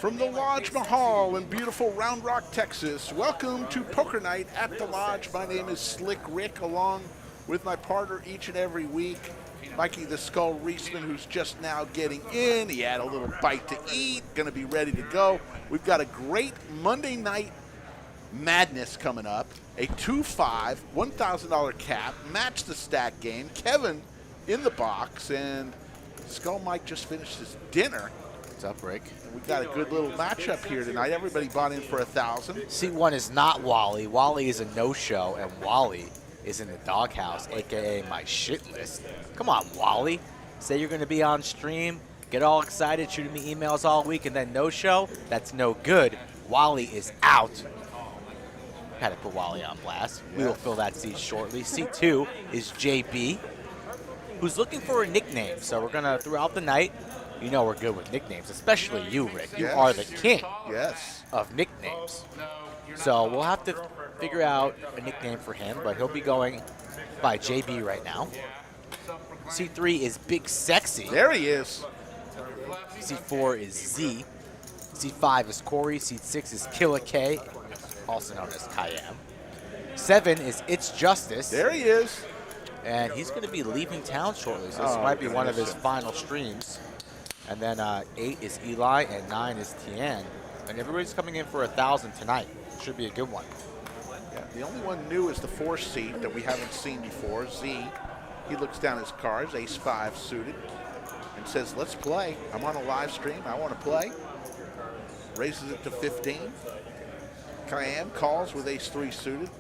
From the Lodge Mahal in beautiful Round Rock, Texas, welcome to Poker Night at the Lodge. My name is Slick Rick, along with my partner each and every week, Mikey the Skull Reisman, who's just now getting in. He had a little bite to eat, going to be ready to go. We've got a great Monday night madness coming up. A 2-5, $1,000 cap, match the stack game. Kevin in the box, and Skull Mike just finished his dinner. What's up, Rick? And we got a good little matchup here tonight. Everybody bought in for 1,000. Seat one is not Wally. Wally is a no-show, and Wally is in the doghouse, a.k.a. my shit list. Come on, Wally. Say you're going to be on stream, get all excited, shooting me emails all week, and then no-show? That's no good. Wally is out. Had to put Wally on blast. We will fill that seat shortly. Seat two is JB, who's looking for a nickname. So we're going to, throughout the night, you know we're good with nicknames, especially you, Rick. You are the king of nicknames. So we'll have to figure out a nickname for him, but he'll be going by JB right now. Seat three is Big Sexy. There he is. Seat four is Z. Seat five is Corey. Seat six is Killa K, also known as Kayam. Seven is It's Justice. There he is. And he's going to be leaving town shortly, so this might be one of his final streams. And then 8 is Eli, and 9 is Tien. And everybody's coming in for 1,000 tonight. Should be a good one. Yeah, the only one new is the 4 seat that we haven't seen before, Z. He looks down his cards, ace-5 suited, and says, let's play. I'm on a live stream. I want to play. Raises it to 15. Kayam calls with ace-3 suited.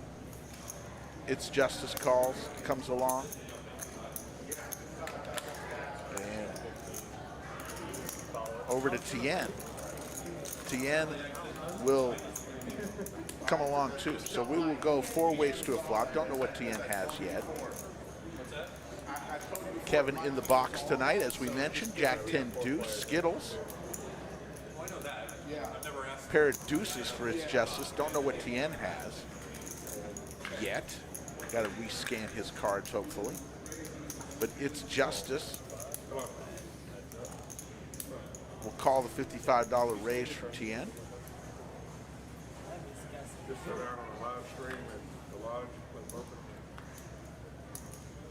It's Justice calls, comes along. And over to Tien. Tien will come along too. So we will go 4 ways to a flop. Don't know what Tien has yet. Kevin in the box tonight, as we mentioned. Jack 10 deuce, Skittles. Pair of deuces for It's Justice. Don't know what Tien has yet. Got to rescan his cards, hopefully. But It's Justice. We'll call the $55 raise for Tien.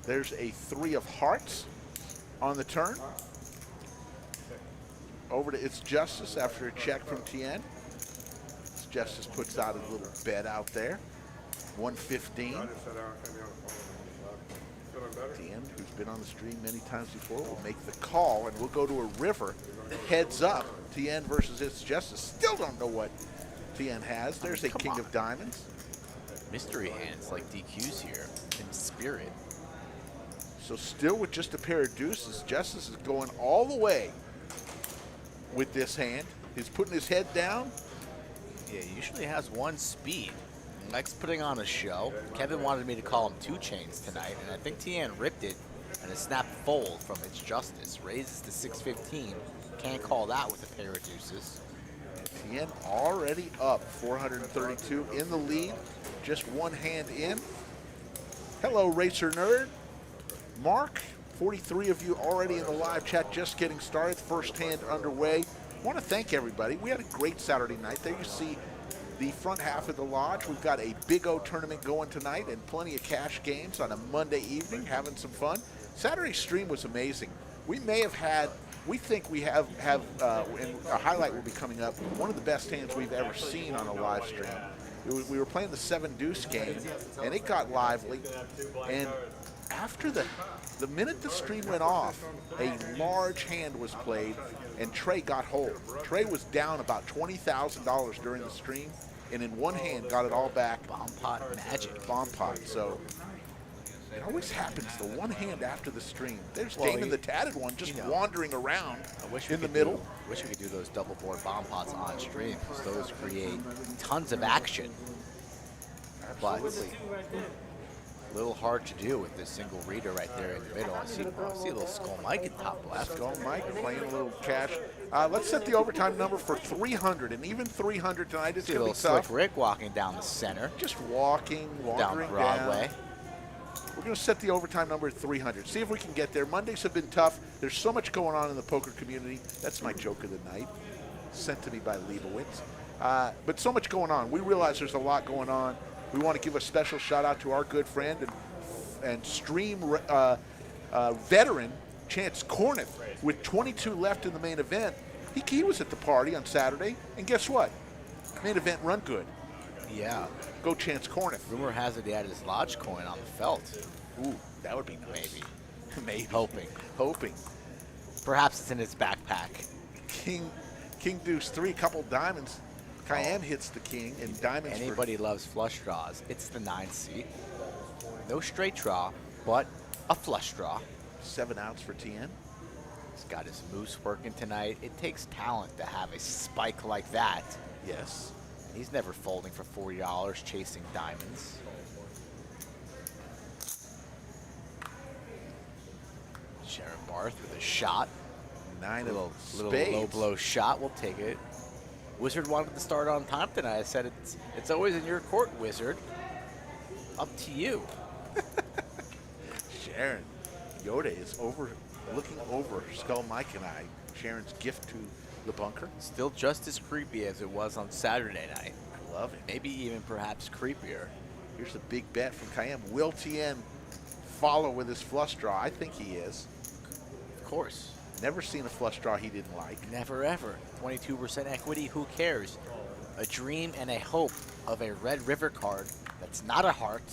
There's a 3 of hearts on the turn. Over to It's Justice after a check from Tien. It's Justice puts out a little bet out there. 115. Tien, who's been on the stream many times before, will make the call, and we'll go to a river. Heads up. Tien versus It's Justice. Still don't know what Tien has. There's a King of Diamonds. Mystery hands like DQ's here in spirit. So still with just a pair of deuces, Justice is going all the way with this hand. He's putting his head down. Yeah, he usually has 1 speed. Likes putting on a show. Kevin wanted me to call him 2 chains tonight, and I think Tien ripped it and a snap fold from It's Justice. Raises to 615. Can't call that with a pair of deuces. Tien already up 432 in the lead. Just 1 hand in. Hello, Racer Nerd. Mark, 43 of you already in the live chat, just getting started. First hand underway. I want to thank everybody. We had a great Saturday night. There you see the front half of the lodge. We've got a Big O tournament going tonight and plenty of cash games on a Monday evening, having some fun. Saturday's stream was amazing. We may have had, we think we have and a highlight will be coming up, one of the best hands we've ever seen on a live stream. We were playing the 7 deuce game, and it got lively. And after the minute the stream went off, a large hand was played, and Trey got hold. Trey was down about $20,000 during the stream, and in 1 hand got it all back. Bomb pot magic. Bomb pot. So it always happens, the 1 hand after the stream. There's Damon the Tatted One just wandering around in the middle. I wish we could do those double board bomb pots on stream, because those create tons of action. Absolutely. But a little hard to do with this single reader right there in the middle. I see a little Skull Mike in top left. Skull Mike playing a little cash. Let's set the overtime number for 300, and even 300 tonight is going to be tough. Slick Rick walking down the center. Just wandering down Broadway. We're going to set the overtime number at 300. See if we can get there. Mondays have been tough. There's so much going on in the poker community. That's my joke of the night. sent to me by Leibowitz. But so much going on. We realize there's a lot going on. We want to give a special shout out to our good friend and stream veteran Chance Corneth. With 22 left in the main event, he was at the party on Saturday, and guess what? Main event run good. Yeah. Go Chance Corneth. Rumor has it he had his lodge coin on the felt. Ooh, that would be nice. Maybe. Maybe. Hoping. Perhaps it's in his backpack. King Deuce 3, couple diamonds. Cayenne hits the king, and diamonds. Anybody loves flush draws. It's the 9 seat. No straight draw, but a flush draw. 7 outs for TN. He's got his moose working tonight. It takes talent to have a spike like that. Yes. He's never folding for $40 chasing diamonds. Sharon Barth with a shot. 9 little of low spades. blow shot. We'll take it. Wizard wanted to start on time tonight. I said it's always in your court, Wizard. Up to you. Sharon, Yoda is looking over Skull Mike and I. Sharon's gift to the bunker. Still just as creepy as it was on Saturday night. I love it. Maybe even perhaps creepier. Here's a big bet from Cayenne. Will TN follow with his flush draw? I think he is. Of course. Never seen a flush draw he didn't like. Never ever. 22% equity, who cares? A dream and a hope of a Red River card that's not a heart.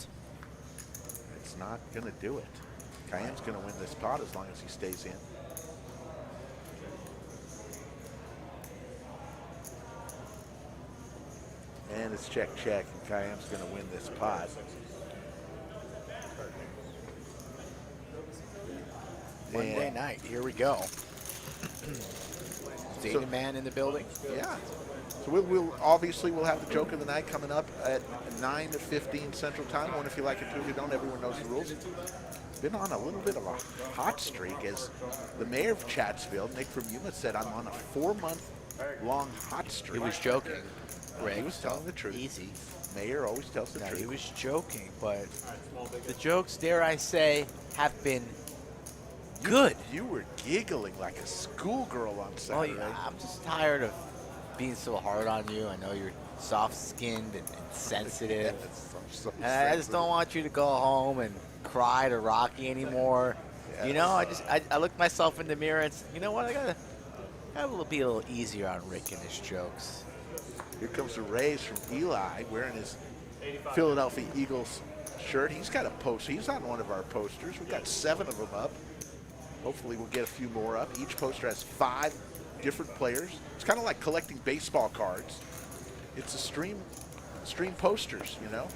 It's not going to do it. Cayenne's going to win this pot as long as he stays in. And it's check, check, and Cayenne's going to win this pot. Monday night, here we go. Data man in the building. Yeah. So we'll obviously we'll have the joke of the night coming up at 9:15 Central Time. One if you like it, two if you don't. Everyone knows the rules. Been on a little bit of a hot streak as the mayor of Chatsville, Nick from Yuma, said I'm on a 4-month-long hot streak. He was joking. Greg, he was telling the truth. Easy. Mayor always tells the No, truth. he was joking, but the jokes, dare I say, have been good. You were giggling like a schoolgirl on Oh, Saturday. yeah, I'm just tired of being so hard on you. I know you're soft-skinned and sensitive. Yes, I'm so And I just don't want you to go home and cry to Rocky anymore. Yes. You know, I look myself in the mirror and you know what? I gotta be a little easier on Rick and his jokes. Here comes the Rays from Eli wearing his Philadelphia Eagles shirt. He's got a poster. He's on one of our posters. We've got 7 of them up. Hopefully we'll get a few more up. Each poster has 5 different players. It's kind of like collecting baseball cards. It's a stream posters, you know.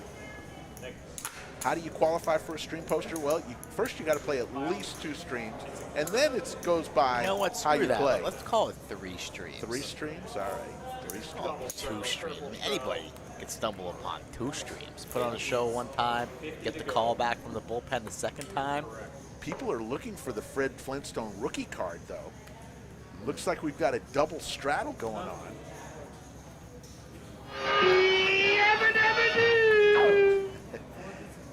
How do you qualify for a stream poster? Well, first you got to play at least 2 streams, and then it goes by You know what? how Screw you that. play. Let's call it 3 streams. 3 streams? All right. 3 streams. 2 streams. I mean, anybody can stumble upon 2 streams. Put on a show one time, get the call back from the bullpen the second time. People are looking for the Fred Flintstone rookie card, though. Looks like we've got a double straddle going on.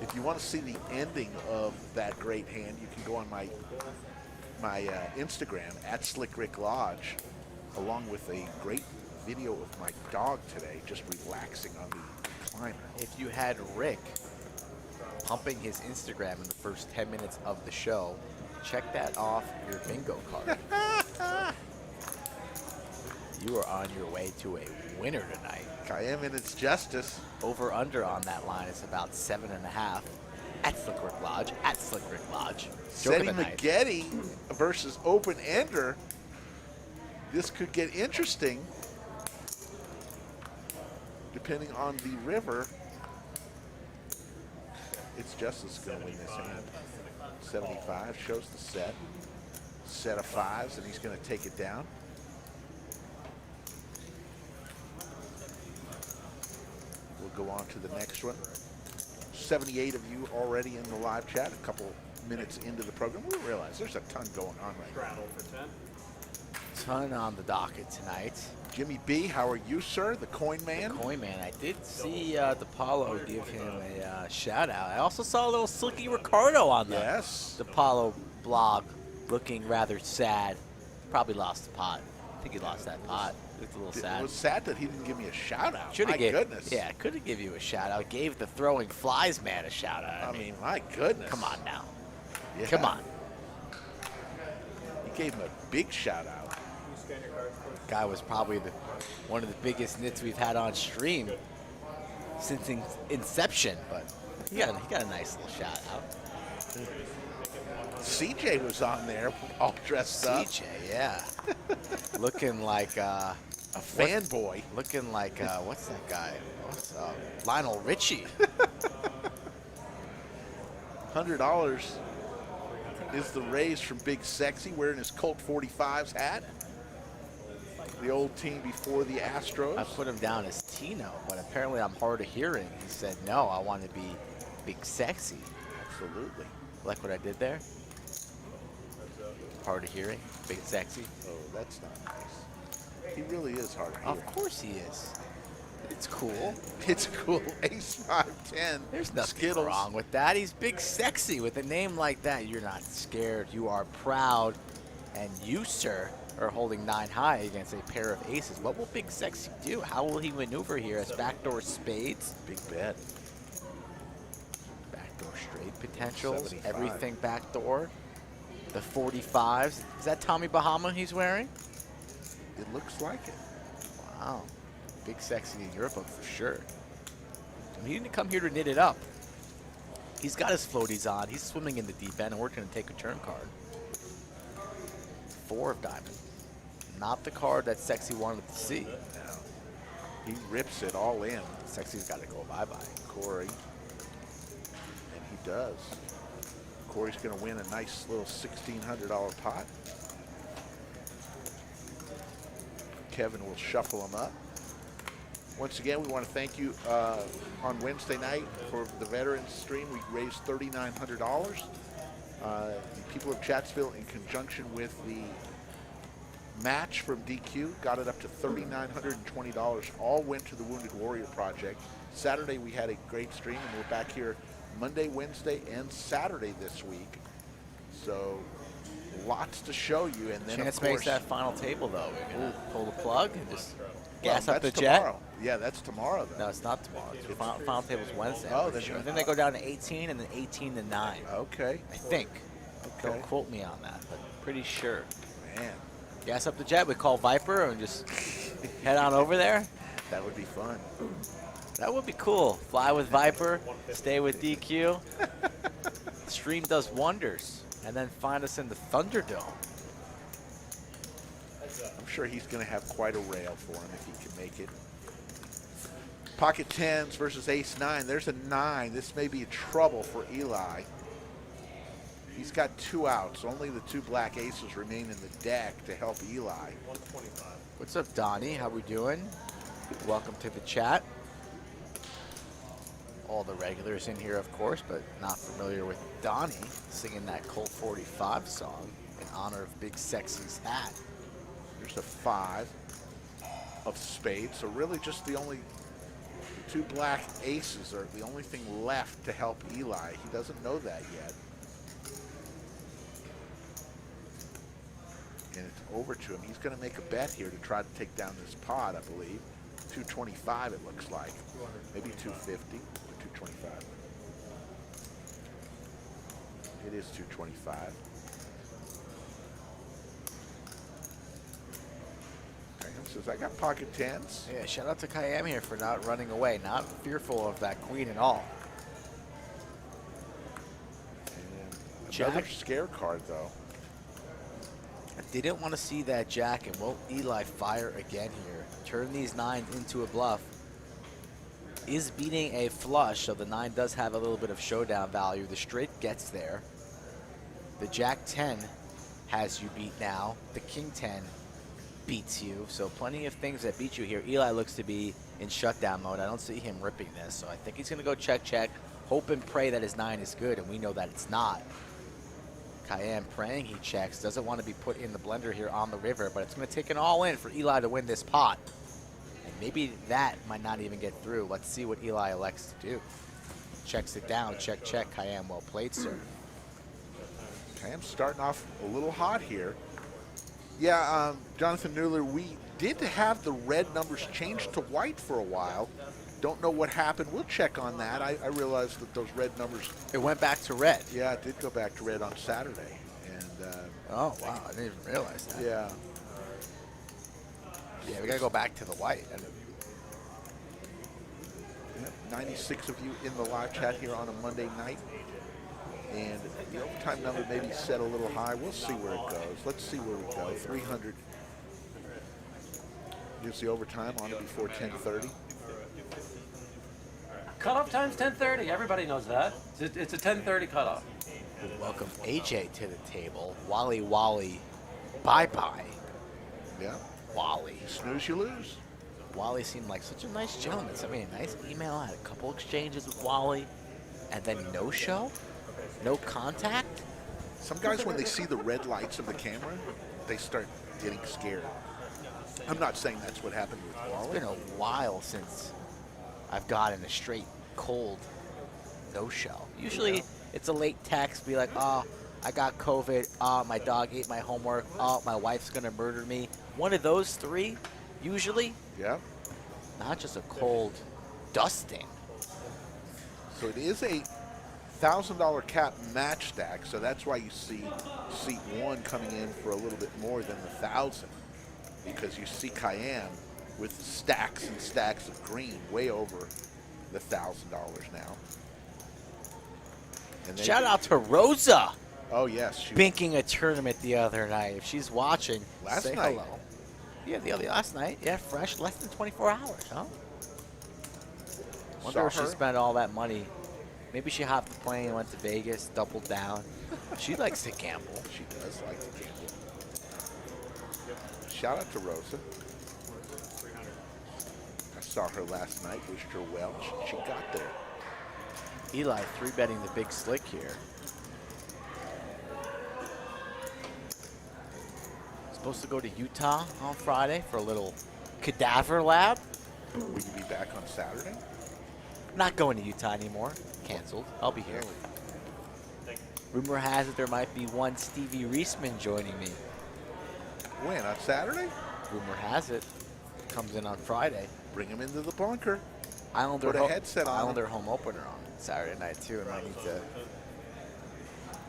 If you want to see the ending of that great hand, you can go on my Instagram at Slick Rick Lodge, along with a great video of my dog today, just relaxing on the recliner. If you had Rick pumping his Instagram in the first 10 minutes of the show, check that off your bingo card. You are on your way to a winner tonight. Cayenne and its justice. Over under on that line is about 7.5 at Slick Rick Lodge, at Slick Rick Lodge. Joke Seti of the night. McGetty versus Open Ender. This could get interesting depending on the river. It's Justice going to win this hand. 75 shows the set of 5s, and he's going to take it down. We'll go on to the next one. 78 of you already in the live chat, a couple minutes into the program. We realize there's a ton going on right now. Ton on the docket tonight. Jimmy B, how are you, sir? The coin man? The coin man. I did see DePaulo give him a shout out. I also saw a little Slicky Ricardo on the Yes. DePaulo blog looking rather sad. Probably lost the pot. I think he lost that pot. It's a little It sad. was sad that he didn't give me a shout out. Should My have gave. goodness. Yeah, could have give you a shout out. Gave the throwing flies man a shout out. I mean, my goodness. come on now. Yeah. Come on. He gave him a big shout out. Guy was probably one of the biggest nits we've had on stream since inception, but he got a nice little shout out. CJ was on there, all dressed up. CJ, yeah. Looking like A fanboy. looking like what's that guy? Lionel Richie. $100 is the raise from Big Sexy wearing his Colt 45's hat. The old team before the Astros. I put him down as Tino, but apparently I'm hard of hearing. He said, no, I want to be Big Sexy. Absolutely. Like what I did there? Hard of hearing, Big Sexy. Oh, that's not nice. He really is hard to hear. Of course he is. It's cool. It's cool. Ace 510. There's nothing Skittles. wrong with that. He's Big Sexy. With a name like that, you're not scared. You are proud. And you, sir, are holding 9 high against a pair of aces. What will Big Sexy do? How will he maneuver here as backdoor spades? Big bet. Backdoor straight potentials. 75. Everything backdoor. The 45s. Is that Tommy Bahama he's wearing? It looks like it. Wow. Big Sexy in your book for sure. And he didn't come here to knit it up. He's got his floaties on. He's swimming in the deep end, and we're going to take a turn card. 4 of diamond. Not the card that Sexy wanted to see. No. He rips it all in, Sexy's got to go bye-bye. Corey. And he does. Corey's going to win a nice little $1,600 pot. Kevin will shuffle them up. Once again, we want to thank you on Wednesday night for the Veterans stream. We raised $3,900. The people of Chatsville, in conjunction with the match from DQ, got it up to $3,920. All went to the Wounded Warrior Project. Saturday, we had a great stream, and we're back here Monday, Wednesday, and Saturday this week. So lots to show you. And then, Chance of course, makes that final table, though. We're going to pull the plug and just well, gas up the that's jet. tomorrow. Yeah, that's tomorrow, though. No, it's not tomorrow. It's final table's Wednesday. Oh, I'm that's sure. right. Then they go down to 18 and then 18 to 9. Okay. I think. Okay. Don't quote me on that, but pretty sure. Man, Gas up the jet. We call Viper and just head on over there. that would be fun. That would be cool. Fly with Viper, stay with DQ. Stream does wonders. And then find us in the Thunderdome. I'm sure he's going to have quite a rail for him if he can make it. Pocket 10s versus Ace 9. There's a 9. This may be trouble for Eli. He's got 2 outs. Only the 2 black aces remain in the deck to help Eli. What's up, Donnie? How we doing? Welcome to the chat. All the regulars in here, of course, but not familiar with Donnie singing that Colt 45 song in honor of Big Sexy's hat. There's a 5 of spades. So really just the only 2 black aces are the only thing left to help Eli. He doesn't know that yet. And it's over to him. He's going to make a bet here to try to take down this pot, I believe. 225 it looks like. Maybe 250 or 225. It is 225. Graham says, I got pocket 10s. Yeah, shout out to Kayam here for not running away, not fearful of that queen at all. And Jack. another scare card, though. I didn't want to see that jack, and will Eli fire again here? Turn these 9s into a bluff. Is beating a flush, so the 9 does have a little bit of showdown value. The straight gets there. The jack 10 has you beat now. The king 10 beats you. So plenty of things that beat you here. Eli looks to be in shutdown mode. I don't see him ripping this, so I think he's going to go check, check, hope and pray that his 9 is good, and we know that it's not. Kayam praying he checks, doesn't want to be put in the blender here on the river, but it's going to take an all-in for Eli to win this pot. And maybe that might not even get through. Let's see what Eli elects to do. Checks it down, check, check. Kayam, well played, sir. Cam's starting off a little hot here. Yeah, Jonathan Newler, we did have the red numbers changed to white for a while. Don't know what happened. We'll check on that. I realized that those red numbers, It went back to red. yeah, it did go back to red on Saturday. And Oh, wow. I didn't even realize that. yeah, Yeah, we got to go back to the white. And 96 of you in the live chat here on a Monday night. And the overtime number may be set a little high. We'll see where it goes. Let's see where we go. 300 gives the overtime on it before 10:30. Cutoff time's 10:30. Everybody knows that. It's a 10:30 cutoff. welcome AJ to the table. Wally Wally, bye-bye. Yeah. Wally. You snooze, you lose. Wally seemed like such a nice gentleman. Sent me a nice email. I had a couple exchanges with Wally. And then no show? No contact? Some guys, when they see the red lights of the camera, they start getting scared. I'm not saying that's what happened with It's Wally. been a while since I've gotten a straight cold no-show. Usually it's a late text, be like, oh, I got COVID. Oh, my dog ate my homework. Oh, my wife's going to murder me. One of those three, usually, Yeah. not just a cold dusting. So it is a $1,000 cap match stack, so that's why you see seat one coming in for a little bit more than the 1,000, because you see Cayenne with stacks and stacks of green, way over the $1,000 now. And they- Shout out to Rosa, Oh yes, she binking a tournament the other night. If she's watching, Last say night. hello. Yeah, the other last night. Yeah, fresh, less than 24 hours, huh? Wonder saw where she her. spent all that money. Maybe she hopped the plane, went to Vegas, doubled down. She likes to gamble. She does like to gamble. Shout out to Rosa. I saw her last night. Wished her well. She got there. Eli 3-betting the big slick here. Supposed to go to Utah on Friday for a little cadaver lab. Will you be back on Saturday? Not going to Utah anymore. Canceled. I'll be here. Rumor has it there might be one Stevie Reisman joining me. When? On Saturday? Rumor has it. Comes in on Friday. Bring him into the bunker. Islander, Put a headset on Islander home opener on Saturday night too, and I need to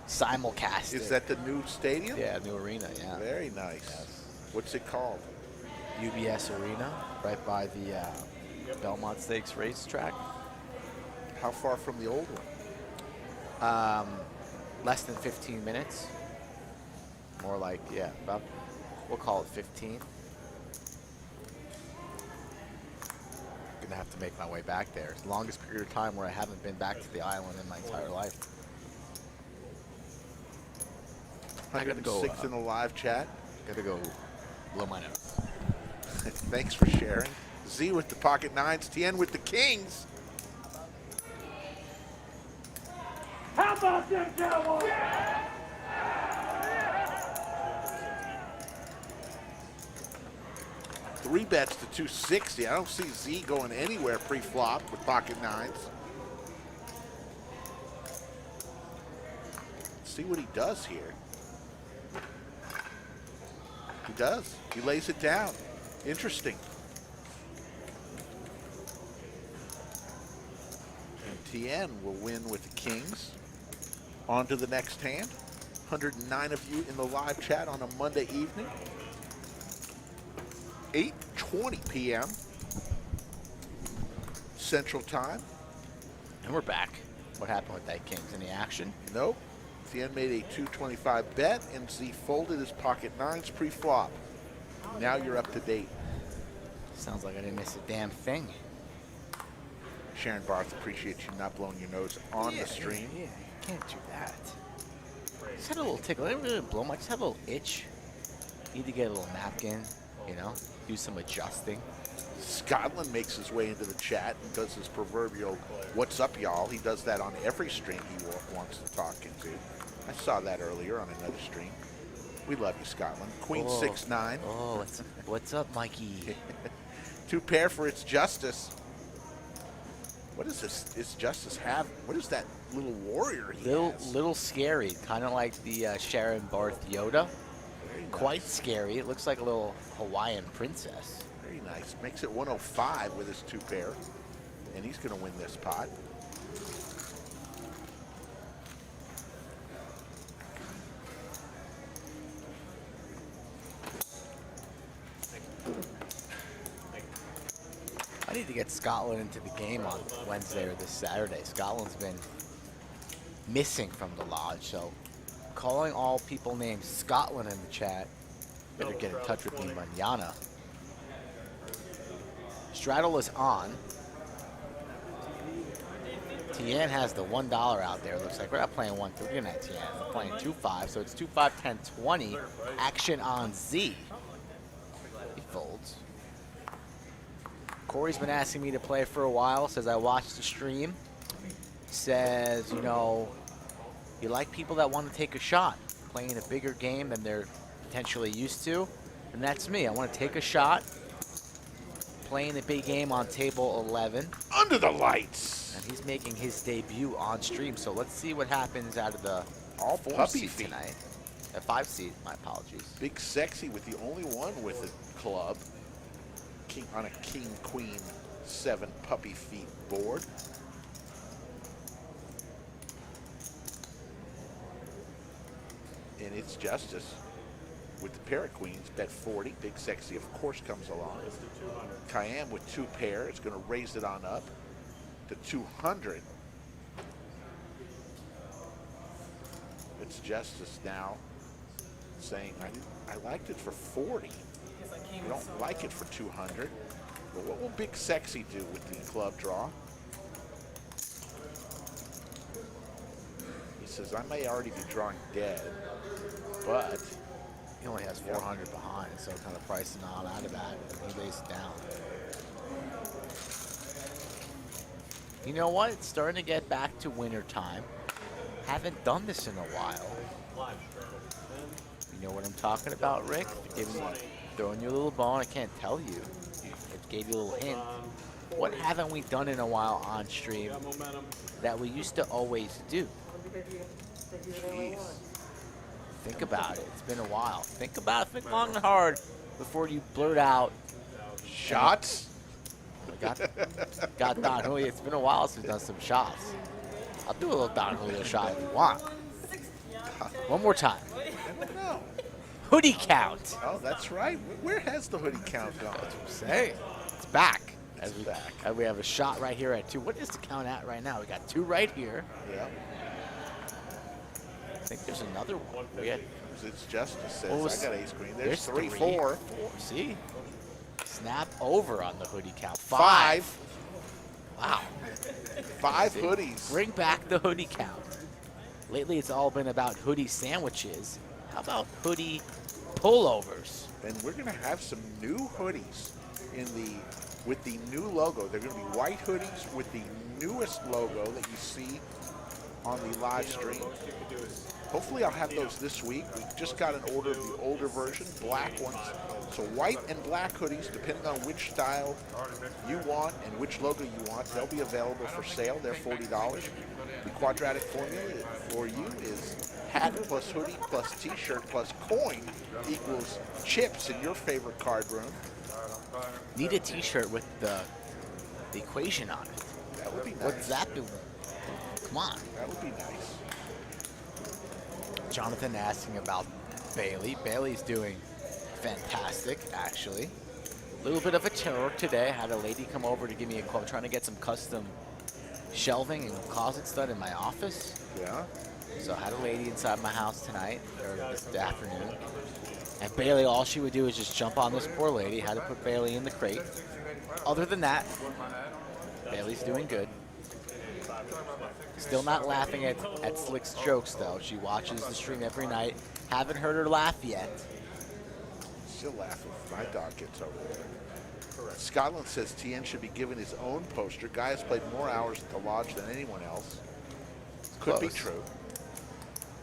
simulcast Is it. that the new stadium? Yeah, new arena, yeah. Very nice. What's it called? UBS Arena, right by the Belmont Stakes racetrack. How far from the old one? Less than 15 minutes. More like, yeah, about, we'll call it 15. Gonna have to make my way back there. It's the longest period of time where I haven't been back to the island in my entire life. I gotta go, 106 in the live chat. Gotta go blow my nose. Thanks for sharing. Z with the pocket nines. Tien with the kings. How about them Cowboys? Three bets to 260. I don't see Z going anywhere pre-flop with pocket nines. Let's see what he does here. He does. He lays it down. Interesting. And Tien will win with the kings. On to the next hand. 109 of you in the live chat on a Monday evening. 8:20 p.m. Central Time. And we're back. What happened with that Kings? Any action? Nope. Tien made a 225 bet, and Z folded his pocket nines pre-flop. Now you're up to date. Sounds like I didn't miss a damn thing. Sharon Barth, appreciate you not blowing your nose on the stream. Yeah, you can't do that. Just had a little tickle. I didn't really blow much. Just had a little itch. Need to get a little napkin, you know, do some adjusting. Scotland makes his way into the chat and does his proverbial "What's up, y'all?" He does that on every stream he wants to talk into. I saw that earlier on another stream. We love you, Scotland. Queen 6-9. Oh, what's up, Mikey? Two pair for its justice. What does this? Its justice have? What is that little warrior he has? Little scary, kind of like the Sharon Barth Yoda. Very quite scary. It looks like a little Hawaiian princess. Very nice. Makes it 105 with his 2 pair. And he's going to win this pot. I need to get Scotland into the game on Wednesday or this Saturday. Scotland's been missing from the lodge, so calling all people named Scotland in the chat. Better get in touch with me mañana. Straddle is on. Tien has the $1 out there. Looks like we're not playing 1-3 tonight, Tien. We're playing 2-5, so it's 2-5, 10, 20. Action on Z. He folds. Corey's been asking me to play for a while. Says I watched the stream. Says, you know, you like people that want to take a shot, playing a bigger game than they're potentially used to. And that's me. I want to take a shot, playing the big game on table 11. Under the lights. And he's making his debut on stream. So let's see what happens out of the all 4 puppy seed feet tonight. 5 seed, my apologies. Big Sexy with the only one with a club. King on a King Queen 7 puppy feet board. And it's Justice with the pair of queens, bet 40. Big Sexy, of course, comes along. Cayenne with 2 pair is going to raise it on up to 200. It's Justice now saying, I liked it for 40. I don't like it for 200. But what will Big Sexy do with the club draw? He says, I may already be drawing dead, but He only has 400 behind, so kind of pricing on out of that, and he lays it down. You know what? It's starting to get back to winter time. Haven't done this in a while. You know what I'm talking about, Rick? Throwing you a little bone. I can't tell you. It gave you a little hint. What haven't we done in a while on stream that we used to always do? jeez. Think about it. It's been a while. Think about it. Think long and hard before you blurt out Shots? got Don Julio. It's been a while since we've done some shots. I'll do a little Don Julio shot if you want. One more time. I don't know. Hoodie count. Oh, that's right. Where has the hoodie count gone? Say, it's back. It's back. And we have a shot right here at 2. What is the count at right now? We got 2 right here. Yeah. I think there's another one. We had, It's Justice says, What was- I got ace queen. There's 3, 3, 4. 4. See? Snap over on the hoodie count. 5. Wow. 5 See? hoodies. Bring back the hoodie count. Lately, it's all been about hoodie sandwiches. How about hoodie pullovers? And we're going to have some new hoodies with the new logo. They're going to be white hoodies with the newest logo that you see on the live stream. Hopefully I'll have those this week. We just got an order of the older version, black ones. So white and black hoodies, depending on which style you want and which logo you want, they'll be available for sale. They're $40. The quadratic formula for you is hat plus hoodie plus t-shirt plus coin equals chips in your favorite card room. Need a t-shirt with the equation on it. That would be nice. What's that doing? Come on. That would be nice. Jonathan asking about Bailey. Bailey's doing fantastic, actually. A little bit of a terror today. I had a lady come over to give me a call, trying to get some custom shelving and closets done in my office. Yeah. So I had a lady inside my house tonight, or this afternoon. And Bailey, all she would do is just jump on this poor lady. Had to put Bailey in the crate. Other than that, Bailey's doing good. Still not laughing at Slick's jokes, though. She watches the stream every night. Haven't heard her laugh yet. Still laughing. My dog gets over there. Scotland says Tien should be given his own poster. Guy has played more hours at the lodge than anyone else. Could be Close. true.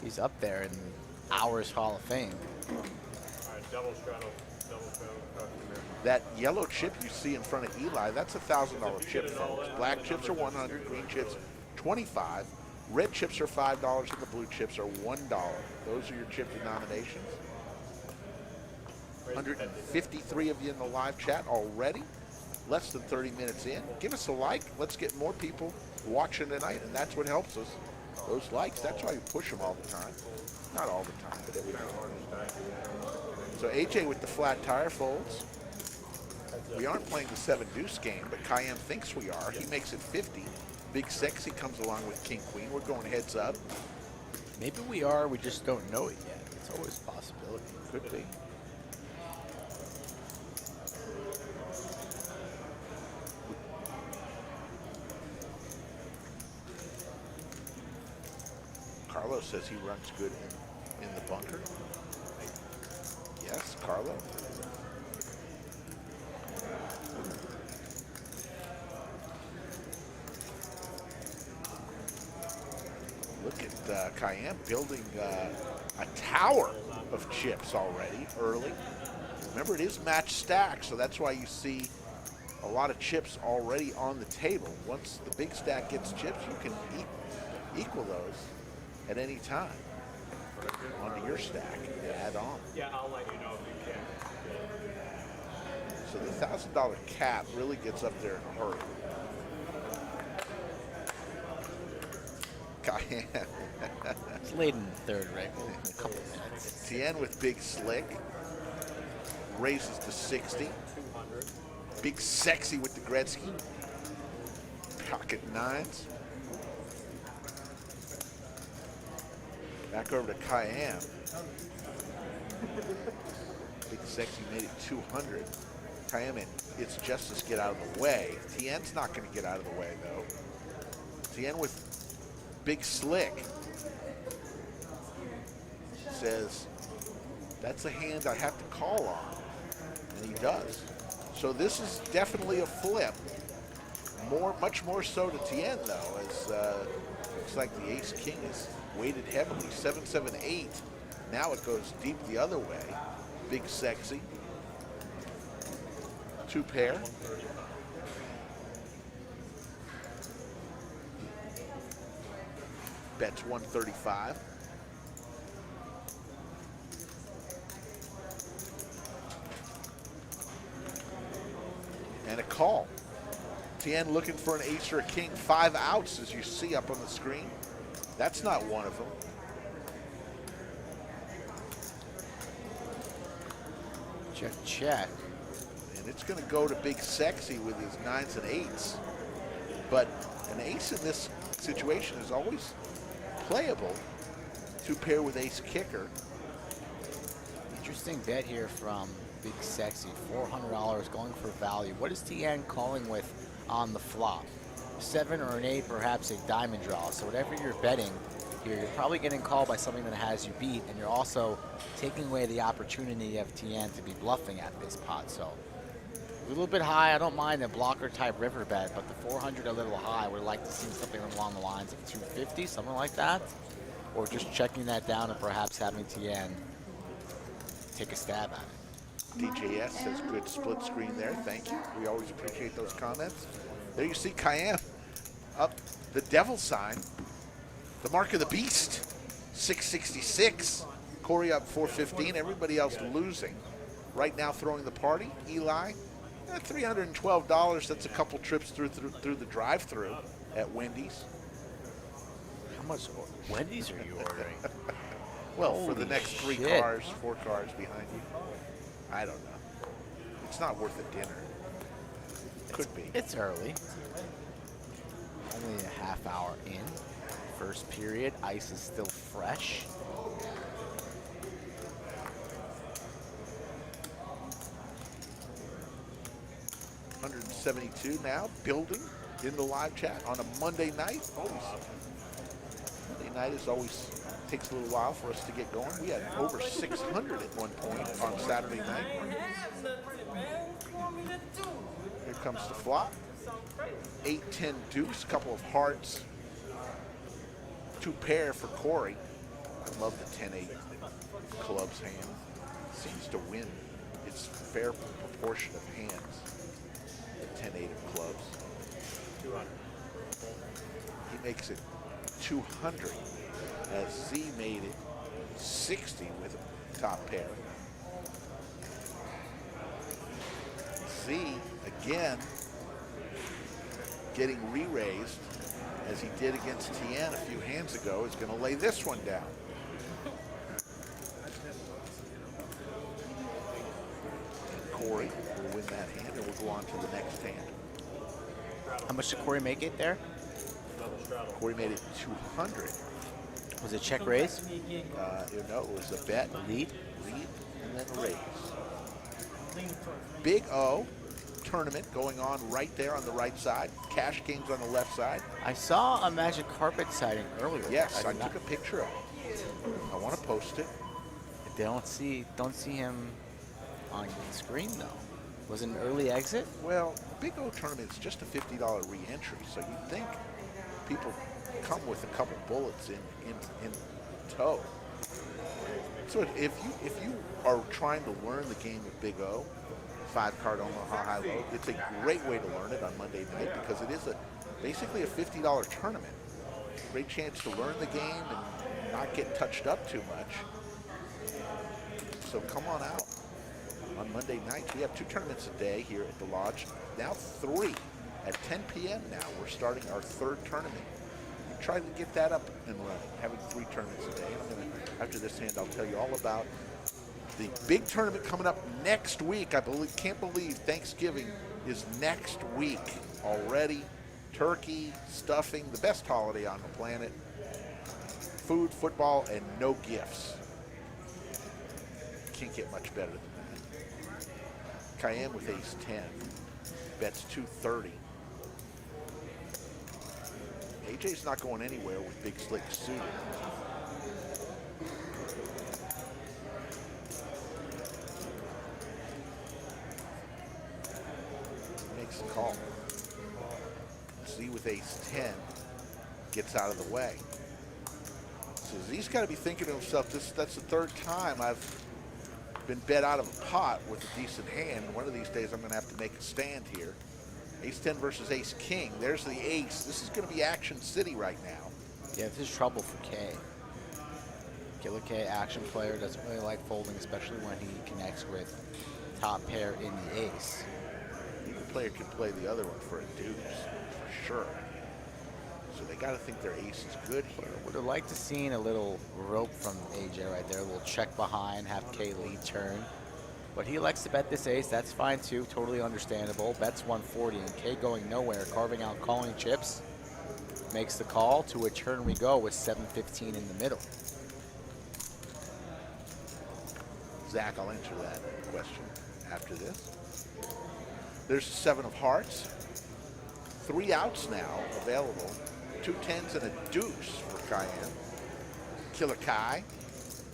He's up there in Hours Hall of Fame. That yellow chip you see in front of Eli, that's a $1,000 chip, folks. Black chips are 100, green chips 25, red chips are $5, and the blue chips are $1. Those are your chip denominations. 153 of you in the live chat already. Less than 30 minutes in. Give us a like. Let's get more people watching tonight, and that's what helps us. Those likes, that's why we push them all the time. Not all the time, but every time. So AJ with the flat tire folds. We aren't playing the 7 deuce game, but Cayenne thinks we are. He makes it 50. Big Sexy comes along with King Queen. We're going heads up. Maybe we are, we just don't know it yet. It's always a possibility. Could be. Carlo says he runs good in the bunker. Yes, Carlo. Look at Cayenne building a tower of chips already early. Remember, it is match stack, so that's why you see a lot of chips already on the table. Once the big stack gets chips, you can equal those at any time onto your stack and add on. Yeah, I'll let you know if you can. So the $1,000 cap really gets up there in a hurry. Cayenne. It's late in the third, right? A couple minutes. Tien with Big Slick. Raises to 60. Big Sexy with the Gretzky. Pocket nines. Back over to Cayenne. Big Sexy made it 200. Cayenne and It's Justice get out of the way. Tien's not going to get out of the way, though. Tien with Big Slick says, that's a hand I have to call on. And he does. So this is definitely a flip. Much more so to Tien, though, as looks like the ace-king is weighted heavily. 7, 7, 8. Now it goes deep the other way. Big Sexy. 2 pair. Bets 135. And a call. Tien looking for an ace or a king. 5 outs, as you see up on the screen. That's not one of them. Check, check. And it's going to go to Big Sexy with his 9s and 8s. But an ace in this situation is always playable to pair with ace kicker. Interesting bet here from Big Sexy. $400 going for value. What is Tien calling with on the flop? 7 or an 8, perhaps a diamond draw. So whatever you're betting here, you're probably getting called by something that has you beat, and you're also taking away the opportunity of Tien to be bluffing at this pot. So a little bit high. I don't mind a blocker type river bet, but the 400 a little high. Would like to see something along the lines of 250, something like that, or just checking that down and perhaps having Tien take a stab at it. DJS says good split screen there. Thank you. We always appreciate those comments. There you see Cayenne up the devil sign. The mark of the beast. 666. Corey up 415. Everybody else losing. Right now throwing the party. Eli, $312. That's a couple trips through the drive-through at Wendy's. How much Wendy's are you ordering? Well, for the Holy next 3 shit. cars, 4 cars behind you. I don't know. It's not worth a dinner. Could be. It's early. Only a half hour in. First period. Ice is still fresh. $172 now, building in the live chat on a Monday night. Monday night is always takes a little while for us to get going. We had over 600 at one point on Saturday night. Here comes the flop. 8-10 deuce, couple of hearts. 2 pair for Corey. I love the 10-8 clubs hand. Seems to win its fair proportion of hands. The 10-8 of clubs. 200. He makes it 200 as Z made it 60 with a top pair. Z again getting re-raised as he did against Tien a few hands ago, is going to lay this one down. And Corey will win that hand, and we'll go on to the next hand. How much did Corey make it there? Corey made it 200. Was it check raise? No, it was a bet, Lead? and then a raise. Big O tournament going on right there on the right side. Cash Kings on the left side. I saw a Magic Carpet sighting earlier. Yes, I did not- took a picture of it. I want to post it. They don't see him on the screen though. Was it an early exit? Well, Big O tournament's just a $50 re-entry, so you'd think people come with a couple bullets in tow. So if you are trying to learn the game of Big O, 5-card Omaha High Low, it's a great way to learn it on Monday night because it is basically a $50 tournament. Great chance to learn the game and not get touched up too much. So come on out on Monday nights. We have 2 tournaments a day here at the lodge. Now 3 at 10 p.m. now. We're starting our 3rd tournament. We try to get that up and running, having 3 tournaments a day. After this hand, I'll tell you all about the big tournament coming up next week. I can't believe Thanksgiving is next week already. Turkey, stuffing, the best holiday on the planet. Food, football, and no gifts. Can't get much better than that. Cayenne with ace 10. Bets 230. AJ's not going anywhere with Big Slick suited. Makes the call. Z with ace 10 gets out of the way. So Z's got to be thinking to himself, that's the 3rd time I've been bet out of a pot with a decent hand. One of these days I'm going to have to make a stand here. Ace 10 versus ace king. There's the ace. This is going to be action city right now. Yeah, this is trouble for K. Killer K, action player, doesn't really like folding, especially when he connects with top pair in the ace. Either player can play the other one for a deuce, for sure. So they got to think their ace is good here. Would have liked to seen a little rope from AJ right there, a little check behind, have K lead turn. But he likes to bet this ace, that's fine too, totally understandable. Bets 140 and K going nowhere, carving out calling chips. Makes the call, to a turn we go with 7:15 in the middle. Zach, I'll answer that question after this. There's 7 of hearts. 3 outs now available. 2 10s and a deuce for Cayenne. Killer Kai.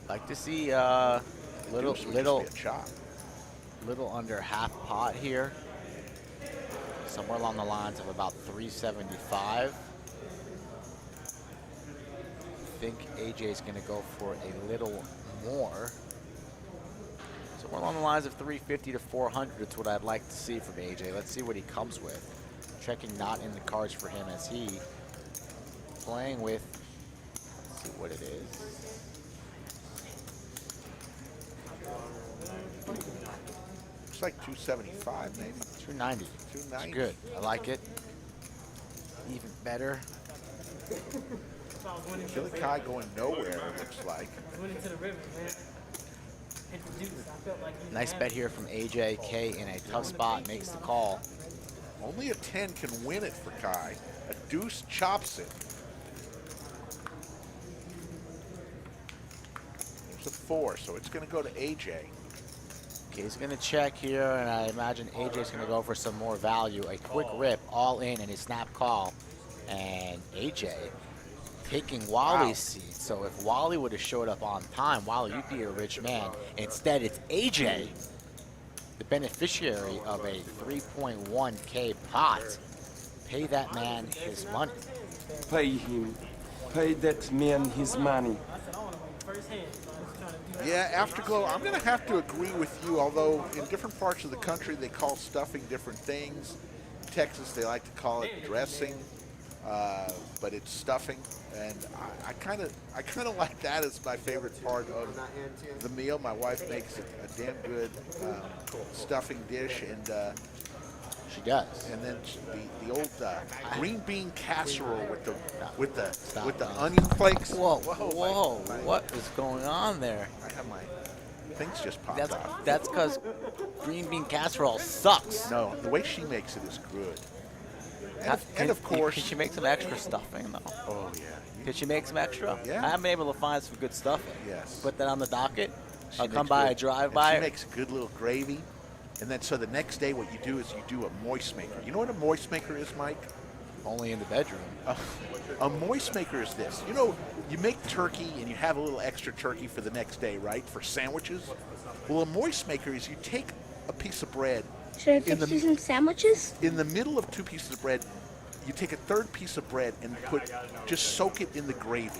Like to see Deuce would little just be a chop. little under half pot here. Somewhere along the lines of about 375. I think AJ's gonna go for a little more. Somewhere along the lines of 350 to 400 is what I'd like to see from AJ. Let's see what he comes with. Checking not in the cards for him as he playing with, let's see what it is. Looks like 275 maybe. 290. 290. It's good. I like it. Even better. Killer Kai going nowhere, it looks like. Nice bet here from AJ. K in a tough spot, makes the call. Only a 10 can win it for Kai. A deuce chops it. There's a 4, so it's going to go to AJ. K's going to check here, and I imagine AJ's going to go for some more value. A quick rip, all in a snap call. And AJ taking Wally's seat. So if Wally would have showed up on time, Wally, you'd be a rich man. Instead, it's AJ, the beneficiary of a 3.1K pot. Pay that man his money. Pay him. Pay that man his money. Yeah, Afterglow, I'm going to have to agree with you, although in different parts of the country they call stuffing different things. In Texas, they like to call it dressing, but it's stuffing. And I kind of like that as my favorite part of the meal. My wife makes a damn good stuffing dish, and She does. And then the old green bean casserole with the Stop, man. onion flakes. Whoa, Whoa, whoa! my- What is going on there? I have my things just popped off. That's because green bean casserole sucks. No, the way she makes it is good. Can- Of course, can she make some extra stuffing though? oh yeah, Can she make some extra? Yeah. I haven't been able to find some good stuffing. Yes. Put that on the docket. She I'll come makes by, good- a drive and by. She makes a good little gravy, and then so the next day, what you do is you do a moist maker. You know what a moist maker is, Mike? Only in the bedroom. A moist maker is this. You know, you make turkey and you have a little extra turkey for the next day, right? For sandwiches. Well, a moist maker is you take a piece of bread Should I in fix you some sandwiches? in the middle of two pieces of bread. You take a third piece of bread and just soak it in the gravy,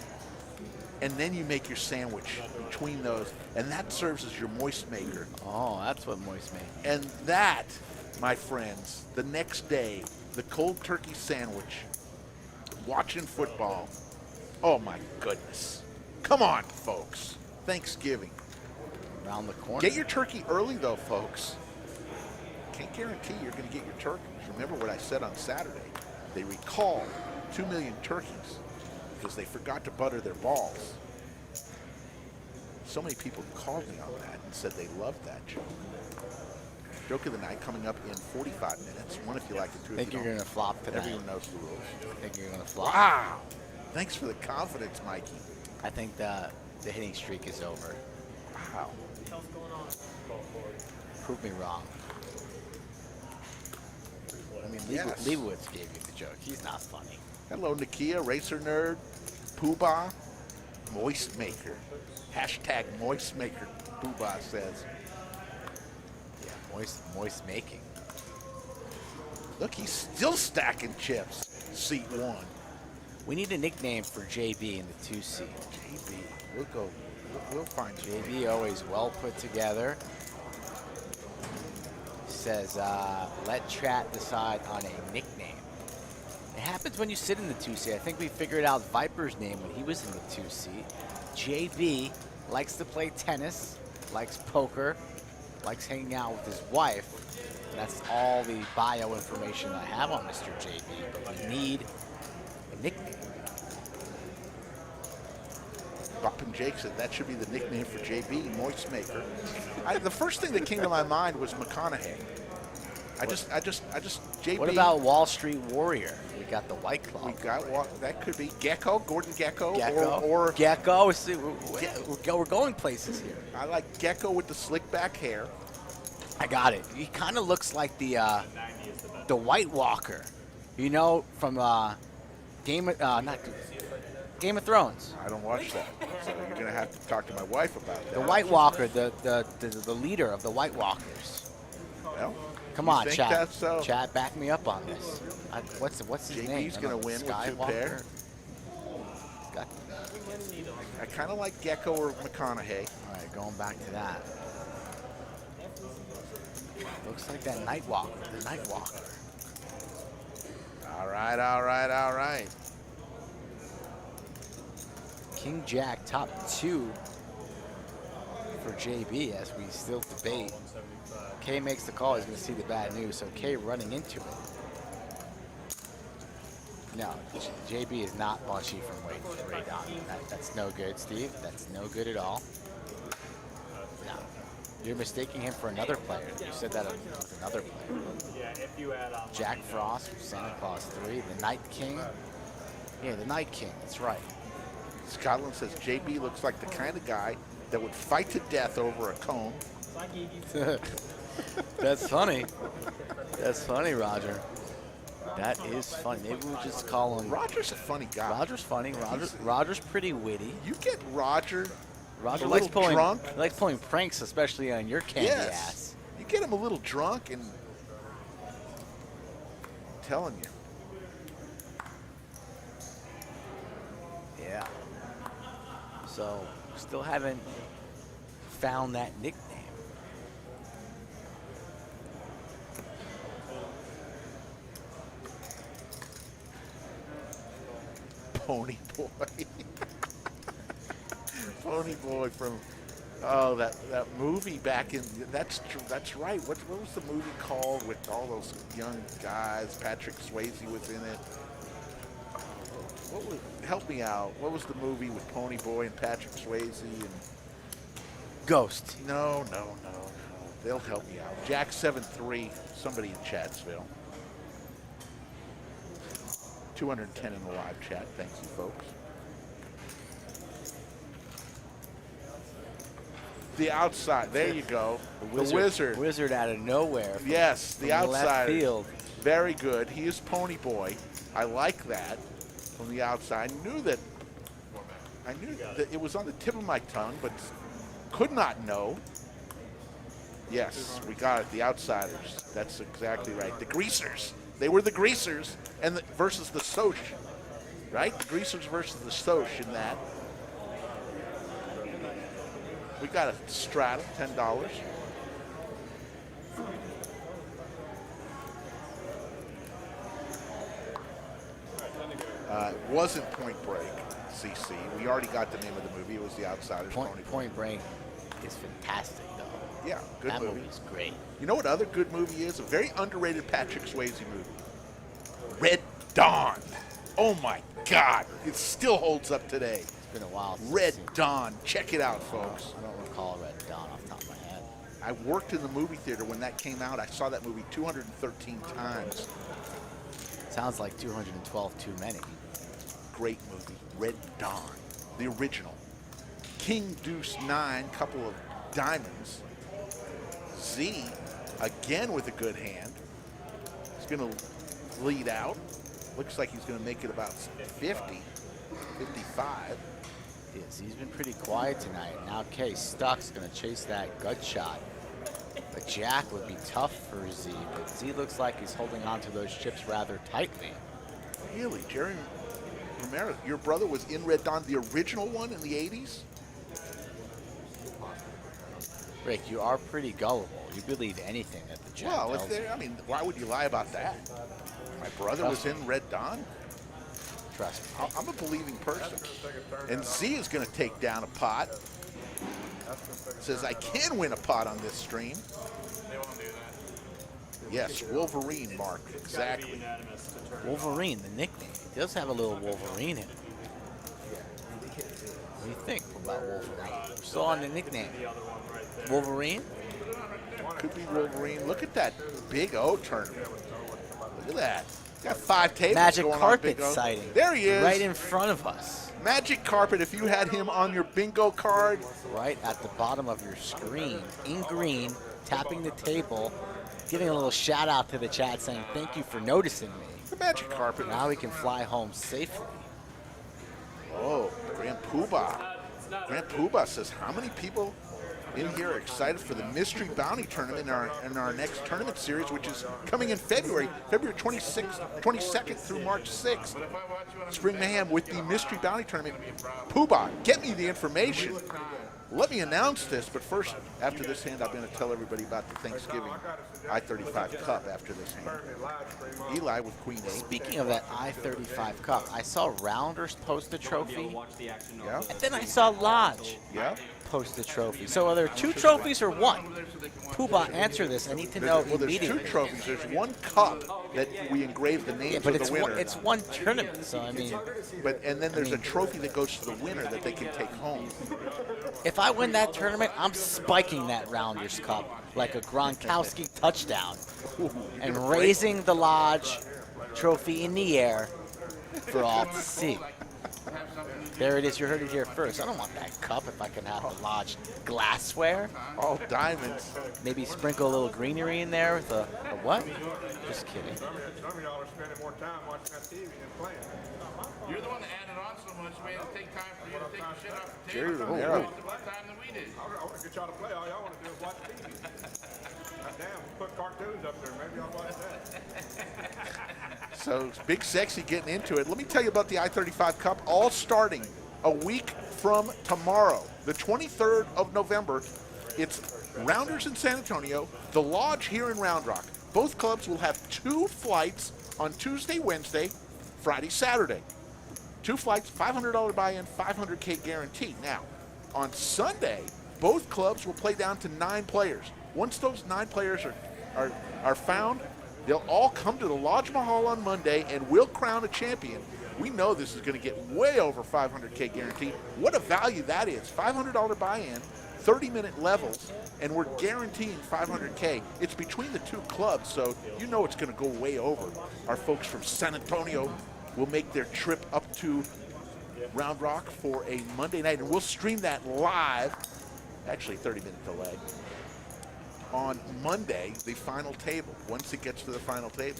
and then you make your sandwich between those, and that serves as your moist maker. Oh, that's what moist makes. And that, my friends, the next day, the cold turkey sandwich, watching football. Oh my goodness. Come on, folks. Thanksgiving. Around the corner. Get your turkey early, though, folks. Can't guarantee you're going to get your turkeys. Remember what I said on Saturday. They recalled 2 million turkeys because they forgot to butter their balls. So many people called me on that and said they loved that joke. Joke of the night coming up in 45 minutes. One if you like it, two I think if you you're don't. going to flop tonight. Everyone knows the rules. I think you're going to flop. Wow. Thanks for the confidence, Mikey. I think the hitting streak is over. Wow. Prove me wrong. I mean, Yes. Leibowitz gave you the joke. He's not funny. Hello, Nakia, Racer Nerd, Poobah, Moist Maker. Hashtag Moist Maker, Poobah says. Yeah, moist making. Look, he's still stacking chips. Seat 1. We need a nickname for JB in the 2 seat. JB, we'll find JB always well put together. Says, let chat decide on a nickname. It happens when you sit in the 2 seat. I think we figured out Viper's name when he was in the 2 seat. JB likes to play tennis, likes poker, likes hanging out with his wife. And that's all the bio information I have on Mr. JB, but we need a nickname. Bop and Jake said that should be the nickname for JB, Moist Maker. The first thing that came to my mind was McConaughey. I just, JB. What about Wall Street Warrior? We got the White Claw. We got what? That could be Gecko, Gordon Gecko, Gecko. or Gecko. We're going places here. I like Gecko with the slick back hair. I got it. He kind of looks like the White Walker, you know, from Game of Thrones. I don't watch that, so you're gonna have to talk to my wife about that. The White Walker, the leader of the White Walkers. Well, Come you on, think Chad. that's so? Chad, back me up on this. What's his name? JB's I gonna don't know, win with 2 pair. Skywalker? Got- I kind of like Gecko or McConaughey. All right, going back to that. Looks like that Night Walker. The Night Walker. All right, all right, all right. King Jack top 2 for JB as we still debate. K makes the call. He's going to see the bad news. So K running into it. No, JB is not bunchy from weight on. That's no good, Steve. That's no good at all. No. You're mistaking him for another player. You said that with another player. Yeah, if you add on. Jack Frost from Santa Claus 3, the Night King. Yeah, the Night King. That's right. Scotland says JB looks like the kind of guy that would fight to death over a cone. That's funny. That's funny, Roger. That is funny. Maybe we'll just call him. Roger's a funny guy. Roger's funny. Roger's pretty witty. You get Roger. Roger a likes little pulling. drunk. He likes pulling pranks, especially on your candy Yes. ass. You get him a little drunk, and I'm telling you. Yeah. So still haven't found that nickname. Pony Boy. Pony Boy from Oh, that movie back in, that's right. What was the movie called with all those young guys? Patrick Swayze was in it. Help me out. What was the movie with Pony Boy and Patrick Swayze and Ghost. No. They'll help me out. Jack73, somebody in Chatsville. 210 in the live chat. Thanks you folks. The outside. There you go. The wizard. Wizard out of nowhere. Yes, the outside. Left field. Very good. He is Pony Boy. I like that from the outside. I knew that it was on the tip of my tongue, but could not know. Yes, we got it. The outsiders. That's exactly right. The greasers. They were the greasers and versus the Soch. Right? The greasers versus the Soch in that. We got a straddle, $10. It wasn't Point Break, CC. We already got the name of the movie. It was The Outsiders. Point Break is fantastic, though. Yeah, good movie. That movie's great. You know what other good movie is? A very underrated Patrick Swayze movie. Red Dawn. Oh my God. It still holds up today. It's been a while since Red Dawn. Check it out, folks. I don't recall Red Dawn off the top of my head. I worked in the movie theater when that came out. I saw that movie 213 times. Sounds like 212 too many. Great movie. Red Dawn. The original. King Deuce 9, couple of diamonds. Z, again with a good hand. He's going to lead out. Looks like he's going to make it about 50, 55. Yes, he's been pretty quiet tonight. Now K Stuck's going to chase that gut shot. But Jack would be tough for Z, but Z looks like he's holding on to those chips rather tightly. Really? Jerry Romero, your brother was in Red Dawn, the original one in the 80s? Rick, you are pretty gullible. You believe anything that the Jack Well, tells you. I mean, why would you lie about that? My brother was in Red Dawn? Trust me. I'm a believing person. And Z is going to take down a pot. Says, I can win a pot on this stream. Yes, Wolverine, Mark. Exactly. Wolverine, the nickname. He does have a little Wolverine in it. What do you think about Wolverine? We're still on the nickname. Wolverine? Could be Wolverine. Look at that Big O tournament. Look at that. Got 5 tables Magic going on carpet Big O. sighting. There he is. Right in front of us. Magic carpet, if you had him on your bingo card. Right at the bottom of your screen, in green, tapping the table, giving a little shout out to the chat saying, thank you for noticing me. The magic carpet. Now we can fly home safely. Oh, Grand Poobah. Grand Poobah says, how many people in here are excited for the Mystery Bounty Tournament in our next tournament series, which is coming in February 26th, 22nd through March 6th. Spring Mayhem with the Mystery Bounty Tournament. Poobah, get me the information. Let me announce this, but first, after this hand, I'm going to tell everybody about the Thanksgiving I-35 Cup after this hand. Eli with Queen 8. Speaking of that I-35 Cup, I saw Rounders post a trophy, Yeah, and then I saw Lodge yeah. post a trophy. So are there 2 trophies or 1? Poobah, answer this. I need to know Well, there's 2 immediately. trophies. There's 1 cup that we engraved the names Yeah, but of it's the winner. it's one tournament, so I mean, And then there's a trophy that goes to the winner that they can take home. if I win that tournament, I'm spiking that Rounders Cup like a Gronkowski touchdown and raising the Lodge trophy in the air for all to see. There it is. You heard it here first. I don't want that cup if I can have the Lodge glassware. All diamonds. Maybe sprinkle a little greenery in there with a what? Just kidding. Some of y'all are spending more time watching that TV than playing. You're the one that added on so much, man. It take time for you to take your shit off the Jerry table. Romero. It's more time than we did. I want to get y'all to play. All y'all want to do is watch TV. Damn, put cartoons up there. Maybe I'll watch that. So Big Sexy getting into it. Let me tell you about the I-35 Cup, all starting a week from tomorrow, the 23rd of November. It's Rounders in San Antonio, the Lodge here in Round Rock. Both clubs will have 2 flights on Tuesday, Wednesday, Friday, Saturday. 2 flights, $500 buy-in, $500K guarantee. Now, on Sunday, both clubs will play down to 9 players. Once those 9 players are found, they'll all come to the Lodge Mahal on Monday, and we'll crown a champion. We know this is going to get way over 500K guaranteed. What a value that is. $500 buy-in, 30-minute levels, and we're guaranteeing 500K. It's between the 2 clubs, so you know it's going to go way over. Our folks from San Antonio will make their trip up to Round Rock for a Monday night, and we'll stream that live, actually 30-minute delay, on Monday, the final table, once it gets to the final table.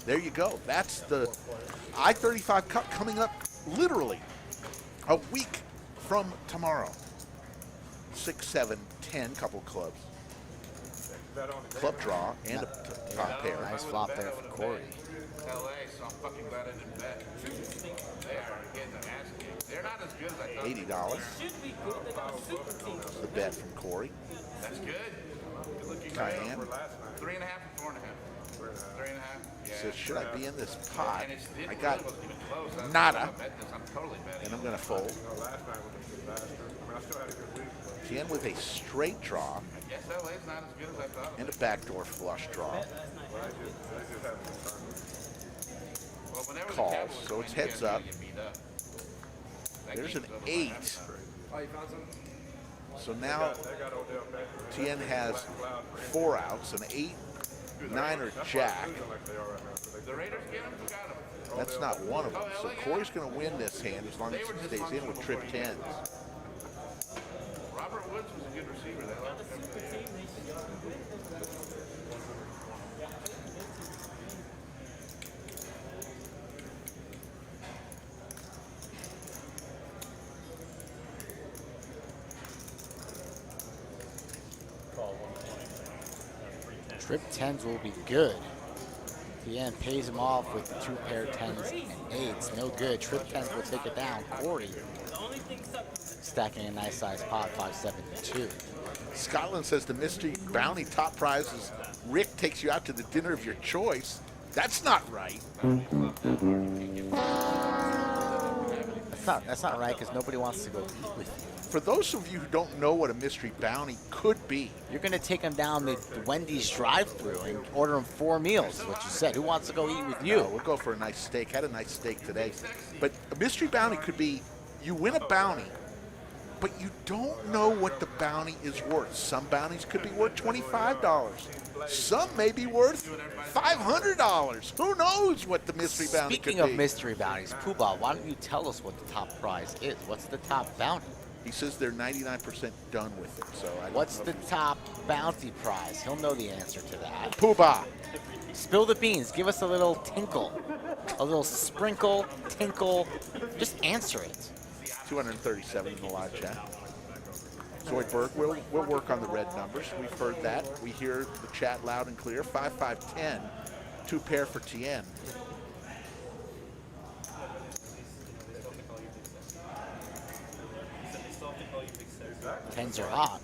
There you go. That's the I-35 Cup coming up literally a week from tomorrow. 6, 7, 10 couple clubs. Club draw and a top pair. Nice flop there for Corey. LA, so I'm fucking glad I didn't bet. They are getting an ass kick. They're not as good as I thought. $80. The bet from Corey. That's good. Good looking. Cayenne 3.5 or 4.5. 3.5. Yeah. says, should I be in this pot? And it I got wasn't even close. I was nada, gonna bet this. I'm totally betting. and I'm going to fold. Last night was a disaster. I mean, I still had a good week. But Again with a straight draw I guess LA's not as good as I thought. and a backdoor flush draw. I just had a good time. Well, whenever the Calls, Cowboys so win, it's you heads guys up. gotta get beat up. That There's an game's over by 8. halftime. So now They got Odell Beckham. TN has 4 outs, an 8, 9, or jack. Like they are right now. So The Raiders get him? Who got him? That's not one of them. So Corey's going to win this hand as long as he stays in with trip 10s. Robert Woods was a good receiver. They loved him for the year. Trip 10s will be good. The end pays him off with 2 pair 10s and 8s. No good. Trip 10s will take it down. Corey stacking a nice size pot, 572. Scotland says the mystery bounty top prize is Rick takes you out to the dinner of your choice. That's not right. That's not right because nobody wants to go eat with you. For those of you who don't know what a mystery bounty could be, You're going to take him down the Wendy's drive-thru and order him 4 meals, is what you said. Who wants to go eat with you? we'll go for a nice steak. Had a nice steak today. But a mystery bounty could be you win a bounty, but you don't know what the bounty is worth. Some bounties could be worth $25. Some may be worth $500. Who knows what the mystery bounty could be? Speaking of mystery bounties, Poobah, why don't you tell us what the top prize is? What's the top bounty? He says they're 99% done with it. So I don't What's know the top bounty prize? He'll know the answer to that. Poobah. Spill the beans. Give us a little tinkle. A little sprinkle, tinkle. Just answer it. 237 in the live chat. Zoidberg, we'll work on the red numbers. We've heard that. We hear the chat loud and clear. 5-5-10, 2 pair for TN. Tens are hot.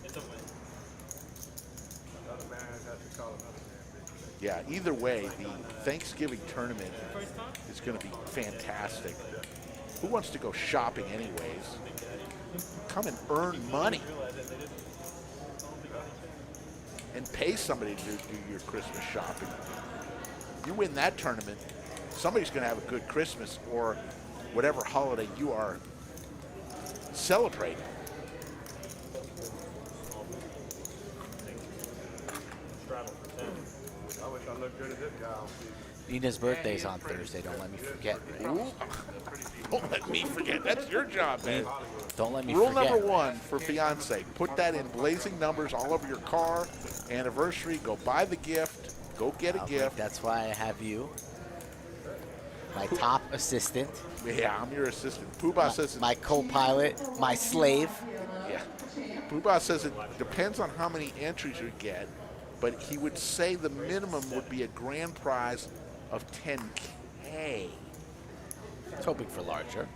Yeah, either way, the Thanksgiving tournament is going to be fantastic. Who wants to go shopping anyways? Come and earn money. And pay somebody to do your Christmas shopping. You win that tournament, somebody's going to have a good Christmas or whatever holiday you are celebrating. I wish I looked good at this guy on TV. Nina's birthday's on Thursday. Don't let me forget. Ooh. Don't let me forget. That's your job, man. Don't let me Rule forget. number 1 for fiance, put that in blazing numbers all over your car, anniversary, go buy the gift, go get a gift. That's why I have you. My top assistant. Yeah, I'm your assistant. Poobah says My co-pilot. My slave. yeah. Poobah says it depends on how many entries you get, but he would say the minimum would be a grand prize of 10K. It's hoping for larger.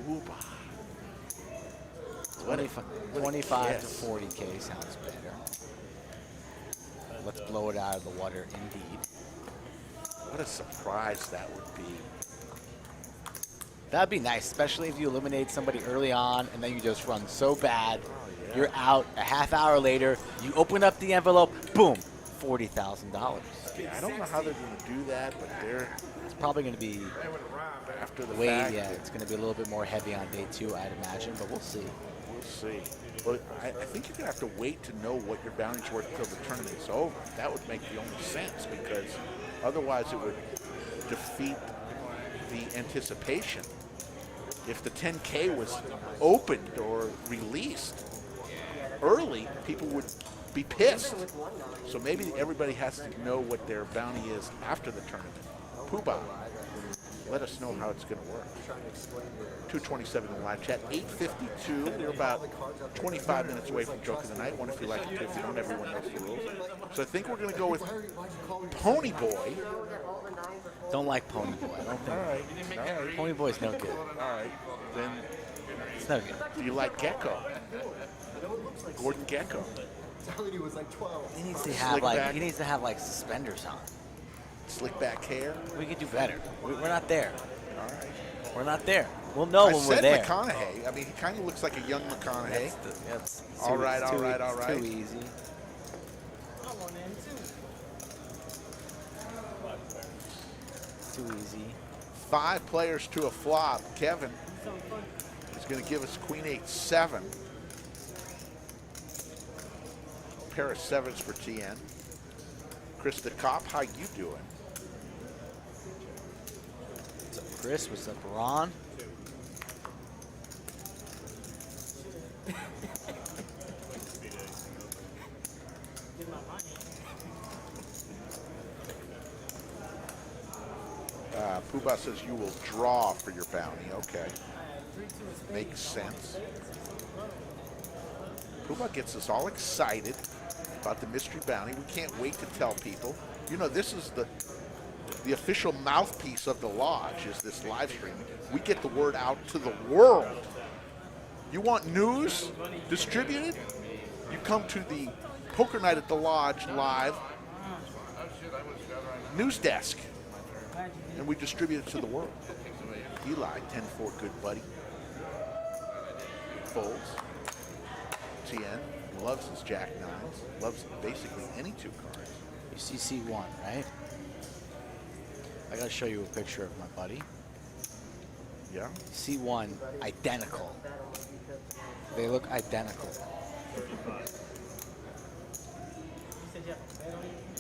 Poobah. 25 to 40K sounds better. Let's blow it out of the water, indeed. What a surprise that would be. That'd be nice, especially if you eliminate somebody early on and then you just run so bad, you're out. A half hour later, you open up the envelope, boom, $40,000. Yeah, I don't know how they're going to do that, but It's probably going to be after the way, fact. yeah, it's going to be a little bit more heavy on day 2, I'd imagine, but we'll see. We'll see. But I think you're going to have to wait to know what your bounty's worth until the tournament's over. That would make the only sense, because otherwise it would defeat the anticipation. If the 10K was opened or released early, people would be pissed. So maybe everybody has to know what their bounty is after the tournament. Poobah, let us know how it's going to work. 227 in the live chat, 8:52. We're about 25 minutes away from joke of the night. One if you like it, if you don't, everyone knows the rules. So I think we're going to go with Pony Boy. Don't like Pony Boy. I don't think. All right. Pony Boy's no good. All right. Then It's no good. do you like Gecko? Gordon Gecko. He needs to Slick back. have like suspenders on. Slick back hair. We could do better. We're not there. All right. We're not there. We'll know I when we're said there. McConaughey. I mean, he kind of looks like a young McConaughey. That's All right. Too easy. Too easy. 5 players to a flop. Kevin is going to give us Queen 8-7. Pair of 7s for TN. Krista Kopp, how you doing? What's up, Chris? What's up, Ron? Poobah says you will draw for your bounty. Okay. Makes sense. Poobah gets us all excited about the mystery bounty. We can't wait to tell people. You know, this is the official mouthpiece of the lodge, is this live stream. We get the word out to the world. You want news distributed? You come to the Poker Night at the Lodge live news desk, and we distribute it to the world. Eli, 10-4, good buddy. Folds. TN loves his Jack Nines. Loves basically any 2 cards. You see C1, right? I gotta show you a picture of my buddy. Yeah. C1, identical. They look identical.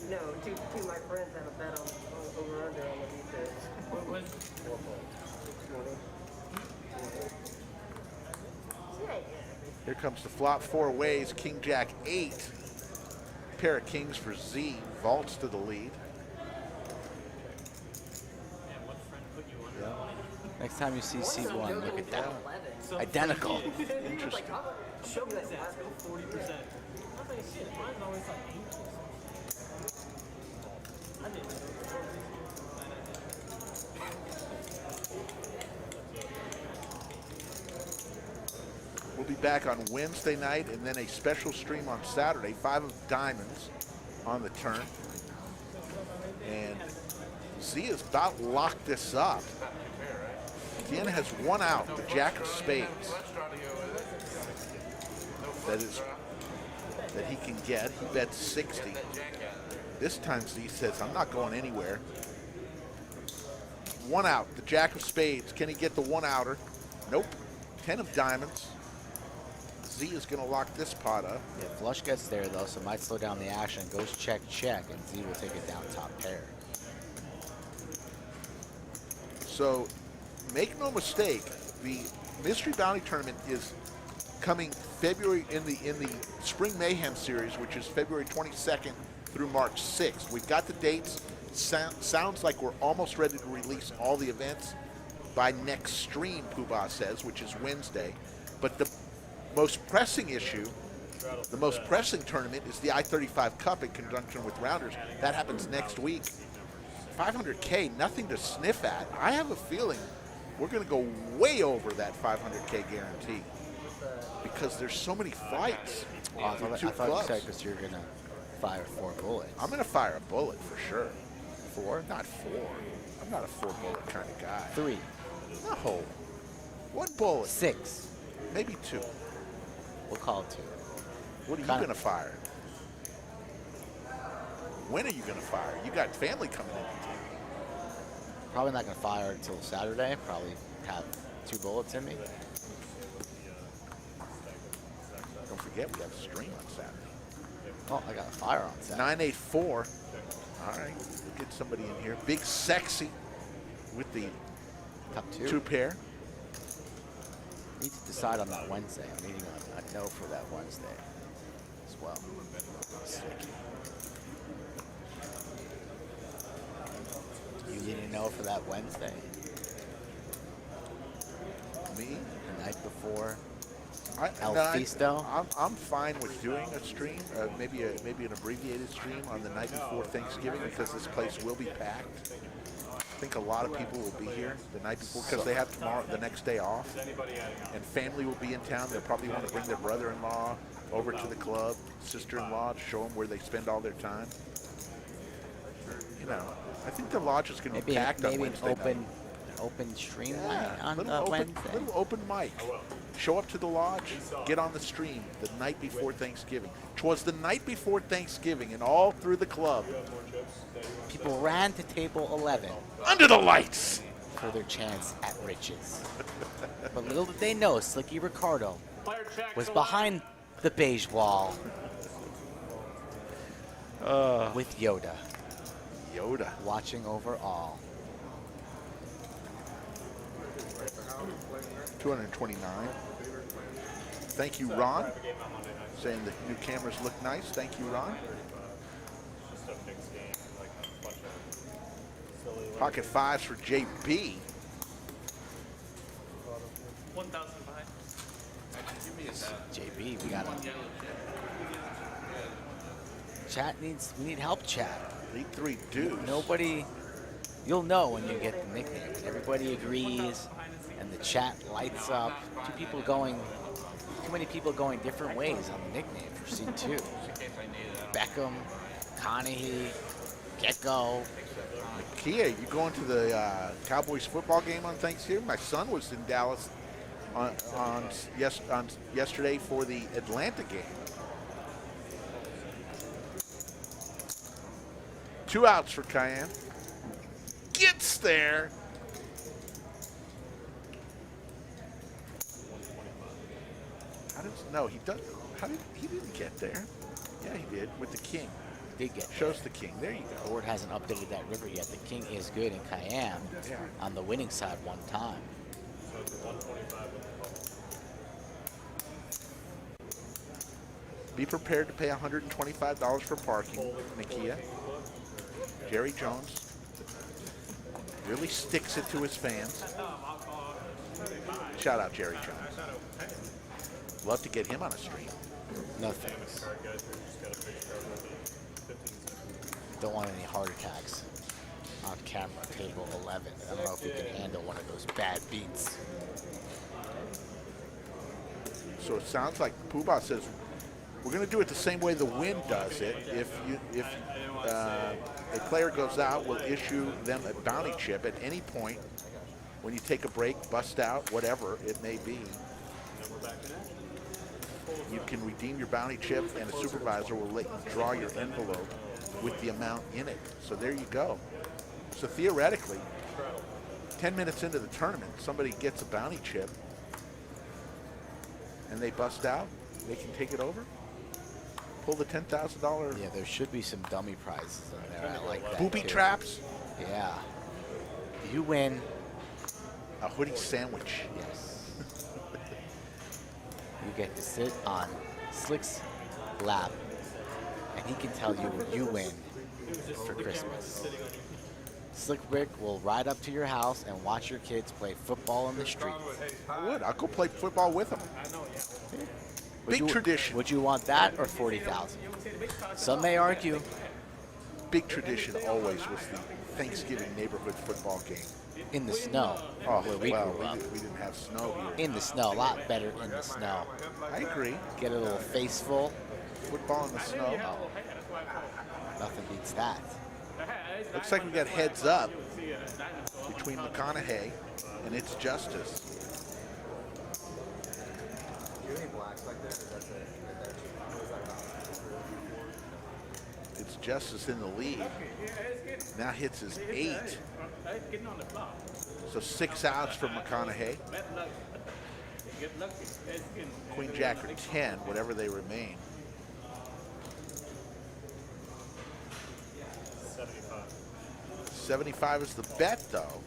No, two of my friends have a bet on over under on the defense. What was? Here comes the flop 4 ways. King Jack 8. Pair of kings for Z. Vaults to the lead. Next time you see C1, look at that. Identical. Interesting. Show me that. 40%. Mine's always like 8. I didn't. We'll be back on Wednesday night and then a special stream on Saturday. 5 of diamonds on the turn. And Z has about locked this up. Tien has 1 out, the Jack of Spades. That he can get. He bets 60. This time Z says, I'm not going anywhere. 1 out, the Jack of Spades. Can he get the 1-outer? Nope. 10 of diamonds. Z is going to lock this pot up. Yeah, flush gets there though, so might slow down the action. Goes check, check, and Z will take it down top pair. So make no mistake, the Mystery Bounty Tournament is coming February in the Spring Mayhem series, which is February 22nd through March 6th. We've got the dates. Sounds like we're almost ready to release all the events by next stream, Poobah says, which is Wednesday. But the most pressing issue, the most pressing tournament is the I-35 Cup in conjunction with Rounders. That happens next week. 500K, nothing to sniff at. I have a feeling we're going to go way over that 500K guarantee because there's so many fights. I thought you said because you're going to fire 4 bullets. I'm going to fire a bullet for sure. 4? Not 4. I'm not a 4-bullet kind of guy. 3. No. One bullet. 6. Maybe 2. We'll call it 2. What are you Kinda- going to fire? When are you going to fire? You got family coming in. Probably not going to fire until Saturday. Probably have 2 bullets in me. Don't forget, we have a stream on Saturday. Oh, I got a fire on Saturday. 984. All right, we'll get somebody in here. Big Sexy with the Top 2. 2 pair. Need to decide on that Wednesday. I'm needing a no for that Wednesday as well. You need a no for that Wednesday? Me? The night before? El No, Fisto? I'm fine with doing a stream, maybe an abbreviated stream on the night before Thanksgiving because this place will be packed. I think a lot of people will be here the night before because they have the next day off, and family will be in town. They'll probably want to bring their brother-in-law over to the club, sister-in-law, to show them where they spend all their time. You know, I think the lodge is going to be packed on Wednesday night. Open stream night on Wednesday. Little open mic. Show up to the lodge, get on the stream the night before Thanksgiving. 'Twas the night before Thanksgiving, and all through the club, People ran to table 11 under the lights, for their chance at riches. But little did they know, Slicky Ricardo was behind the beige wall with Yoda watching over all. 229. Thank you, Ron. Saying the new cameras look nice. Thank you, Ron. Pocket 5s for JB. 1,000 behind. JB, we got we need help, chat. 8-3 dudes. Nobody, you'll know when you get the nickname. Everybody agrees, and the chat lights up. Too many people going different ways on the nickname for C2. Beckham, Conahy, Gecko. Kia, you going to the Cowboys football game on Thanksgiving? My son was in Dallas on yesterday for the Atlanta game. 2 outs for Cayenne. Gets there. He didn't get there. Yeah, he did with the king. Did get Shows the king. There you go. Ford hasn't updated that river yet. The king is good in Cayenne on the winning side one time. Be prepared to pay $125 for parking, Nakia. Jerry Jones really sticks it to his fans. Shout out Jerry Jones. Love to get him on a stream. No thanks. Don't want any heart attacks on camera, table 11. I don't know if we can handle one of those bad beats. So it sounds like Poobah says we're going to do it the same way the Wind does it. If a player goes out, we'll issue them a bounty chip at any point when you take a break, bust out, whatever it may be. You can redeem your bounty chip, and a supervisor will let you draw your envelope with the amount in it. So there you go. So theoretically, 10 minutes into the tournament, somebody gets a bounty chip, and they bust out, they can take it over, pull the $10,000. Yeah, there should be some dummy prizes in there. I like that. Booby too. traps. Yeah. You win. A hoodie sandwich. Yes. You get to sit on Slick's lap, and he can tell you what you win for Christmas. Slick Rick will ride up to your house and watch your kids play football in the streets. I would. I'll go play football with them. Big tradition. Would you want that or 40,000? Some may argue. Big tradition always was the Thanksgiving neighborhood football game. In the snow, Oh, where we well, grew up. we didn't have snow here. In the snow, a lot better in the snow. I agree. Get a little face full. Football in the snow. Oh, nothing beats that. Looks like we got heads up between McConaughey and It's Justice. It's Justice in the lead. Now hits his 8. So 6 outs for McConaughey. Queen Jack or 10, whatever they remain. 75 is the bet, though.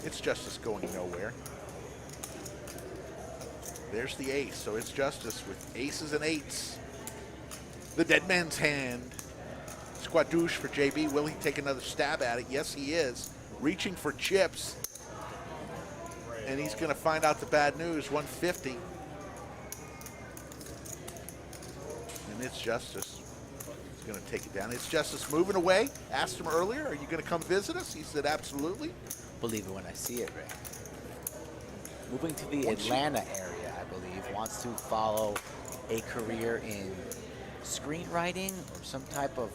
It's Justice going nowhere. There's the ace, so It's Justice with aces and 8s. The dead man's hand. Squadouche for JB. Will he take another stab at it? Yes, he is. Reaching for chips. And he's going to find out the bad news. 150. And It's Justice. He's going to take it down. It's Justice moving away. Asked him earlier, are you going to come visit us? He said, absolutely. Believe it when I see it, Rick. Moving to the Atlanta area, I believe, wants to follow a career in screenwriting or some type of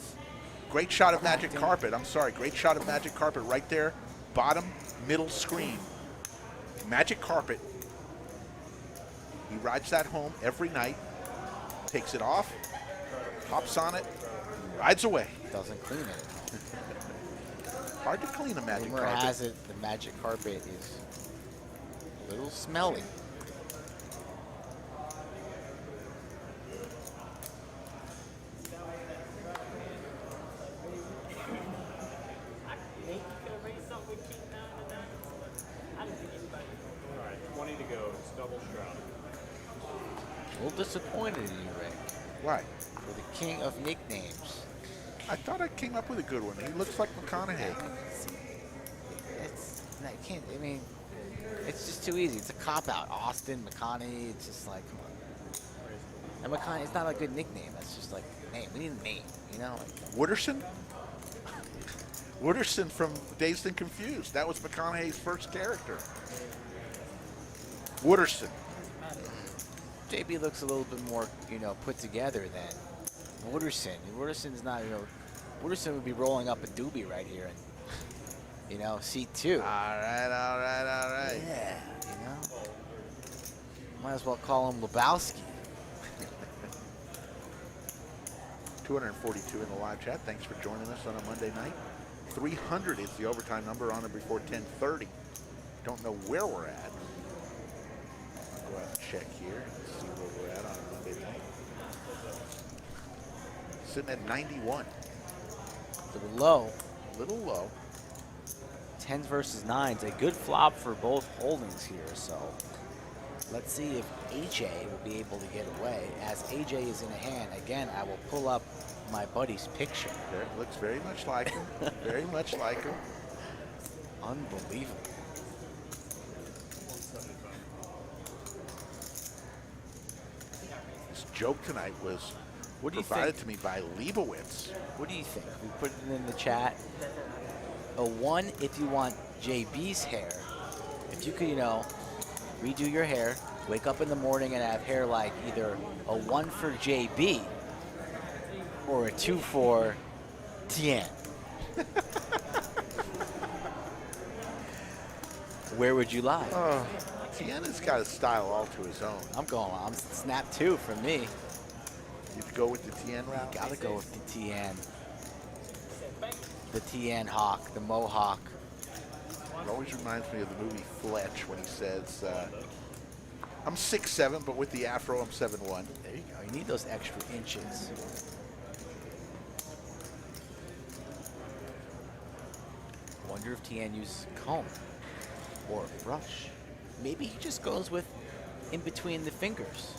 great shot of Magic Carpet. I'm sorry. Great shot of Magic Carpet right there. Bottom, middle screen. Magic Carpet. He rides that home every night. Takes it off. Hops on it. Rides away. Doesn't clean it. Hard to clean a Magic Rumor Carpet. has it the Magic Carpet is a little smelly. A little disappointed in you, Rick. Why? For the king of nicknames. I thought I came up with a good one. He looks like McConaughey. I can't, I mean, it's just too easy. It's a cop-out. Austin, McConaughey, it's just like, come on. And McConaughey, it's not a good nickname. That's just like, name. We need a name, you know? Like, Wooderson? Wooderson from Dazed and Confused. That was McConaughey's first character. Wooderson. JB looks a little bit more, you know, put together than Wooderson. Wooderson's not, you know, Wooderson would be rolling up a doobie right here and, you know, seat 2. All right. Yeah, you know. Might as well call him Lebowski. 242 in the live chat. Thanks for joining us on a Monday night. 300 is the overtime number on it before 10:30. Don't know where we're at. I'll go ahead and check here and see where we're at on a Monday night. Sitting at 91. A little low. A little low. 10s versus 9s. A good flop for both holdings here. So let's see if AJ will be able to get away. As AJ is in hand, again, I will pull up my buddy's picture. Looks very much like him. Very much like him. Unbelievable. This joke tonight was What do you provided think? to me by Leibowitz. What do you think? We put it in the chat. A 1 if you want JB's hair. If you could, you know, redo your hair, wake up in the morning and have hair like either a 1 for JB or a 2 for Tien. Where would you lie? Oh, Tien has got a style all to his own. I'm snap 2 for me. You'd go with the Tien route? Gotta go with the Tien. The Tien Hawk, the Mohawk. It always reminds me of the movie Fletch when he says, I'm 6'7", but with the afro, I'm 7'1". There you go. You need those extra inches. Wonder if Tien uses a comb or a brush. Maybe he just goes with in between the fingers.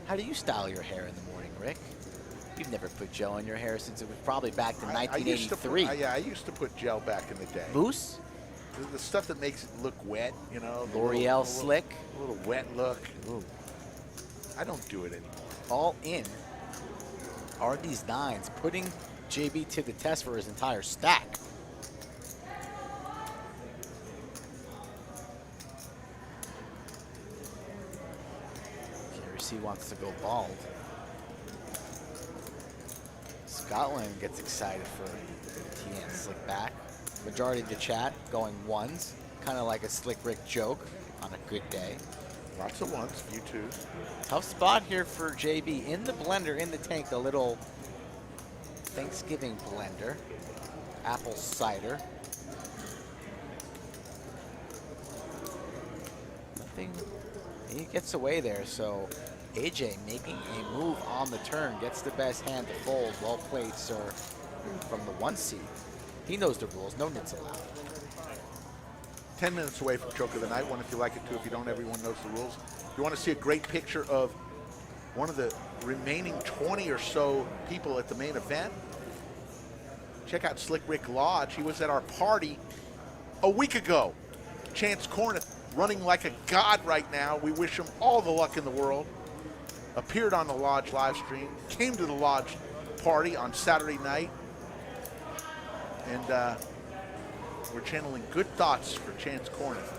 How do you style your hair in the morning, Rick? You've never put gel in your hair since it was probably back to 1983. I used to put gel back in the day. Mousse? The stuff that makes it look wet, you know. L'Oreal Slick? A little wet look. Ooh. I don't do it anymore. All in are these 9s, putting JB to the test for his entire stack. KRC wants to go bald. Scotland gets excited for TN Slick back. Majority of the chat going ones, kind of like a Slick Rick joke on a good day. Lots of ones, few twos. Tough spot here for JB in the blender, in the tank, a little Thanksgiving blender, apple cider. Nothing, he gets away there, so AJ making a move on the turn, gets the best hand to fold. Well played, sir, from the 1 seed. He knows the rules, no nits allowed. 10 minutes away from Choke of the Night. One if you like it, two if you don't. Everyone knows the rules. If you want to see a great picture of one of the remaining 20 or so people at the main event, check out Slick Rick Lodge. He was at our party a week ago. Chance Corneth running like a god right now. We wish him all the luck in the world. Appeared on the Lodge live stream, came to the Lodge party on Saturday night, and we're channeling good thoughts for Chance Corneth.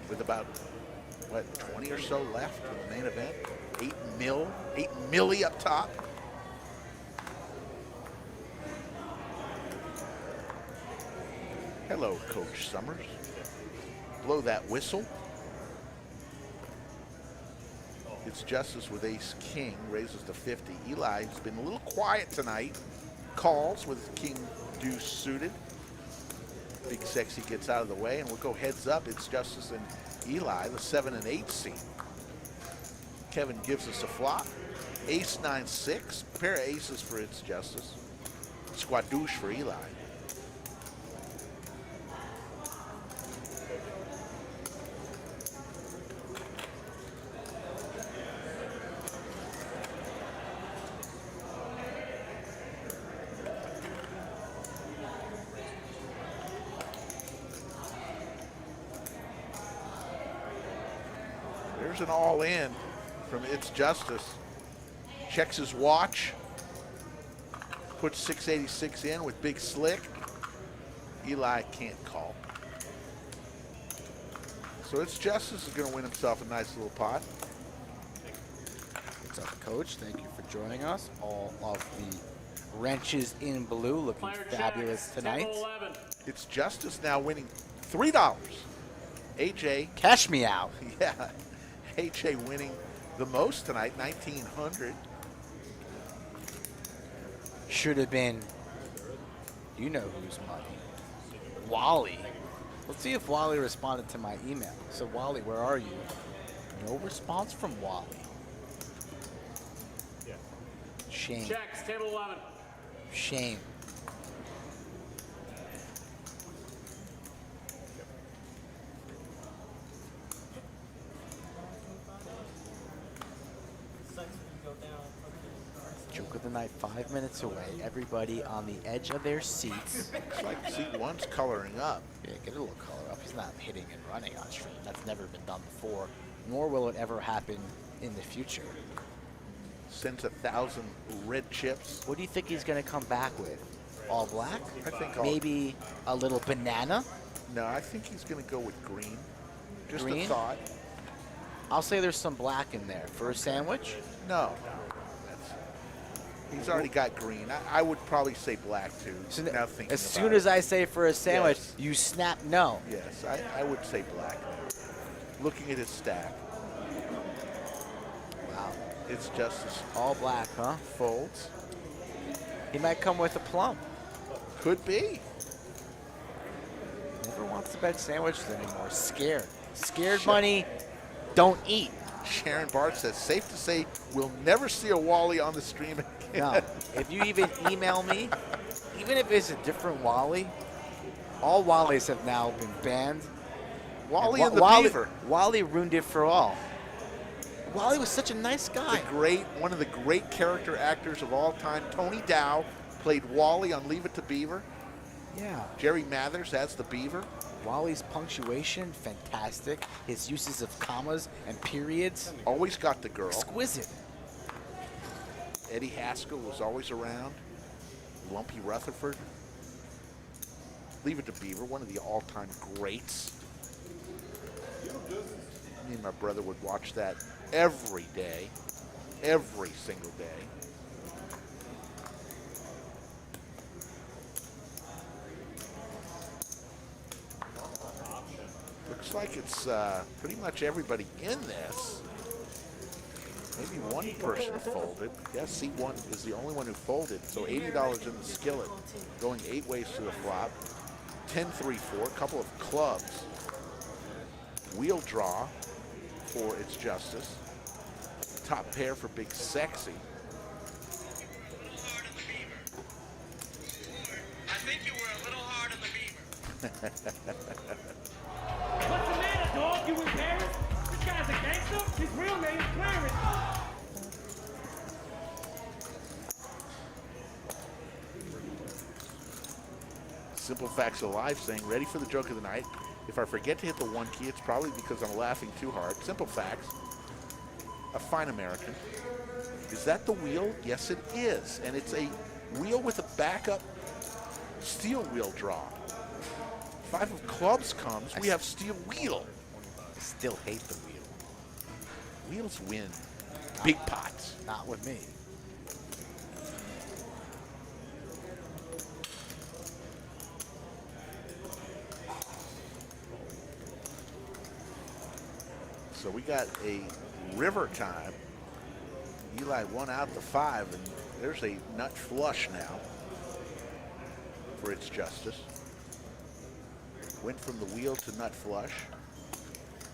With about, what, 20 or so left in the main event. 8 milli up top. Hello, Coach Summers. Blow that whistle. It's Justice with Ace King, raises to 50. Eli's been a little quiet tonight. Calls with King Deuce suited. Big Sexy gets out of the way, and we'll go heads up. It's Justice and Eli, the 7 and 8 seed. Kevin gives us a flop. Ace 9-6, pair of aces for It's Justice. Squadouche for Eli. There's an all-in from It's Justice. Checks his watch. Puts 686 in with Big Slick. Eli can't call. So It's Justice is going to win himself a nice little pot. What's up, Coach? Thank you for joining us. All of the wrenches in blue looking fabulous tonight. It's Justice now winning $3. AJ. Cash me out. Yeah. AJ winning the most tonight, 1,900. Should have been, you know whose money. Wally. Let's see if Wally responded to my email. So Wally, where are you? No response from Wally. Shame. Checks, table 11. Shame. Joke of the night, 5 minutes away. Everybody on the edge of their seats. It's like seat one's coloring up. Yeah, get a little color up. He's not hitting and running on stream. That's never been done before, nor will it ever happen in the future. Sends 1,000 red chips. What do you think he's going to come back with? All black? I think all, Maybe a little banana? No, I think he's going to go with green. Just Green? a thought. I'll say there's some black in there. For a sandwich? No. He's already got green. I would probably say black too. So now thinking as soon about as it. I say for a sandwich, Yes. you snap no. Yes, I would say black. Looking at his stack. Wow. It's Justice All black, huh? folds. He might come with a plum. Could be. Never wants to bet sandwiches anymore. Scared. Scared money, don't eat. Sharon Bart says, safe to say we'll never see a Wally on the stream again. No. If you even email me, even if it's a different Wally, all Wallies have now been banned. Wally and the Wally, Beaver. Wally ruined it for all. Wally was such a nice guy. One of the great character actors of all time, Tony Dow, played Wally on Leave It to Beaver. Yeah. Jerry Mathers as the Beaver. Wally's punctuation, fantastic. His uses of commas and periods, Always got the girl. exquisite. Eddie Haskell was always around. Lumpy Rutherford. Leave It to Beaver, one of the all-time greats. Me and my brother would watch that every day. Every single day. looks like it's pretty much everybody in this. Maybe one person folded. Yes, C1 is the only one who folded. So $80 in the skillet, going 8 ways to the flop. 10-3-4, a couple of clubs. Wheel draw for its justice. Top pair for Big Sexy. I think you were a little hard on the beaver. What's the matter, dog? You embarrassed? This guy's a gangster? His real name is Clarence. Simple Facts Alive saying, ready for the joke of the night. If I forget to hit the 1 key, it's probably because I'm laughing too hard. Simple Facts, a fine American. Is that the wheel? Yes, it is. And it's a wheel with a backup steel wheel draw. 5 of clubs comes, we have steel wheel. I still hate the wheel. Wheels win. Big pots. Not with me. So we got a river time. Eli won out the 5, and there's a nut flush now for its justice. Went from the wheel to nut flush.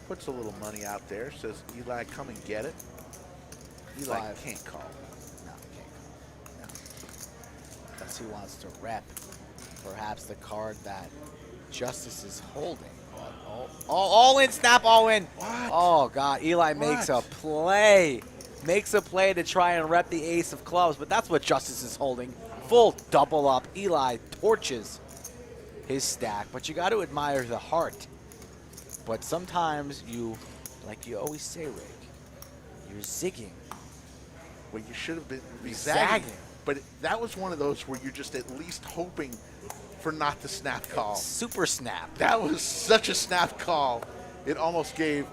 Puts a little money out there. Says, Eli, come and get it. Eli 5. can't call. No, he can't. No. Unless he wants to rep perhaps the card that Justice is holding. All in, snap, all in. What? Oh, God. Eli makes a play. Makes a play to try and rep the ace of clubs, but that's what Justice is holding. Full double up. Eli torches his stack, but you got to admire the heart. But sometimes you, like you always say, Rick, you're zigging. Well, you should have been Zagging. zagging. But that was one of those where you're just at least hoping for not the snap call. Super snap. That was such a snap call. It almost gave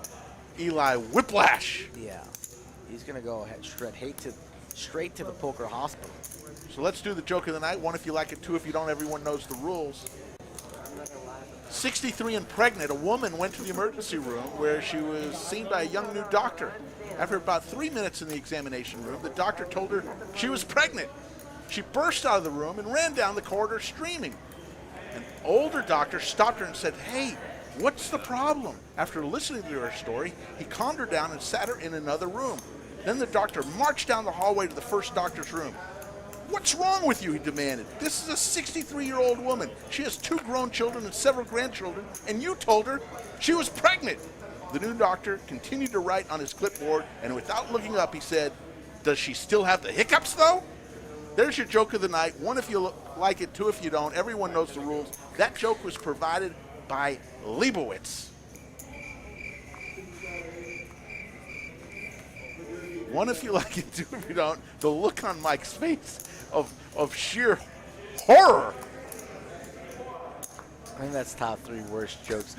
Eli whiplash. Yeah. He's going to go ahead, straight to the poker hospital. So let's do the joke of the night. 1 if you like it, 2 if you don't. Everyone knows the rules. 63 and pregnant, a woman went to the emergency room where she was seen by a young new doctor. After about 3 minutes in the examination room, the doctor told her she was pregnant. She burst out of the room and ran down the corridor screaming. An older doctor stopped her and said, "Hey, what's the problem?" After listening to her story, he calmed her down and sat her in another room. Then the doctor marched down the hallway to the first doctor's room. "What's wrong with you?" he demanded. "This is a 63-year-old woman. She has 2 grown children and several grandchildren, and you told her she was pregnant." The new doctor continued to write on his clipboard, and without looking up, he said, "Does she still have the hiccups, though?" There's your joke of the night. 1 if you like it, 2 if you don't. Everyone knows the rules. That joke was provided by Leibowitz. 1 if you like it, 2 if you don't. The look on Mike's face of sheer horror. I think that's top 3 worst jokes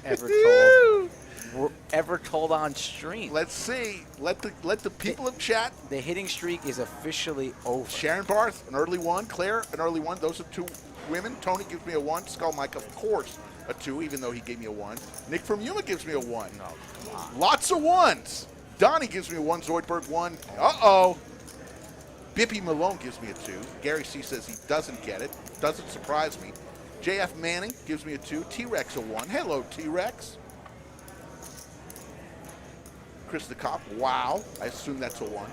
ever told on stream. Let's see. Let the people of chat. The hitting streak is officially over. Sharon Barth, an early 1. Claire, an early 1. Those are 2 women. Tony gives me a 1. Skull Mike, of course, a 2, even though he gave me a 1. Nick from Yuma gives me a 1. No, come on. Lots of 1s. Donnie gives me a 1. Zoidberg 1. Uh-oh. Bippy Malone gives me a 2. Gary C says he doesn't get it. Doesn't surprise me. JF Manning gives me a 2. T-Rex a 1. Hello, T-Rex. Chris the Cop, wow. I assume that's a 1.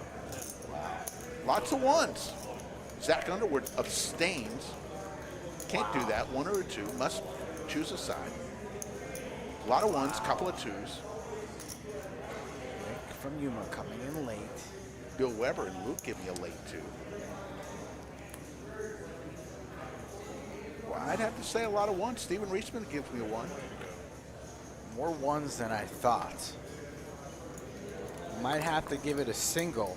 Wow. Lots of 1s. Zach Underwood abstains. Can't do that. 1 or a 2. Must choose a side. A lot of 1s, couple of 2s. Rick from Yuma coming in late. Bill Weber and Luke give me a late 2. Well, I'd have to say a lot of 1s. Steven Reisman gives me a 1. More 1s than I thought. Might have to give it a single.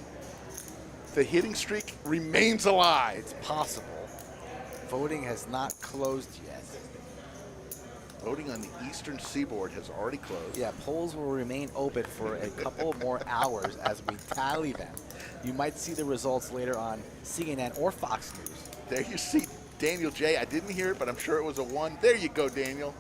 The hitting streak remains alive. It's possible. Voting has not closed yet. Voting on the eastern seaboard has already closed. Yeah, polls will remain open for a couple more hours as we tally them. You might see the results later on CNN or Fox News. There you see Daniel J. I didn't hear it, but I'm sure it was a 1. There you go, Daniel.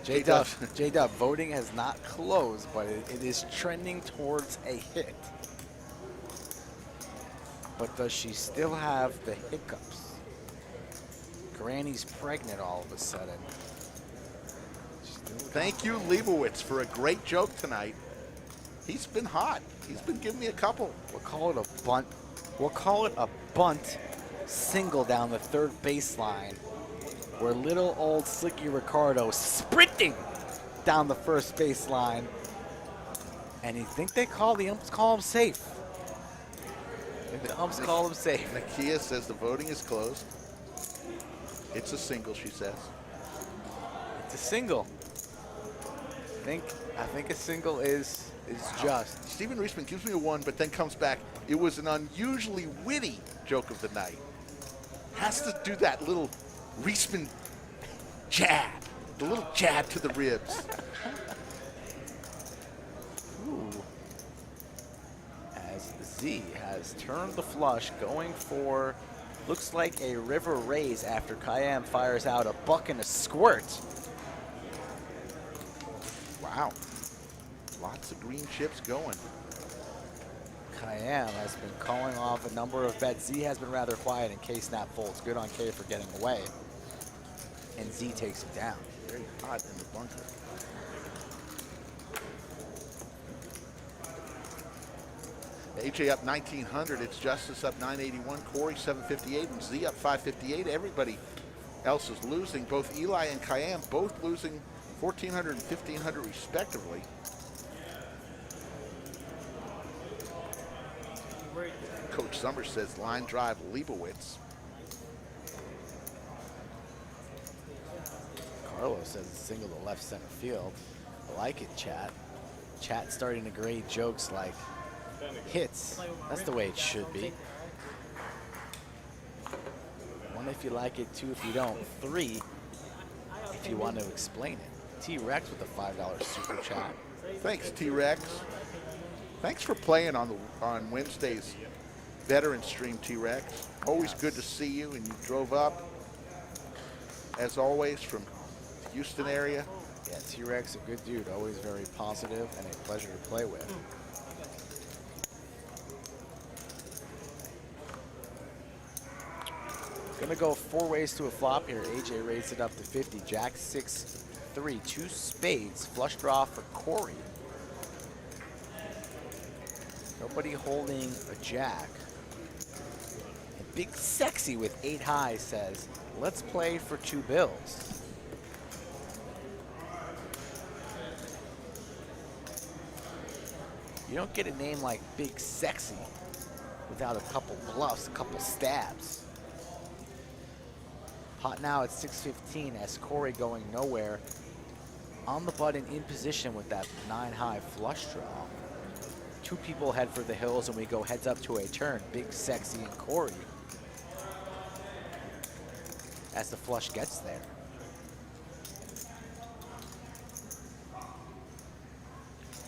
J-Dub, voting has not closed, but it is trending towards a hit. But does she still have the hiccups? Granny's pregnant all of a sudden. Thank you, Leibowitz, for a great joke tonight. He's been hot. He's been giving me a couple. We'll call it a bunt. We'll call it a bunt single down the third baseline, where little old Slicky Ricardo sprinting down the first baseline, and you think the umps call him safe. The umps call him safe. Nakia says the voting is closed. It's a single, she says. It's a single. I think a single is just. Stephen Reisman gives me a 1, but then comes back. It was an unusually witty joke of the night. Has to do that little Reisman jab, the little jab to the ribs. Ooh. As Z has turned the flush, going for, looks like a river raise after Kayam fires out a buck and a squirt. Wow. Lots of green chips going. Kayam has been calling off a number of bets. Z has been rather quiet, and K snap folds. Good on K for getting away. And Z takes him down. Very hot in the bunker. AJ up 1900. It's Justice up 981. Corey 758 and Z up 558. Everybody else is losing. Both Eli and Kayam both losing 1,400 and 1,500 respectively. Coach Summers says line drive Leibowitz. Carlos says it's single to left center field. I like it, chat. Chat starting to grade jokes like hits. That's the way it should be. 1 if you like it, 2 if you don't, 3 if you want to explain it. T-Rex with a $5 super chat. Thanks, T-Rex. Thanks for playing on Wednesday's veteran stream, T-Rex. Always good to see you, and you drove up, as always, from the Houston area. Yeah, T-Rex, a good dude, always very positive and a pleasure to play with. Gonna go 4 ways to a flop here. AJ raised it up to 50. Jack 6-3, 2 spades, flush draw for Corey. Nobody holding a jack. And Big Sexy with 8 high says, let's play for 2 bills. You don't get a name like Big Sexy without a couple bluffs, a couple stabs. Pot now at 6:15 as Corey going nowhere. On the button in position with that 9 high flush draw. 2 people head for the hills, and we go heads up to a turn. Big Sexy and Corey as the flush gets there.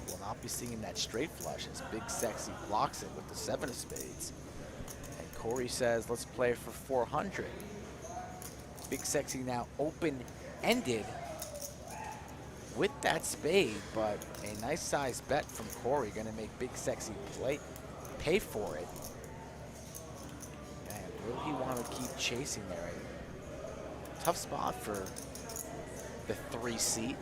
We'll not be seeing that straight flush as Big Sexy blocks it with the 7 of spades. And Corey says, let's play for 400. Big Sexy now open-ended with that spade, but a nice size bet from Corey, gonna make Big Sexy pay for it. And will he want to keep chasing there? Tough spot for the 3 seat.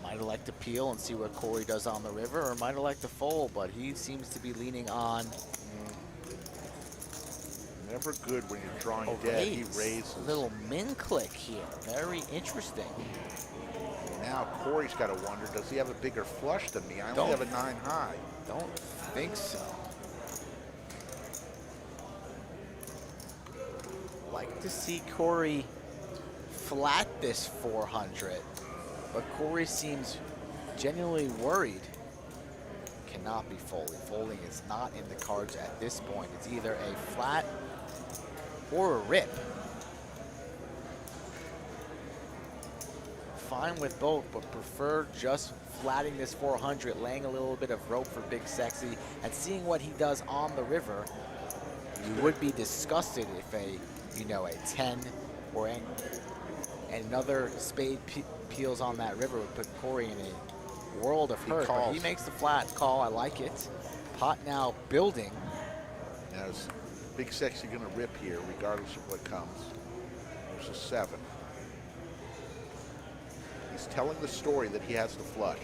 Might have liked to peel and see what Corey does on the river, or might have liked to fold, but he seems to be leaning on Never good when you're drawing a dead. He raise. raises. A little min click here. Very interesting. Now Corey's got to wonder, does he have a bigger flush than me? I only have a 9 high. Don't think so. Like to see Corey flat this 400, but Corey seems genuinely worried. Cannot be folding. Folding is not in the cards at this point. It's either a flat or a rip. Fine with both, but prefer just flatting this 400, laying a little bit of rope for Big Sexy, and seeing what he does on the river. You would be disgusted if a 10 or another spade peels on that river would put Corey in a world of hurt. But he makes the flat call. I like it. Pot now building. Now is Big Sexy going to rip here, regardless of what comes? There's a 7. He's telling the story that he has the flush.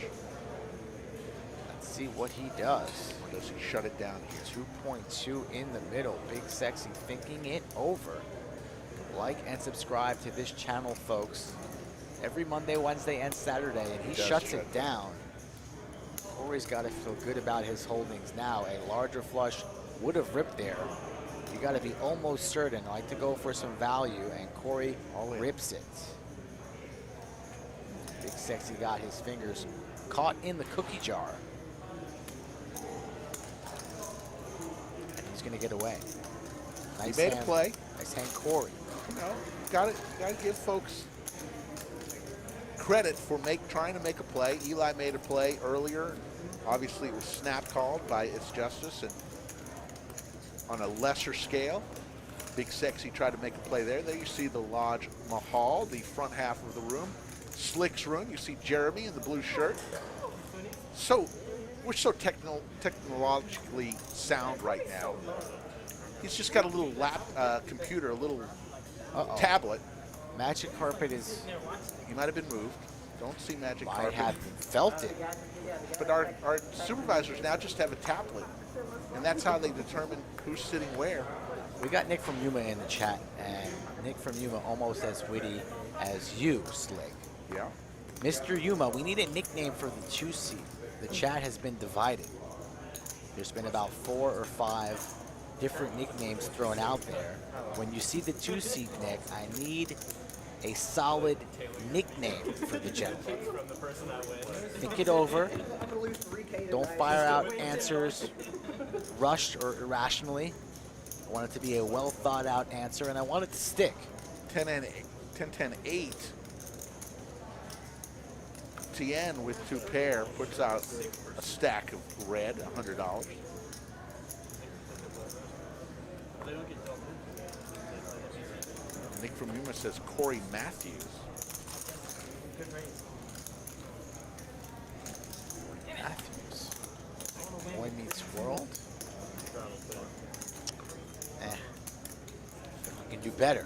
Let's see what he does. Or does he shut it down here? 2.2 in the middle. Big Sexy thinking it over. Like and subscribe to this channel, folks. Every Monday, Wednesday, and Saturday, and he shuts it down. Corey's got to feel good about his holdings now. A larger flush would have ripped there. You got to be almost certain. I like to go for some value, and Corey rips it. Big Sexy got his fingers caught in the cookie jar. And he's going to get away. Nice he made a play. Nice hand, Corey. Got to give folks credit for trying to make a play. Eli made a play earlier. Obviously, it was snap called by its justice, and on a lesser scale, Big Sexy tried to make a play there. There you see the Lodge Mahal, the front half of the room. Slick's room, you see Jeremy in the blue shirt. So, we're so technologically sound right now. He's just got a little computer, a little tablet. Magic carpet is... He might have been moved. Don't see magic might carpet. have felt it. But our supervisors now just have a tablet, and that's how they determine who's sitting where. We got Nick from Yuma in the chat, and Nick from Yuma almost as witty as you, Slick. Yeah. Mr. Yuma, we need a nickname for the 2 seat. The chat has been divided. There's been about 4 or 5 different nicknames thrown out there. When you see the 2 seat, Nick, I need a solid nickname for the gentleman. Think it over. Don't fire out answers rushed or irrationally. I want it to be a well thought out answer, and I want it to stick. 10-10-8. Tien with 2 pair puts out a stack of red, $100. Nick from Yuma says Corey Matthews. Matthews. Boy Meets World. You can do better.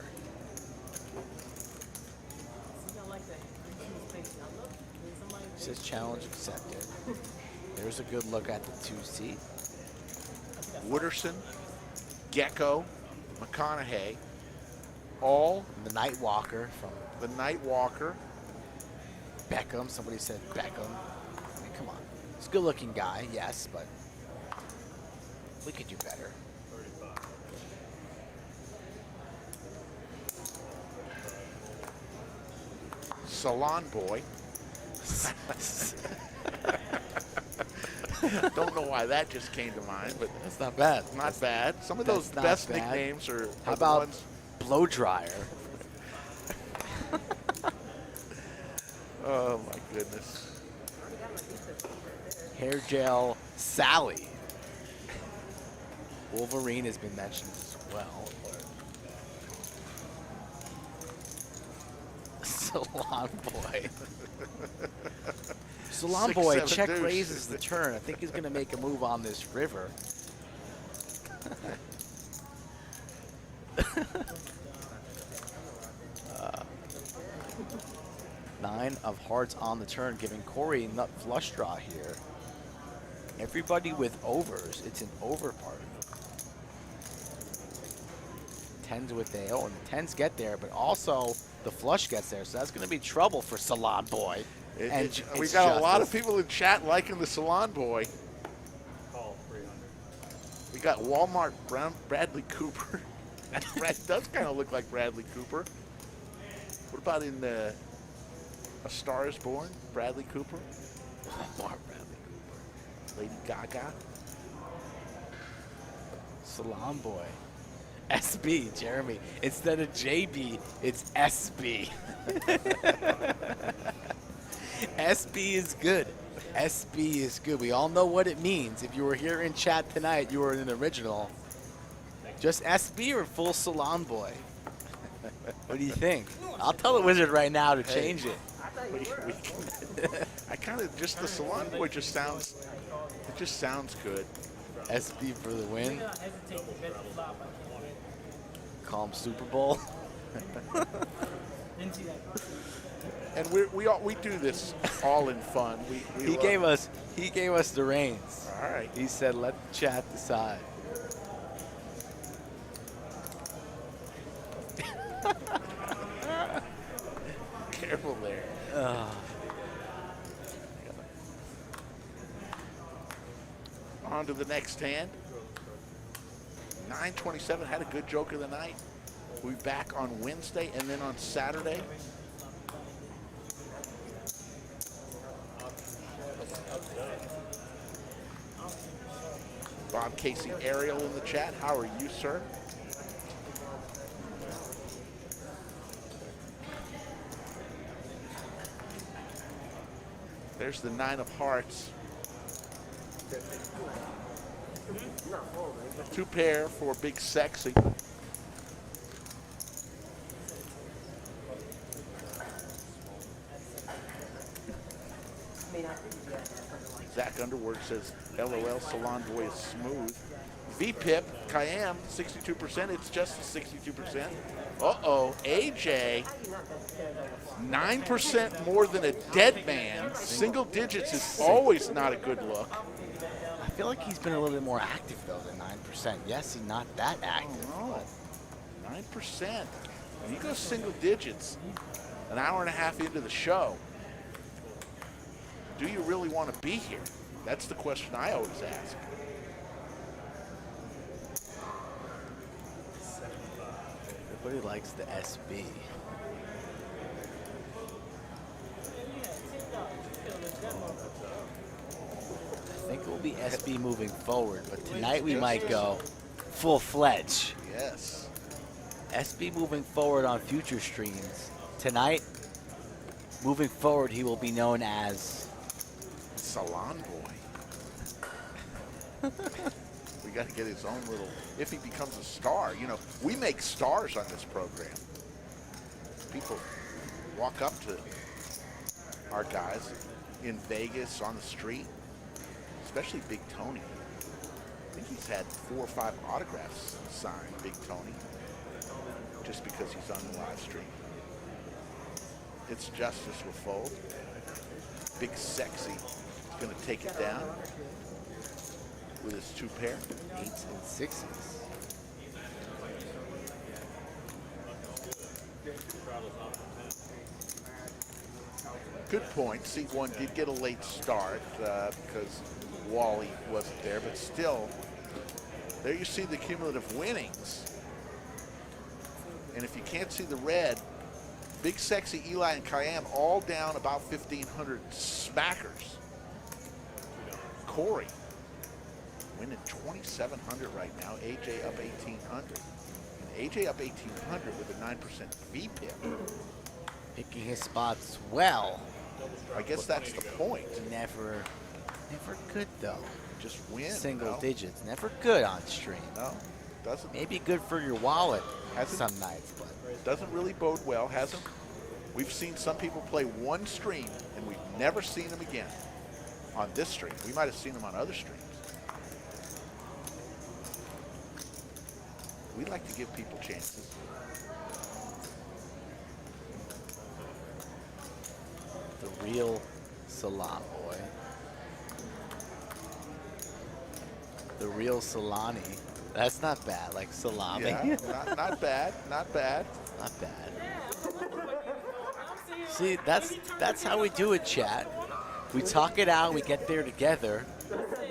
Says challenge accepted. There's a good look at the 2 seat. Wooderson, Gecko, McConaughey, all the Night Walker from the Night Walker. Beckham. Somebody said Beckham. I mean, come on. He's a good-looking guy, yes, but we could do better. Salon Boy. Don't know why that just came to mind, but that's not bad. Not bad. Some of those best nicknames are How the about ones. Blow Dryer? Oh my goodness. Hair Gel Sally. Wolverine has been mentioned as well. Salon Boy. Salon Boy, check deuce. raises the turn. I think he's going to make a move on this river. Nine of hearts on the turn, giving Corey nut flush draw here. Everybody with overs, it's an over party. Tens with the and the tens get there, but also the flush gets there, so that's going to be trouble for Salon Boy. We got a lot of people in chat liking the Salon Boy. We got Walmart Bradley Cooper. That does kind of look like Bradley Cooper. What about in A Star Is Born? Bradley Cooper. Walmart Bradley Cooper. Lady Gaga. Salon Boy. SB, Jeremy. Instead of JB, it's SB. SB is good. SB is good. We all know what it means. If you were here in chat tonight, you were an original. Just SB or full Salon Boy? What do you think? I'll tell the wizard right now to change it. I kind of just the Salon Boy just sounds. It just sounds good. SB for the win. Call him Super Bowl. And we do this all in fun. We He gave us the reins. All right. He said, "Let the chat decide." Careful there. On to the next hand. 927 had a good joke of the night. We'll be back on Wednesday and then on Saturday. Bob Casey Ariel in the chat. How are you, sir? There's the 9 of hearts. 2 pair for Big Sexy. Zach Underwood says, LOL, Salon Boy is smooth. VPIP, Kayam, 62%. It's just 62%. Uh-oh, AJ, 9% more than a dead man. Single digits is always not a good look. I feel like he's been a little bit more active though than 9%. Yes, he's not that active. Oh, no. 9%. When you go single digits an hour and a half into the show, do you really want to be here? That's the question I always ask. Everybody likes the SB. I think it will be SB moving forward, but tonight we might go full-fledged. Yes. SB moving forward on future streams. Tonight, moving forward, he will be known as Salon Boy. We got to get his own little, if he becomes a star. You know, we make stars on this program. People walk up to our guys in Vegas on the street, especially Big Tony. I think he's had 4 or 5 autographs signed, Big Tony, just because he's on the live stream. It's Justice with Fold. Big Sexy is going to take it down with his 2 pair. 8s and 6s. Good point. Seat 1 did get a late start because Wally wasn't there, but still, there you see the cumulative winnings. And if you can't see the red, Big Sexy, Eli, and Kayam all down about 1,500 smackers. Corey winning 2,700 right now. AJ up 1,800. And AJ up 1,800 with a 9% VPIP. Picking his spots well. I guess that's the point. Never good though. Just win. Single no? digits. Never good on stream. No, doesn't. Maybe good for your wallet Hasn't- some nights, but Doesn't really bode well, hasn't. We've seen some people play one stream and we've never seen them again on this stream. We might have seen them on other streams. We like to give people chances. the real Salon Boy. The real Solani. That's not bad, like salami. Yeah, not bad, not bad. Not bad. See, that's how we do it, chat. We talk it out, we get there together,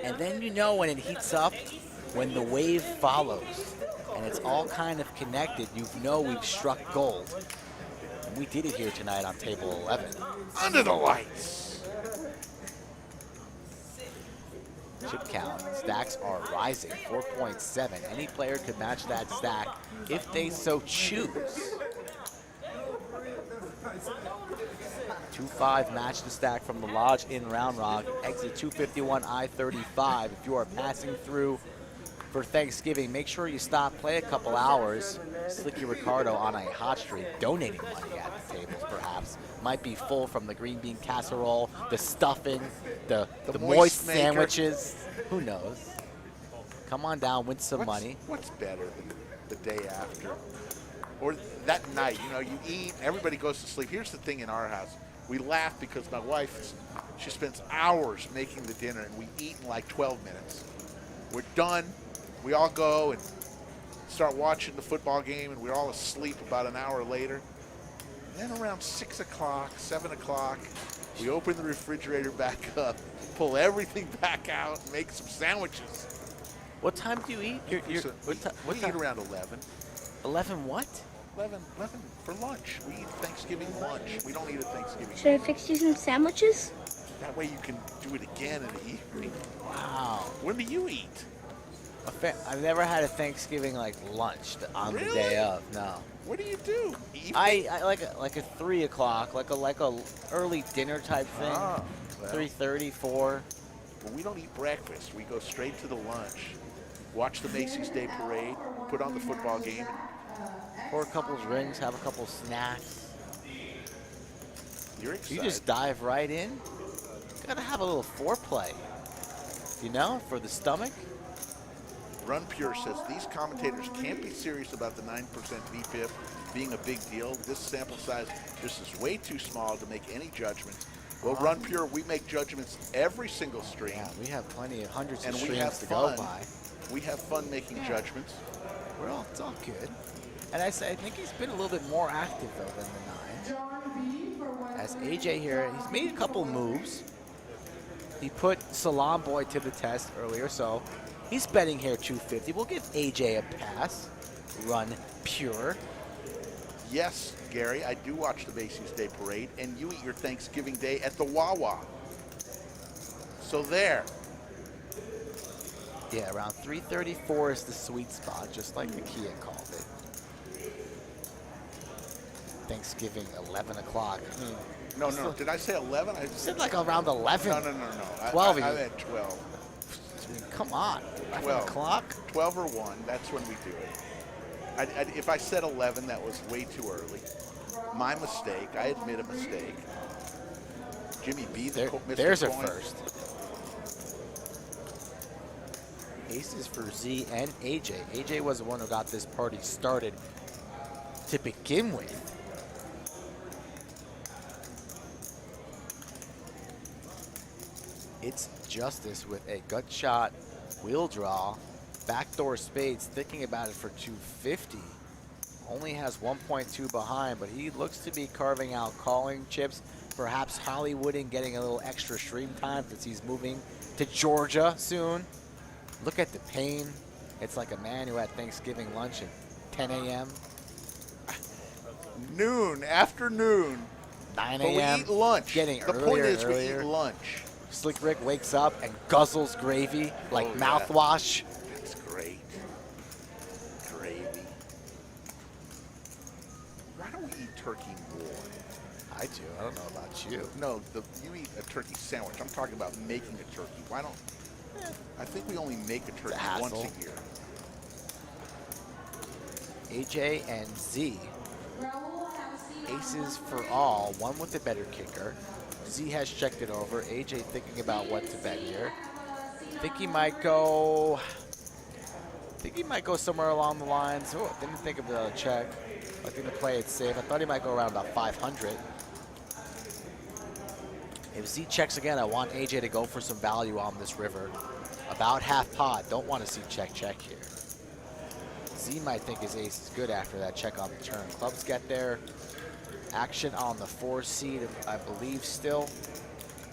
and then you know when it heats up, when the wave follows, and it's all kind of connected, you know we've struck gold. And we did it here tonight on table 11. Under the lights. Chip count, stacks are rising, 4.7. Any player could match that stack if they so choose. 2-5 match the stack from the lodge in Round Rock. Exit 251 I-35. If you are passing through for Thanksgiving, make sure you stop, play a couple hours. Slicky Ricardo on a hot streak, donating money at the tables, perhaps. Might be full from the green bean casserole, the stuffing, the moist maker. sandwiches. Who knows? Come on down, win some money. What's better than the day after? Or that night, you know, you eat, everybody goes to sleep. Here's the thing in our house. We laugh because my wife, she spends hours making the dinner, and we eat in like 12 minutes. We're done. We all go and start watching the football game, and we're all asleep about an hour later. And then around 6 o'clock, 7 o'clock, we open the refrigerator back up, pull everything back out, and make some sandwiches. What time do you eat? We eat around 11. 11 what? 11 for lunch. We eat Thanksgiving lunch. We don't eat a Thanksgiving. Should I fix you some sandwiches? That way you can do it again in the evening. Wow. When do you eat? I've never had a Thanksgiving like lunch on the day of. No. What do you do? Evening? I like a 3 o'clock, like a early dinner type thing. Ah, well. 3:30, 4. Well, we don't eat breakfast. We go straight to the lunch. Watch the Macy's Day Parade. Put on the football game. Pour a couple drinks, have a couple snacks. You're excited. You just dive right in. Gotta have a little foreplay, you know, for the stomach. Run Pure says these commentators can't be serious about the 9% VPIP being a big deal. This sample size just is way too small to make any judgments. Well, Run Pure, we make judgments every single stream. Yeah, we have plenty of hundreds and of we streams have to fun. go by. We have fun making judgments. It's all good. And I think he's been a little bit more active, though, than the 9. As AJ here, he's made a couple moves. He put Salam Boy to the test earlier, so he's betting here 250. We'll give AJ a pass. Run Pure. Yes, Gary, I do watch the Macy's Day Parade, and you eat your Thanksgiving Day at the Wawa. So there. Yeah, around 334 is the sweet spot, just like the Kia called it. Thanksgiving, 11 o'clock. No. Did I say 11? I said like around 11. No. 12. I meant 12. I mean, come on. 12 o'clock? 12 or 1, that's when we do it. If I said 11, that was way too early. My mistake. I admit a mistake. Jimmy B, Mr. There's a Coin. first. Aces for Z and AJ. AJ was the one who got this party started to begin with. It's Justice with a gut shot, wheel draw, backdoor spades, thinking about it for 250. Only has 1.2 behind, but he looks to be carving out calling chips, perhaps Hollywooding, getting a little extra stream time since he's moving to Georgia soon. Look at the pain. It's like a man who had Thanksgiving lunch at 10 a.m. Noon, afternoon. 9 But we a.m. eat lunch. Getting the earlier point and is earlier. we eat lunch. Slick Rick wakes up and guzzles gravy like yeah. mouthwash. That's great. Gravy. Why don't we eat turkey more? I do. I don't know about you. No, you eat a turkey sandwich. I'm talking about making a turkey. Why don't... I think we only make a turkey once a year. AJ and Z. Aces for all. One with the better kicker. Z has checked it over. AJ thinking about what to bet here. Think he might go somewhere along the lines. Oh, didn't think of the check. I think to play it safe. I thought he might go around about 500. If Z checks again, I want AJ to go for some value on this river. About half pot. Don't want to see check here. Z might think his ace is good after that check on the turn. Clubs get there. Action on the 4 seed, I believe still.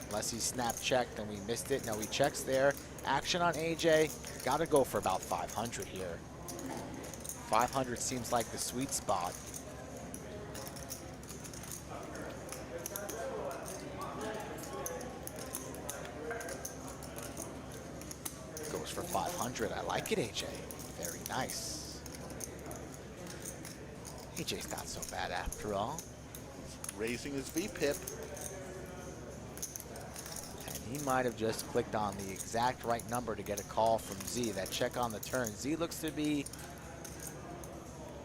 Unless he snap checked and we missed it. No, he checks there. Action on AJ. Got to go for about 500 here. 500 seems like the sweet spot. Goes for 500. I like it, AJ. Very nice. AJ's not so bad after all. Raising his VPIP. And he might have just clicked on the exact right number to get a call from Z. That check on the turn. Z looks to be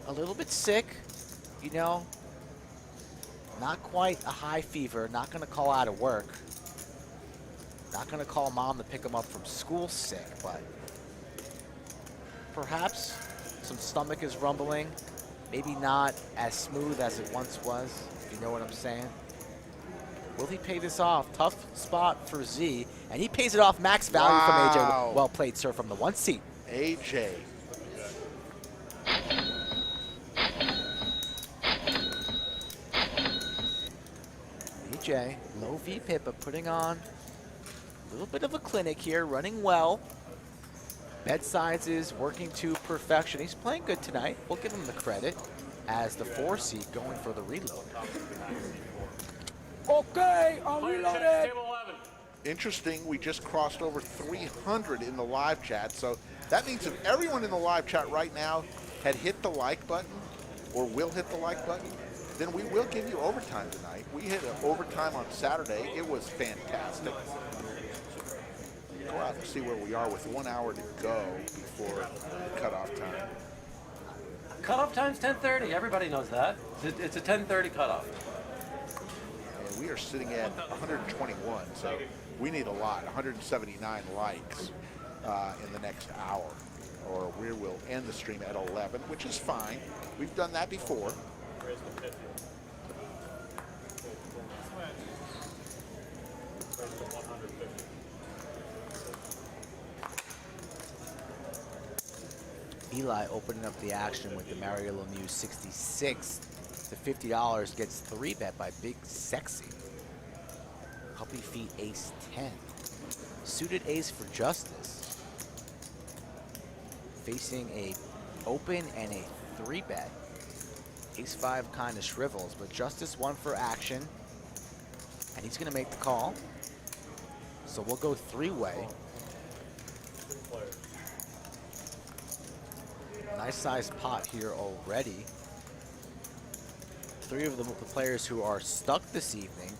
a little bit sick, you know. Not quite a high fever. Not going to call out of work. Not going to call mom to pick him up from school sick, but perhaps some stomach is rumbling. Maybe not as smooth as it once was, if you know what I'm saying. Will he pay this off? Tough spot for Z, and he pays it off. Max value from AJ. Well played, sir, from the 1 seat. AJ. AJ, low VPIP, but putting on a little bit of a clinic here, running well. Bet sizes working to perfection. He's playing good tonight. We'll give him the credit as the 4 seed going for the reload. Okay, I'm reloaded. Table 11. Interesting, we just crossed over 300 in the live chat, so that means if everyone in the live chat right now had hit the like button or will hit the like button, then we will give you overtime tonight. We hit an overtime on Saturday. It was fantastic. Go out and see where we are with 1 hour to go before cutoff time. Cutoff time's 10:30. Everybody knows that. It's a 10:30 cutoff. And we are sitting at 121, so we need a lot, 179 likes in the next hour, or we will end the stream at 11, which is fine. We've done that before. Eli opening up the action with the Mario Lemieux 66. The $50 gets 3-bet by Big Sexy. Puppy feet ace 10. Suited ace for Justice. Facing a open and a 3-bet. Ace 5 kind of shrivels, but Justice won for action. And he's gonna make the call. So we'll go 3-way. Nice sized pot here already. 3 of the players who are stuck this evening.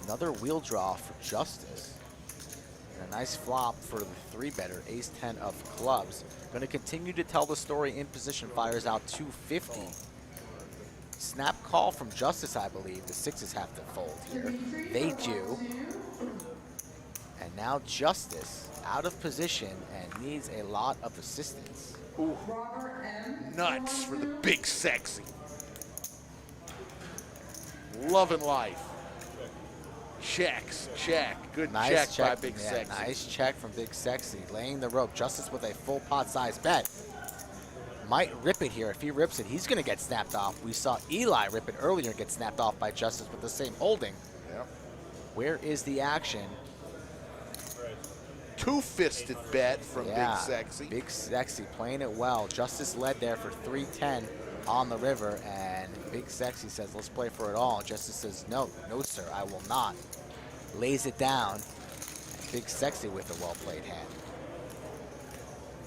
Another wheel draw for Justice. And a nice flop for the 3-better, ace 10 of clubs. Going to continue to tell the story in position, fires out 250. Snap call from Justice, I believe. The 6s have to fold here. They do. And now Justice out of position and needs a lot of assistance. Ooh. Nuts for the Big Sexy. Loving life. Checks, check. Good Nice check by Big yeah, Sexy. Nice check from Big Sexy. Laying the rope. Justice with a full pot size bet. Might rip it here. If he rips it, he's going to get snapped off. We saw Eli rip it earlier and get snapped off by Justice with the same holding. Yep. Where is the action? Two-fisted bet from Big Sexy. Big Sexy playing it well. Justice led there for 310 on the river, and Big Sexy says, let's play for it all. Justice says, no, sir, I will not. Lays it down. And Big Sexy with a well-played hand.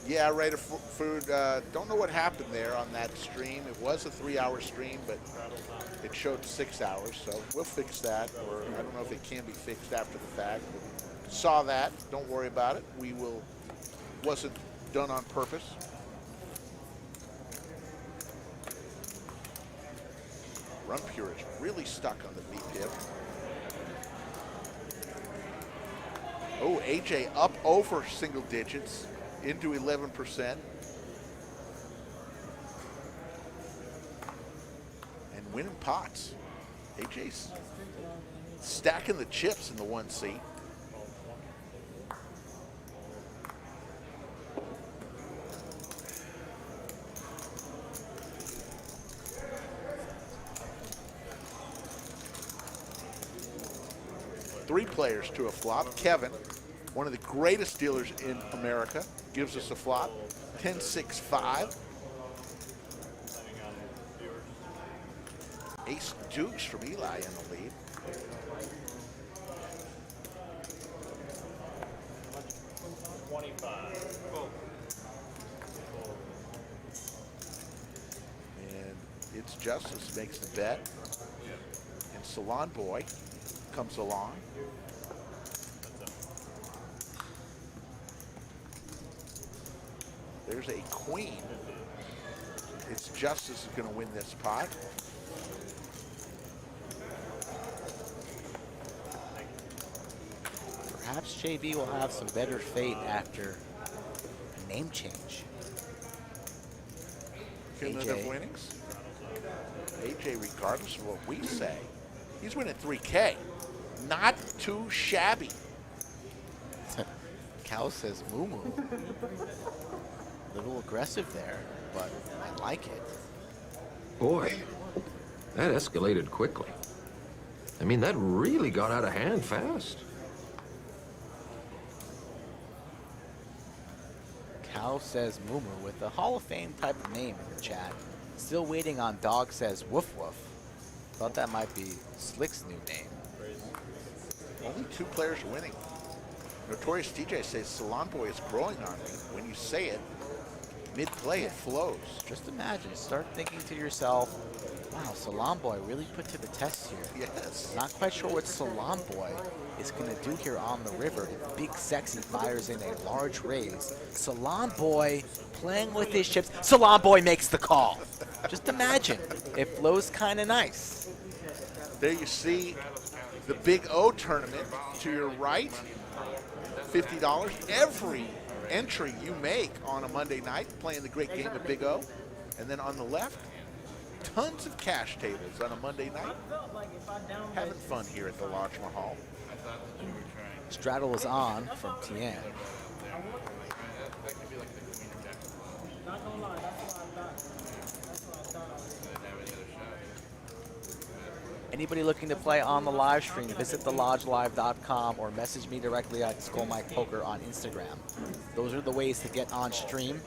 Yeah, Raider Food, don't know what happened there on that stream. It was a 3-hour stream, but it showed 6 hours, so we'll fix that, or I don't know if it can be fixed after the fact. But saw that, don't worry about it. Wasn't done on purpose. Run Pure is really stuck on the VPIP. Oh, AJ up over single digits into 11%. And winning pots. AJ's stacking the chips in the 1 seat. Three players to a flop. Kevin, one of the greatest dealers in America, gives us a flop. 10-6-5. Ace deuce from Eli in the lead. And it's Justice makes the bet. And Salon Boy comes along. There's a queen. It's Justice is going to win this pot. Perhaps JB will have some better fate after a name change. Cumulative AJ. winnings. AJ, regardless of what we say, he's winning 3K. Not too shabby. Cal says moo moo. A little aggressive there, but I like it. Boy, that escalated quickly. I mean, that really got out of hand fast. Cal says moo moo with a Hall of Fame type of name in the chat. Still waiting on Dog says woof woof. Thought that might be Slick's new name. Only 2 players are winning. Notorious DJ says Salon Boy is growing on me. When you say it, mid-play it flows. Just imagine, start thinking to yourself, wow, Salon Boy really put to the test here. Yes. Not quite sure what Salon Boy is going to do here on the river. If Big Sexy fires in a large raise. Salon Boy playing with his chips. Salon Boy makes the call. Just imagine. It flows kind of nice. There you see the Big O tournament to your right. $50. Every entry you make on a Monday night playing the great game of Big O. And then on the left, tons of cash tables on a Monday night. Having fun here at the Lodge Mahal. Straddle is on from Tien. Anybody looking to play on the live stream, visit thelodgelive.com or message me directly at Skull Mike Poker on Instagram. Those are the ways to get on stream.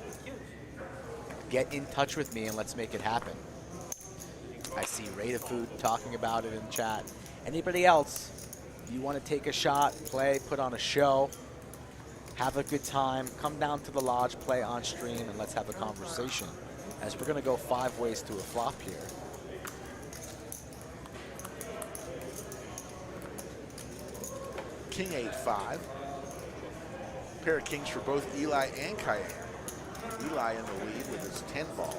Get in touch with me and let's make it happen. I see Rate of Food talking about it in chat. Anybody else, if you want to take a shot, play, put on a show, have a good time, come down to the lodge, play on stream, and let's have a conversation. As we're going to go 5 ways to a flop here. King 8-5. Pair of kings for both Eli and Cayenne. Eli in the lead with his 10 ball.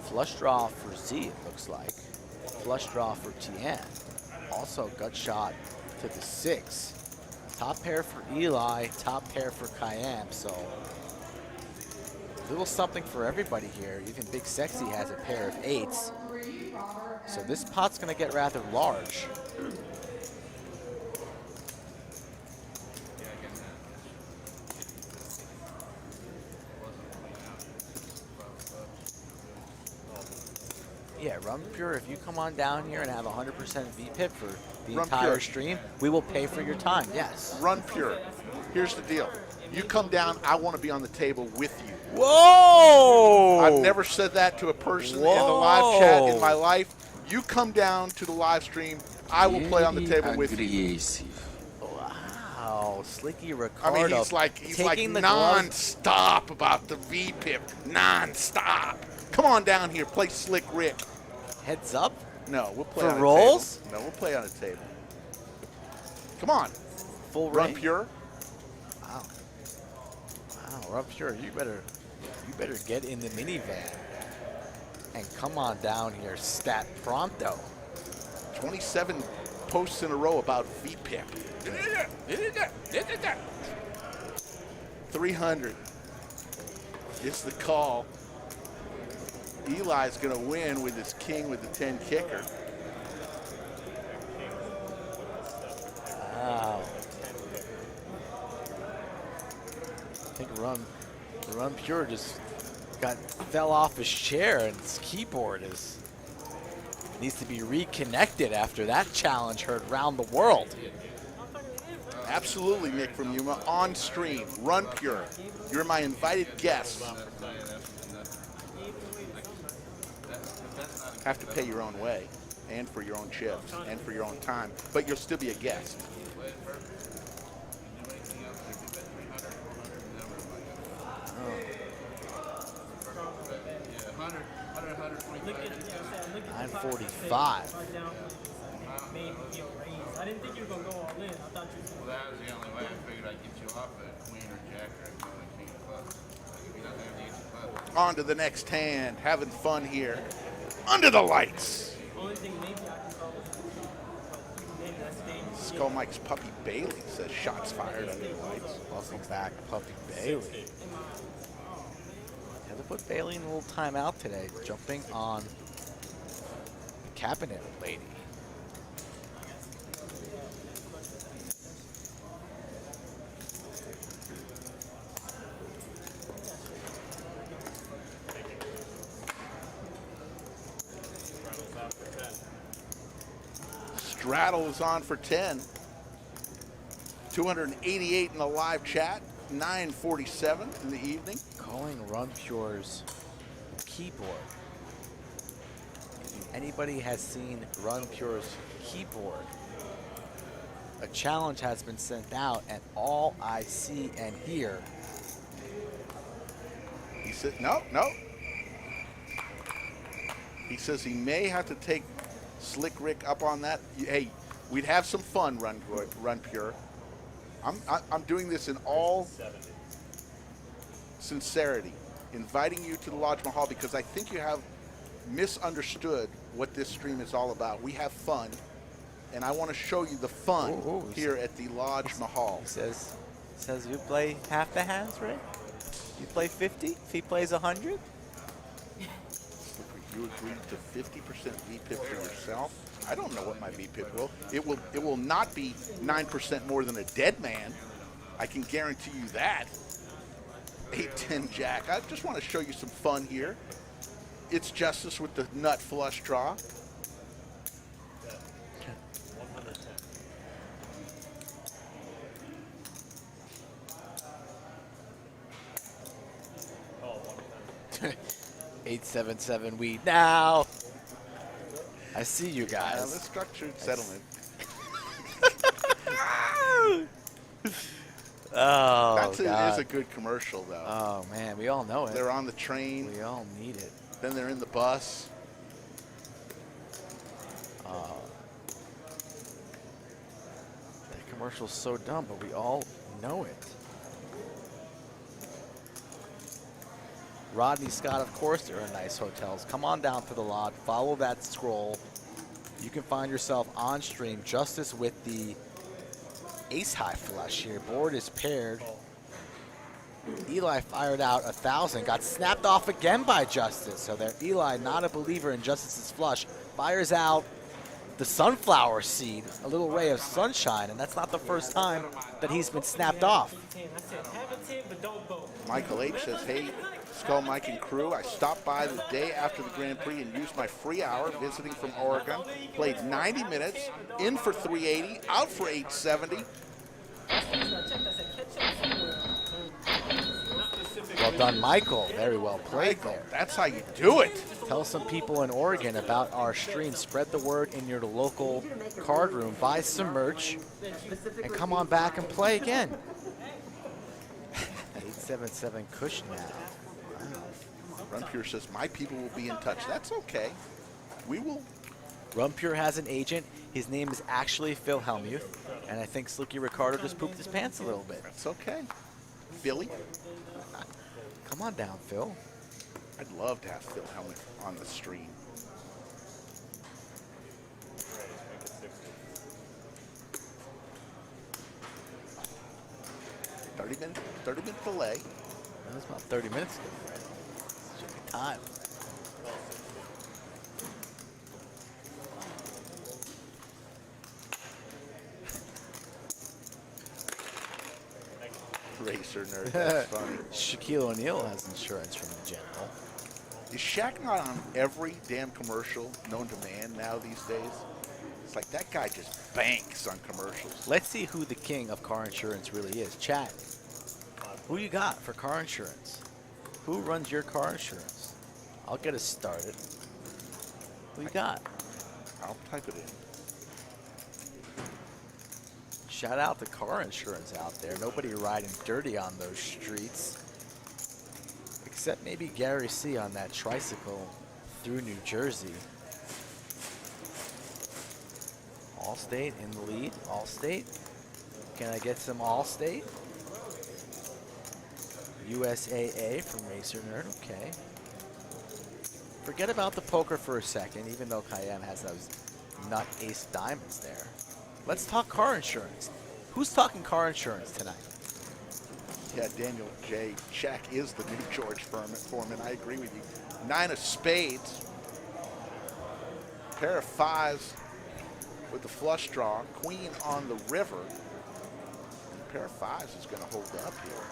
Flush draw for Z, it looks like. Flush draw for Tien. Also gut shot to the 6. Top pair for Eli, top pair for Cayenne. So a little something for everybody here. Even Big Sexy has a pair of 8s. So this pot's gonna get rather large. Yeah, Run Pure, if you come on down here and have 100% VPIP for the Run entire Pure. stream, we will pay for your time, yes. Run Pure. Here's the deal. You come down, I want to be on the table with you. Whoa! I've never said that to a person in the live chat in my life. You come down to the live stream, I will play on the table with you. Wow, Slicky Ricardo. I mean, he's like taking the gloves. non-stop about the VPIP. Non-stop. Come on down here, play Slick Rick. Heads up. No, we'll play For on a rolls? table. No, we'll play on a table. Come on. Full Run ring? Pure. Wow. Wow, Run Pure, you better get in the minivan and come on down here, stat pronto. 27 posts in a row about VPIP. 300. It's the call. Eli's going to win with his king with the 10 kicker. Wow. I think Run Pure just fell off his chair and his keyboard needs to be reconnected after that challenge heard around the world. Absolutely, Nick from Yuma, on stream. Run Pure. You're my invited guest. Have to pay your own way, and for your own chips, and for your own time, but you'll still be a guest. 9:45. I didn't think you were going to go all in. I thought you Well, that was the only way I figured I'd get you off at queen or jack or king of clubs. He doesn't have the ace of clubs. On to the next hand. Having fun here. Under the lights. only thing maybe I can call is maybe that's dangerous. Skull Mike's Puppy Bailey says shots fired under the lights. Welcome back, Puppy Bailey. Had to put Bailey in a little timeout today, jumping on the cabinet lady. Straddle is on for 10. 288 in the live chat. 9:47 in the evening. Calling Run Pure's keyboard. If anybody has seen Run Pure's keyboard, a challenge has been sent out, and all I see and hear. He said, no. He says he may have to take Slick Rick up on that. Hey, we'd have some fun, Run Pure. I'm doing this in all sincerity, inviting you to the Lodge Mahal because I think you have misunderstood what this stream is all about. We have fun, and I want to show you the fun here at the Lodge Mahal. He says you play half the hands, right? You play 50? If he plays 100? You agreed to 50% VPIP for yourself. I don't know what my VPIP will. It will not be 9% more than a dead man. I can guarantee you that. 8-10 jack. I just want to show you some fun here. It's Justice with the nut flush draw. Oh, 877 weed now. I see you guys. The structured settlement. Oh, That is a good commercial, though. Oh, man, we all know it. They're on the train. We all need it. Then they're in the bus. That commercial's so dumb, but we all know it. Rodney Scott, of course, there are nice hotels. Come on down to the lot. Follow that scroll. You can find yourself on stream. Justice with the ace high flush here. Board is paired. Eli fired out 1,000. Got snapped off again by Justice. So there, Eli, not a believer in Justice's flush, fires out the sunflower seed, a little ray of sunshine, and that's not the first time that he's been snapped off. Michael H says, hey, Skull Mike and crew, I stopped by the day after the Grand Prix and used my free hour visiting from Oregon. Played 90 minutes, in for 380, out for 870. Well done, Michael. Very well played there. That's how you do it. Tell some people in Oregon about our stream. Spread the word in your local card room. Buy some merch and come on back and play again. 877 Kush now. Run Pure says, my people will be in touch. That's okay. We will. Run Pure has an agent. His name is actually Phil Hellmuth. And I think Slicky Ricardo just pooped his pants a little bit. That's okay. Philly. Come on down, Phil. I'd love to have Phil Hellmuth on the stream. $30-minute delay. That was about 30 minutes ago. Should be time. Racer nerd, that's funny. Shaquille O'Neal has insurance from the General. Is Shaq not on every damn commercial known to man now these days? It's like that guy just banks on commercials. Let's see who the king of car insurance really is. Chat. Who you got for car insurance? Who runs your car insurance? I'll get us started. Who you got? I'll type it in. Shout out to car insurance out there. Nobody riding dirty on those streets. Except maybe Gary C on that tricycle through New Jersey. Allstate in the lead. Allstate. Can I get some Allstate? USAA from Racer Nerd. Okay. Forget about the poker for a second, even though Cayenne has those nut ace diamonds there. Let's talk car insurance. Who's talking car insurance tonight? Yeah, Daniel J. Check is the new George Foreman. I agree with you. 9 of spades. Pair of 5s with the flush draw. Queen on the river. And a pair of 5s is going to hold up here.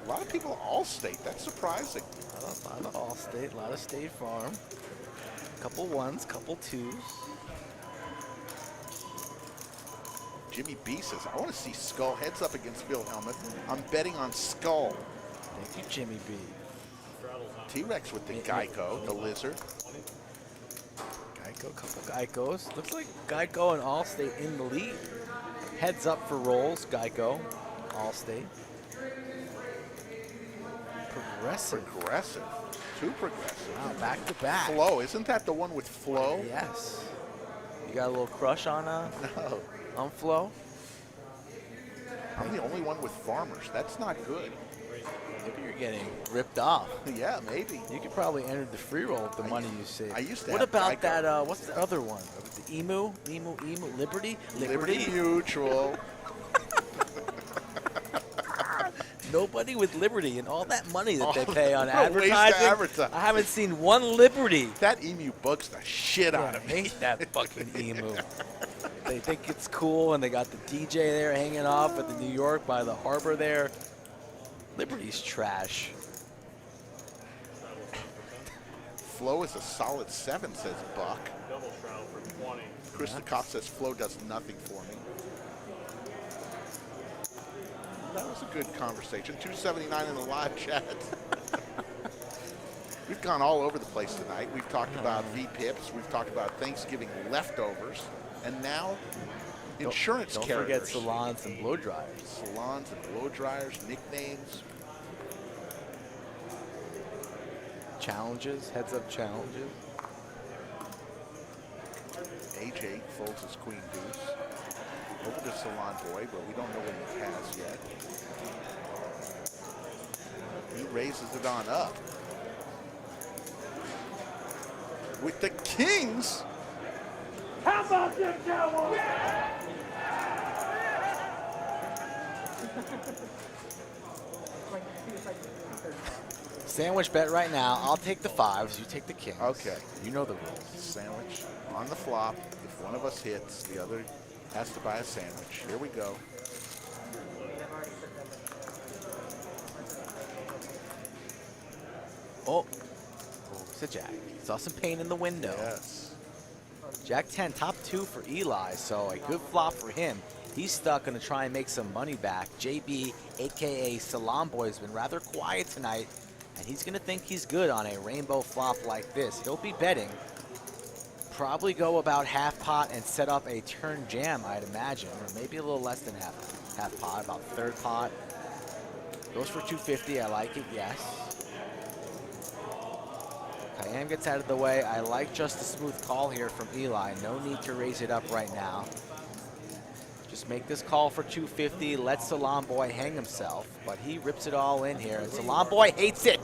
A lot of people Allstate. That's surprising. A lot of Allstate, a lot of State Farm. Couple 1s, couple 2s. Jimmy B says, I want to see Skull heads up against Phil Hellmuth. I'm betting on Skull. Thank you, Jimmy B. T-Rex with the Geico, the lizard. Geico, couple Geicos. Looks like Geico and Allstate in the lead. Heads up for rolls, Geico, Allstate. Progressive. Progressive. Too progressive. Wow, back to back. Flo, isn't that the one with Flo? Yes. You got a little crush on No. on Flo? I'm the only one with Farmers. That's not good. Maybe you're getting ripped off. Yeah, maybe. You could probably enter the free roll with the money you save. I used to What have about Geico. that, what's the other one? The Emu, Liberty? Liberty Mutual. Nobody with Liberty and all that money that they All pay on the waste to advertising. advertise. I haven't seen one Liberty. That emu bugs the shit out I of me. hate that fucking emu. They think it's cool, and they got the DJ there hanging off at the New York by the harbor there. Liberty's trash. Flo is a solid 7, says Buck. Chris DeCoff says Flo does nothing for me. That was a good conversation. 279 in the live chat. We've gone all over the place tonight. We've talked about V-pips. We've talked about Thanksgiving leftovers. And now, insurance Don't carriers. forget salons and blow dryers. Salons and blow dryers, nicknames. Challenges, heads up challenges. AJ folds his queen deuce. Over to Salon Boy, but we don't know what he has yet. He raises it on up. With the kings. How about them Cowboys? Sandwich bet right now. I'll take the 5s. You take the kings. Okay. You know the rules. Sandwich on the flop. If one of us hits, the other has to buy a sandwich. Here we go. Oh, it's a jack. Saw some pain in the window. Yes. Jack 10, top 2 for Eli, so a good flop for him. He's stuck, going to try and make some money back. JB, a.k.a. Salon Boy, has been rather quiet tonight, and he's going to think he's good on a rainbow flop like this. He'll be betting. Probably go about half pot and set up a turn jam, I'd imagine, or maybe a little less than half pot, about third pot. Goes for 250. I like it, yes. Cayenne gets out of the way. I like just a smooth call here from Eli. No need to raise it up right now. Just make this call for 250. Let Salon Boy hang himself, but he rips it all in here, and Salon Boy hates it.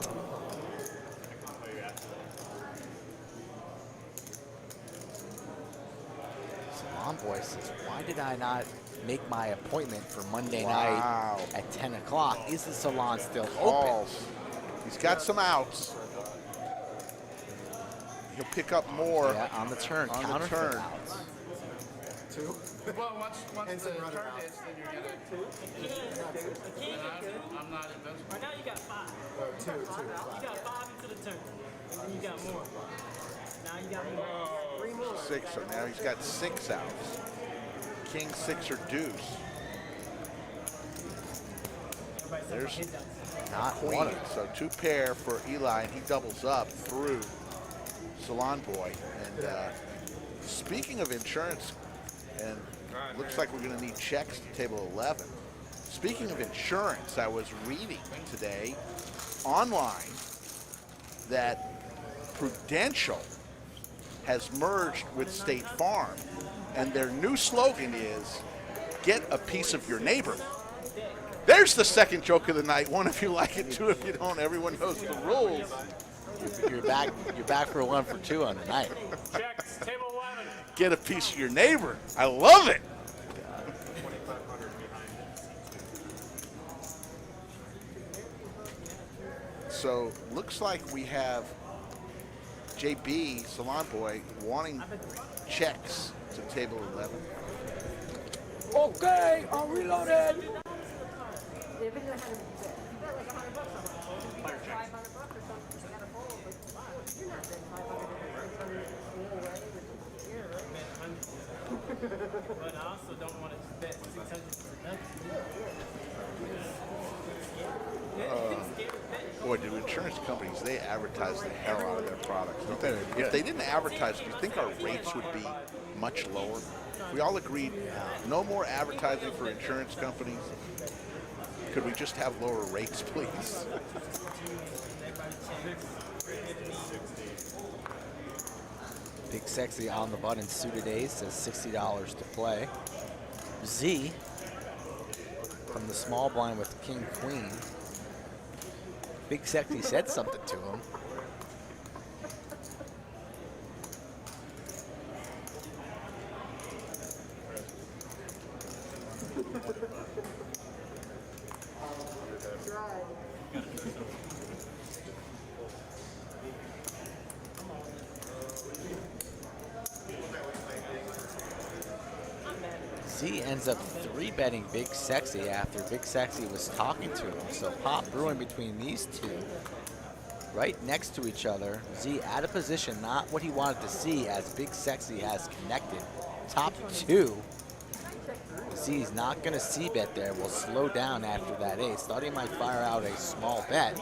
Salon Boy says, why did I not make my appointment for Monday night at 10 o'clock? Is the salon still open? He's got some outs. He'll pick up more. Yeah, on the turn. On Counter the turn. for outs. Well, once the turn hits, then you're gonna. I'm not invincible. Right now you got 5. You got 5 into the turn. And then you got more. Now you got more. 3 more. 6, so now he's got 6 outs. King, 6, or deuce. There's not queen. one. So 2 pair for Eli, and he doubles up through Salon Boy. And speaking of insurance, and looks like we're going to need checks to table 11. Speaking of insurance, I was reading today online that Prudential has merged with State Farm, and their new slogan is, "Get a piece of your neighbor." There's the second joke of the night. One if you like it, two if you don't. Everyone knows the rules. You're back for 1 for 2 on the night. Checks, table 11. Get a piece of your neighbor. I love it. So looks like we have JB, Salon Boy, wanting checks to table 11. Okay, I'm reloaded. If it's $100, you bet like $100 on it. $500 or something, you gotta fold, but you're not betting 500 or 600 anyway, which is here, right? But I also don't want to bet 600 for nothing. Boy, do insurance companies, they advertise the hell out of their products, don't they? If they didn't advertise, do you think our rates would be much lower? We all agreed no more advertising for insurance companies. Could we just have lower rates, please? Big Sexy on the button, suited ace, says $60 to play. Z from the small blind with King Queen. Big Sexy said something to him. Z ends up 3-betting Big Sexy after Big Sexy was talking to him. So pop brewing between these two. Right next to each other. Z out of position, not what he wanted to see as Big Sexy has connected. Top 2. Z's not going to c-bet there. Will slow down after that ace. Thought he might fire out a small bet.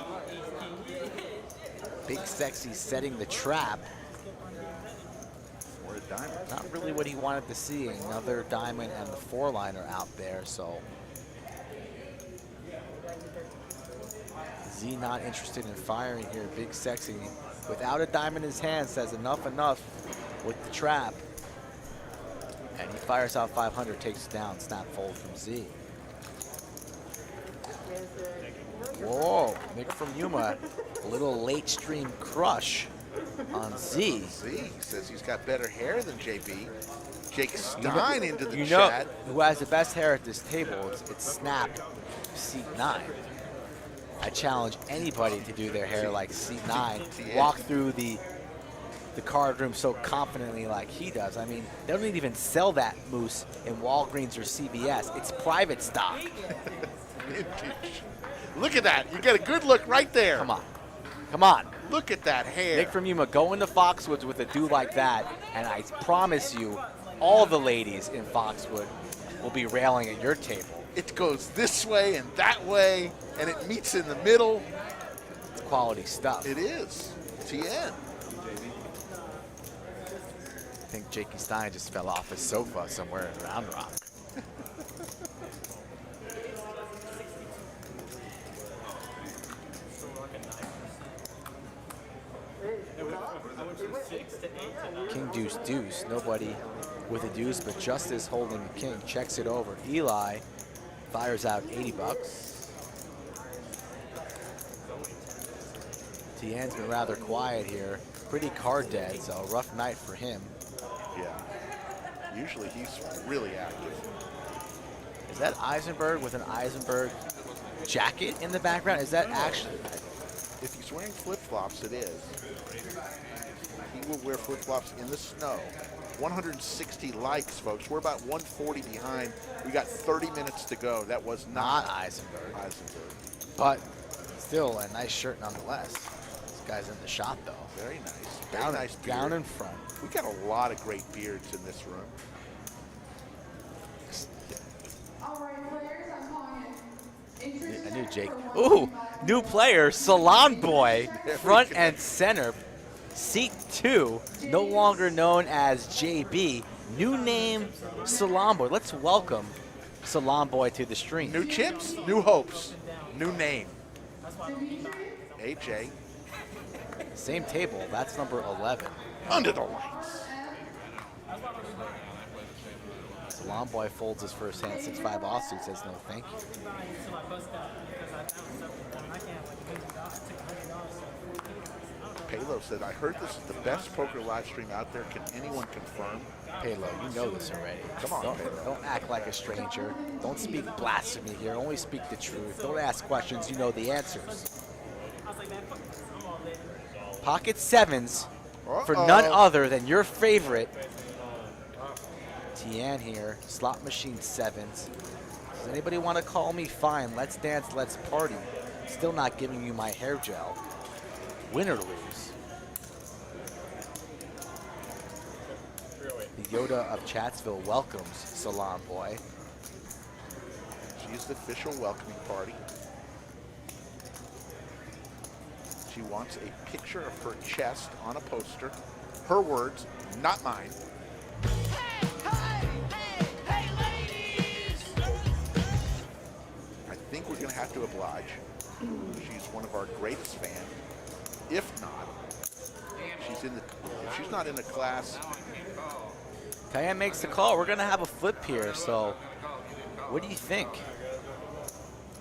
Big Sexy setting the trap. Or a diamond. Not really what he wanted to see. Another diamond and the 4-liner out there, so. Z not interested in firing here. Big Sexy, without a diamond in his hand, says enough with the trap. And he fires out 500, takes it down, snap fold from Z. Whoa, Nick from Yuma, a little late stream crush on Z. Z says he's got better hair than JB. Jake Stein into the you know chat. who has the best hair at this table? It's Snap Seat 9. I challenge anybody to do their hair like C9, walk through the card room so confidently like he does. I mean, they don't even sell that moose in Walgreens or CVS. It's private stock. Look at that. You get a good look right there. Come on. Come on. Look at that hair. Nick from Yuma, go into Foxwoods with a do like that, and I promise you, all the ladies in Foxwood will be railing at your table. It goes this way and that way, and it meets in the middle. It's quality stuff. It is. TN. I think Jakey Stein just fell off his sofa somewhere in Round Rock. King deuce deuce. Nobody with a deuce, but Justice holding the king. Checks it over. Eli fires out 80 bucks. Tien's been rather quiet here. Pretty card dead, so rough night for him. Yeah. Usually he's really active. Is that Eisenberg with an Eisenberg jacket in the background? Is that actually? If he's wearing flip-flops, it is. He will wear flip-flops in the snow. 160 likes, folks. We're about 140 behind. We got 30 minutes to go. That was not Eisenberg. But still a nice shirt nonetheless. This guy's in the shot though. Very nice. Very nice beard. Down in front. We got a lot of great beards in this room. I knew Jake. Ooh, new player, Salon Boy, front and center. Seat 2, no longer known as JB. New name, Salon Boy. Let's welcome Salon Boy to the stream. New chips, new hopes, new name. AJ. Same table. That's number 11. Under the lights. Salon Boy folds his first hand. 6'5" offsuit says no thank you. Palo said, I heard this is the best poker live stream out there. Can anyone confirm? Palo, you know this already. Come on, Palo. Don't act like a stranger. Don't speak blasphemy here. Only speak the truth. Don't ask questions. You know the answers. Pocket sevens for none other than your favorite. Tian here. Slot machine sevens. Does anybody want to call me? Fine. Let's dance. Let's party. Still not giving you my hair gel. Win or lose. The Yoda of Chatsville welcomes Salon Boy. She's the official welcoming party. She wants a picture of her chest on a poster. Her words, not mine. I think we're going to have to oblige. She's one of our greatest fans. If not, if she's not in the class. Cayenne makes the call. We're going to have a flip here, so what do you think?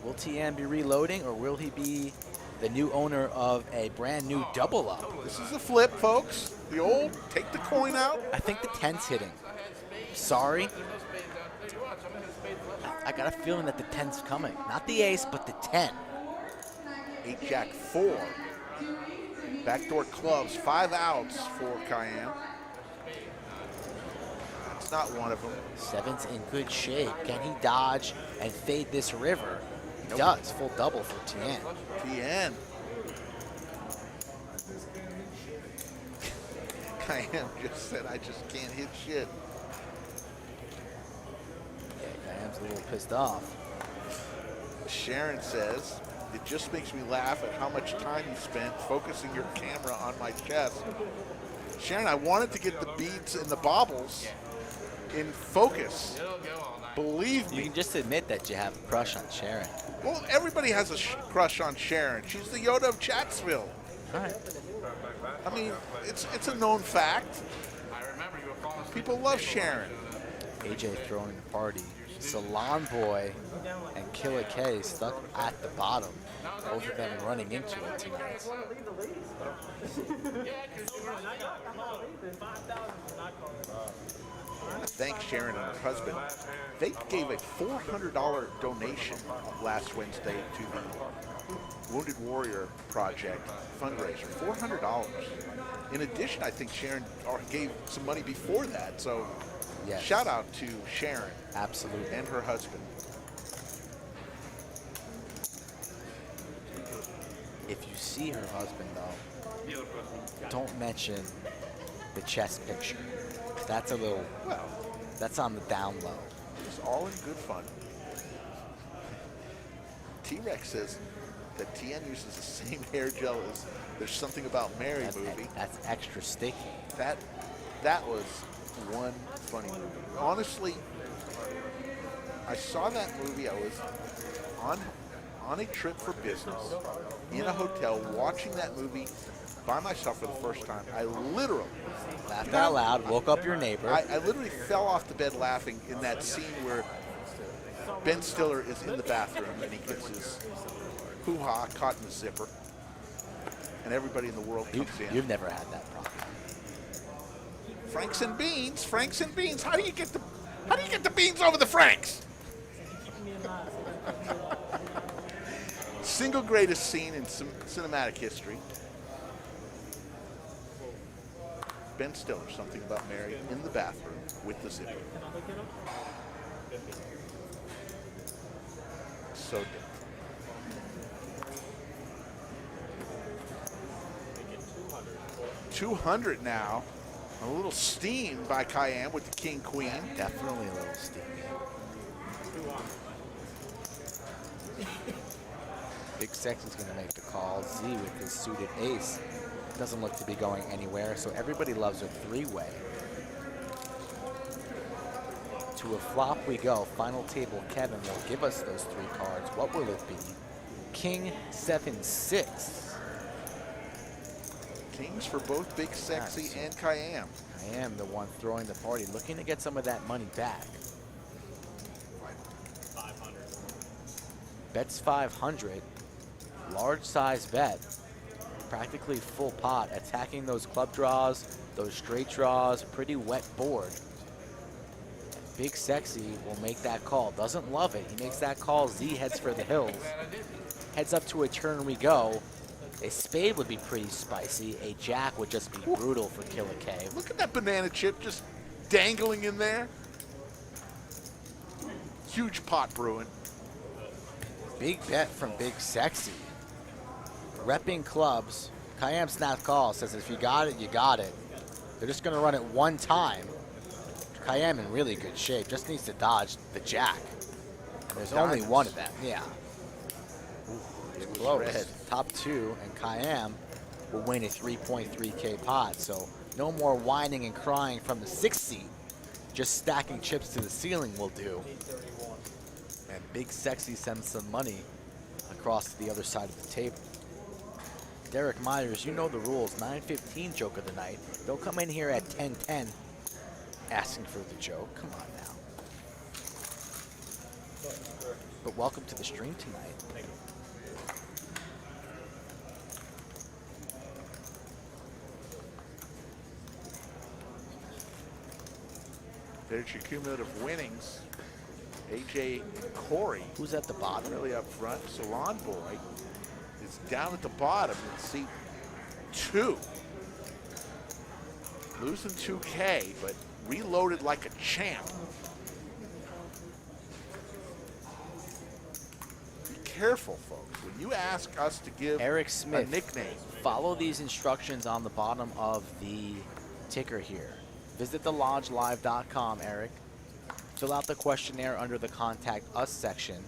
Will Tian be reloading, or will he be the new owner of a brand new double up? This is a flip, folks. The old, take the coin out. I think the 10's hitting. Sorry. I got a feeling that the 10's coming. Not the ace, but the 10. 8-jack 4. Backdoor clubs, 5 outs for Cayenne. It's not one of them. 7's in good shape. Can he dodge and fade this river? He does. Full double for Tian. Tian. Cayenne just said, I just can't hit shit. Yeah, Cayenne's a little pissed off. Sharon says, it just makes me laugh at how much time you spent focusing your camera on my chest. Sharon, I wanted to get the beads and the baubles in focus. Believe me. You can just admit that you have a crush on Sharon. Well, everybody has a crush on Sharon. She's the Yoda of Chatsville. All right. I mean, it's a known fact. People love Sharon. AJ throwing the party. Salon Boy and Killer K stuck at the bottom. Both of them running into it tonight. I want to thank Sharon and her husband. They gave a $400 donation last Wednesday to the Wounded Warrior Project fundraiser. $400. In addition, I think Sharon gave some money before that. So yes. Shout out to Sharon. Absolutely. And her husband. If you see her husband, though, don't mention the chess picture. That's a little, well, that's on the down low. It's all in good fun. T-Rex says that Tian uses the same hair gel as There's Something About Mary movie. That's extra sticky. That was one funny movie. Honestly, I saw that movie. I was on a trip for business in a hotel watching that movie by myself for the first time. I literally laughed out loud, woke up your neighbor. I literally fell off the bed laughing in that scene where Ben Stiller is in the bathroom and he gets his hoo-ha caught in the zipper, and everybody in the world comes in. You've never had that problem. Franks and beans, Franks and beans. How do you get the beans over the Franks? Single greatest scene in cinematic history. Ben Stiller, Something About Mary, in the bathroom with the zipper. So good. $200 now. A little steam by Cayenne with the king queen. Definitely a little steamy. Big Sexy's going to make the call. Z with his suited ace. Doesn't look to be going anywhere, so everybody loves a three-way. To a flop we go. Final table, Kevin will give us those 3 cards. What will it be? King 7-6. Kings for both Big Sexy and Kayam. I am the one throwing the party, looking to get some of that money back. 500. Bets 500. Large size bet. Practically full pot. Attacking those club draws, those straight draws. Pretty wet board. Big Sexy will make that call. Doesn't love it. He makes that call. Z heads for the hills. Heads up to a turn we go. A spade would be pretty spicy. A jack would just be brutal for Killer K. Look at that banana chip just dangling in there. Huge pot brewing. Big bet from Big Sexy. Repping clubs. Kayam snap call says if you got it, you got it. They're just going to run it one time. Kayam in really good shape. Just needs to dodge the jack. And there's only one of them. Yeah. It was close. Red. Top 2, and Kayam will win a 3.3K pot. So no more whining and crying from the 6th seat. Just stacking chips to the ceiling will do. And Big Sexy sends some money across to the other side of the table. Derek Myers, you know the rules. 9:15 joke of the night. Don't come in here at 10:10 asking for the joke. Come on now. But welcome to the stream tonight. There's your cumulative winnings. AJ Corey. Who's at the bottom? Really up front. Salon Boy is down at the bottom in seat 2. Losing 2K, but reloaded like a champ. Be careful, folks. When you ask us to give Eric Smith, a nickname, follow these instructions on the bottom of the ticker here. Visit thelodgelive.com, Eric. Fill out the questionnaire under the Contact Us section,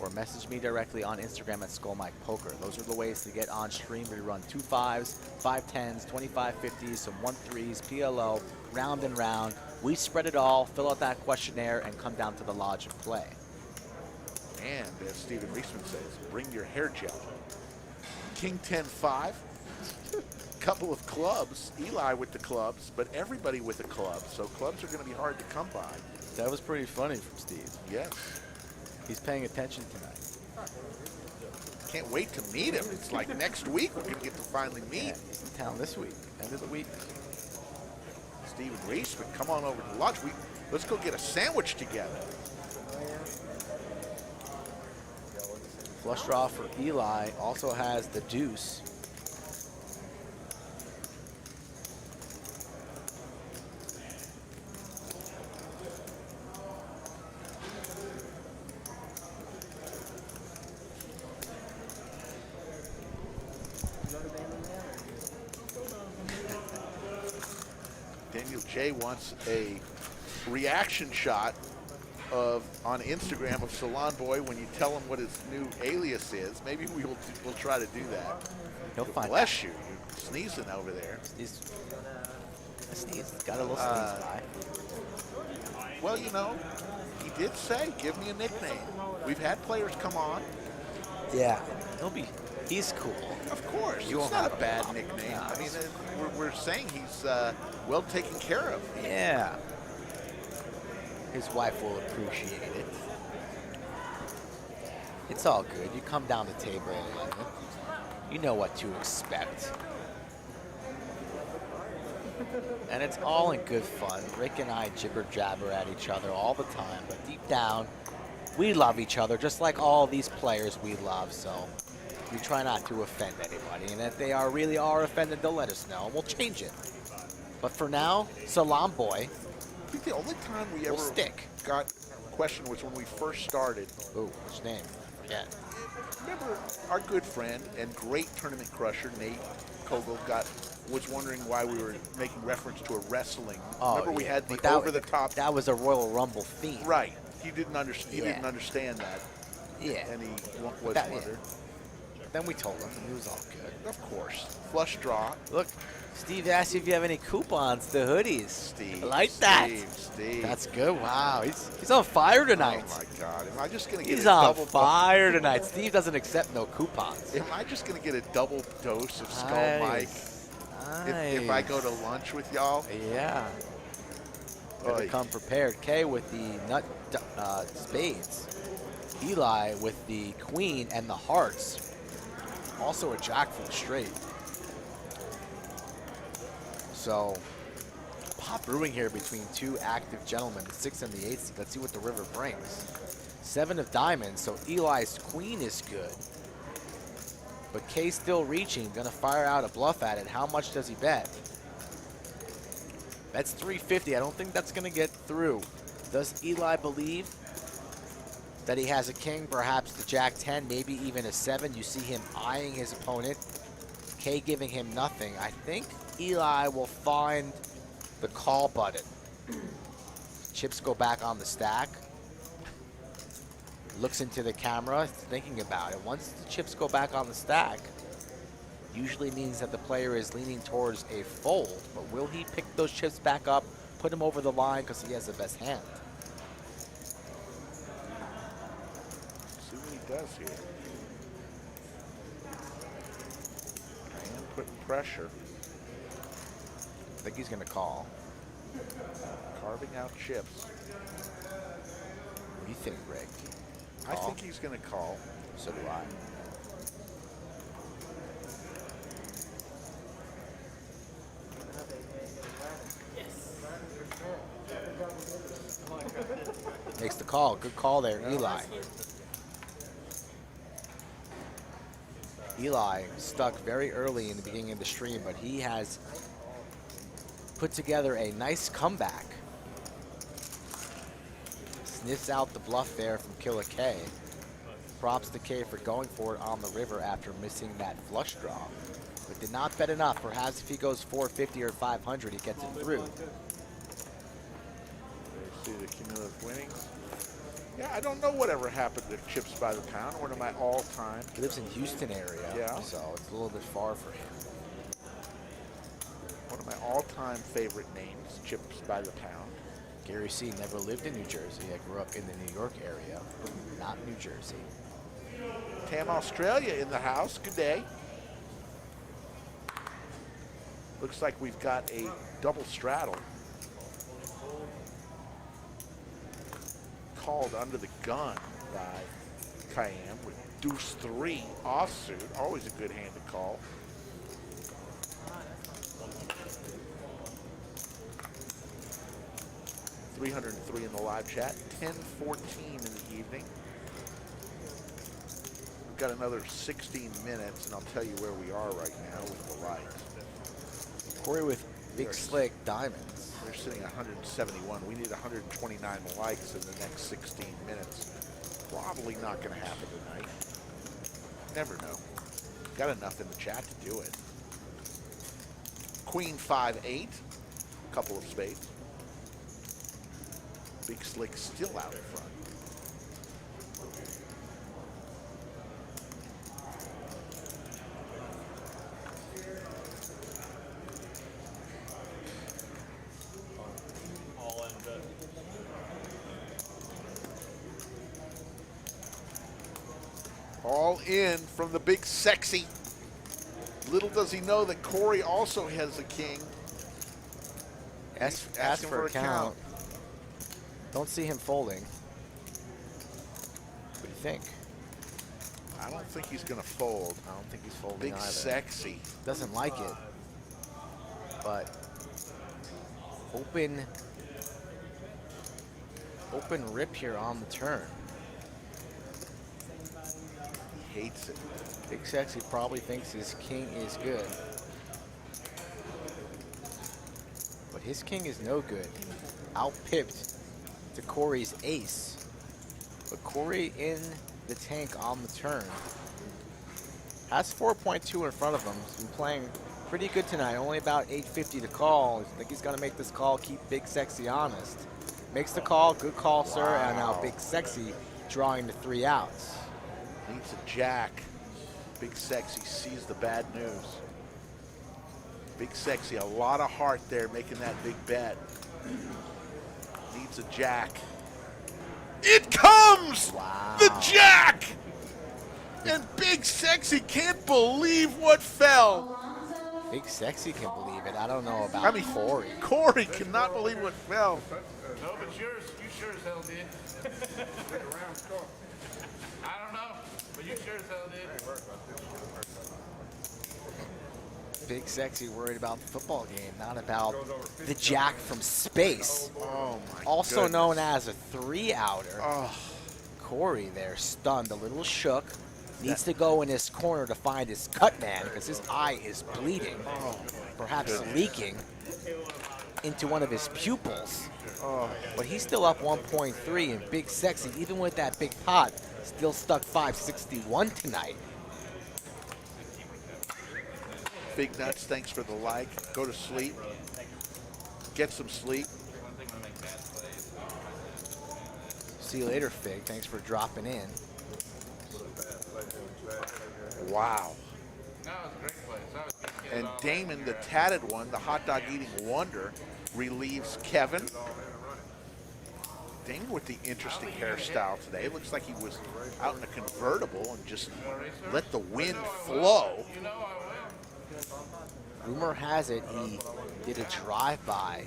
or message me directly on Instagram at SkullMikePoker. Those are the ways to get on stream. We run 2 5s, 5 10s, 25 50s, some 1 3s, PLO, round and round. We spread it all, fill out that questionnaire, and come down to the lodge and play. and as Steven Reisman says, bring your hair gel. King 10-5. Couple of clubs. Eli with the clubs, but everybody with a club. So clubs are going to be hard to come by. That was pretty funny from Steve. Yes. He's paying attention tonight. Can't wait to meet him. It's like next week we're going to get to finally meet. Yeah, he's in town this week, end of the week. Steven Reisman, come on over to lunch. Let's go get a sandwich together. Flush draw for Eli also has the deuce. Daniel J wants a reaction shot on Instagram of Salon Boy when you tell him what his new alias is. Maybe we'll try to do that. He'll find Bless you. You're sneezing over there. Sneeze. Got a little sneeze guy. Well, you know, he did say, give me a nickname. We've had players come on. Yeah. He's cool. Of course. You It's won't not have a bad nickname. I mean, we're saying he's well taken care of. Yeah. His wife will appreciate it. It's all good. You come down the table at 11. You know what to expect. And it's all in good fun. Rick and I jibber jabber at each other all the time, but deep down, we love each other just like all these players we love, so we try not to offend anybody. And if they really are offended, they'll let us know and we'll change it. But for now, Salam Boy. I think the only time we ever got questioned was when we first started. Ooh, which name? I forget. Remember our good friend and great tournament crusher, Nate Kogel, was wondering why we were making reference to a wrestling. Oh, Remember we had the But over-the-top. That was a Royal Rumble theme. Right. He didn't understand. He didn't understand that. Yeah. And he was That- wondering. then we told him. It was all good. Of course. Flush draw. Look, Steve asked you if you have any coupons to hoodies. Steve. I like that. Steve. That's good. Wow, he's on fire tonight. Oh, my God. Am I just going to get He's a on double fire tonight. Steve doesn't accept no coupons. Am I just going to get a double dose of Skull Mike if I go to lunch with y'all? Yeah. Better come prepared. Kay with the nut spades. Eli with the queen and the hearts. Also a jack for the straight. So, pop brewing here between two active gentlemen, the 6 and the 8. Let's see what the river brings. 7 of diamonds, so Eli's queen is good. But Kay's still reaching, gonna fire out a bluff at it. How much does he bet? That's 350. I don't think that's gonna get through. Does Eli believe that he has a king, perhaps the jack 10, maybe even a 7? You see him eyeing his opponent. Kay giving him nothing. I think Eli will find the call button. Chips go back on the stack. Looks into the camera, thinking about it. Once the chips go back on the stack, usually means that the player is leaning towards a fold. But will he pick those chips back up, put him over the line because he has the best hand? See what he does here. And putting pressure. I think he's going to call. Carving out chips. What do you think, Rick? I think he's going to call. So do I. Makes the call. Good call there, Eli. Eli stuck very early in the beginning of the stream, but he has put together a nice comeback. Sniffs out the bluff there from Killer K. Props to K for going for it on the river after missing that flush draw. But did not bet enough. Perhaps if he goes 450 or 500, he gets it through. See the cumulative winnings. Yeah, I don't know whatever happened to Chips by the Pound. One of my all-time. He lives in Houston area, yeah. So it's a little bit far for him. One of my all-time favorite names, Chips by the Pound. Gary C. never lived in New Jersey. I grew up in the New York area, not New Jersey. Tam Australia in the house. Good day. Looks like we've got a double straddle. Called under the gun by Cayenne with deuce 3 offsuit. Always a good hand to call. $303 in the live chat. 10:14 in the evening. We've got another 16 minutes, and I'll tell you where we are right now with the lights. Corey with big slick diamonds. We're sitting at 171. We need 129 likes in the next 16 minutes. Probably not going to happen tonight. Never know. Got enough in the chat to do it. Queen 5-8. Couple of spades. Big Slick still out in front. All in from the Big Sexy. Little does he know that Corey also has a king. Ask for a count. Don't see him folding. What do you think? I don't think he's going to fold. I don't think he's folding Big either. Sexy. Doesn't like it. But open rip here on the turn. He hates it. Big Sexy probably thinks his king is good. But his king is no good. Out-pipped to Corey's ace. But Corey in the tank on the turn. Has 4.2 in front of him. He's been playing pretty good tonight. Only about 850 to call. I think he's going to make this call, keep Big Sexy honest. Makes the call. Good call, sir. And now Big Sexy drawing the 3 outs. Needs a jack. Big Sexy sees the bad news. Big Sexy, a lot of heart there making that big bet. Needs a jack. It comes! Wow. The jack! And Big Sexy can't believe what fell. Big Sexy can believe it. I don't know about Corey. Corey cannot believe what fell. No, but yours, you sure as hell did. I don't know, but you sure as hell did. Big Sexy worried about the football game, not about the jack from space. Oh my Also goodness. known as a 3-outer. Oh, Corey there, stunned, a little shook. Needs to go in his corner to find his cut man because his eye is bleeding, perhaps leaking into one of his pupils. But he's still up 1.3, and Big Sexy, even with that big pot, still stuck 561 tonight. Big Nuts, thanks for the like. Go to sleep. Get some sleep. See you later, Fig. Thanks for dropping in. Wow. No, it was a great place. I was getting And all Damon, the tatted one, the hot dog eating wonder, relieves Kevin. Damon with the interesting hairstyle today. It looks like he was out in a convertible and just let the wind flow. You know I will. Rumor has it he did a drive-by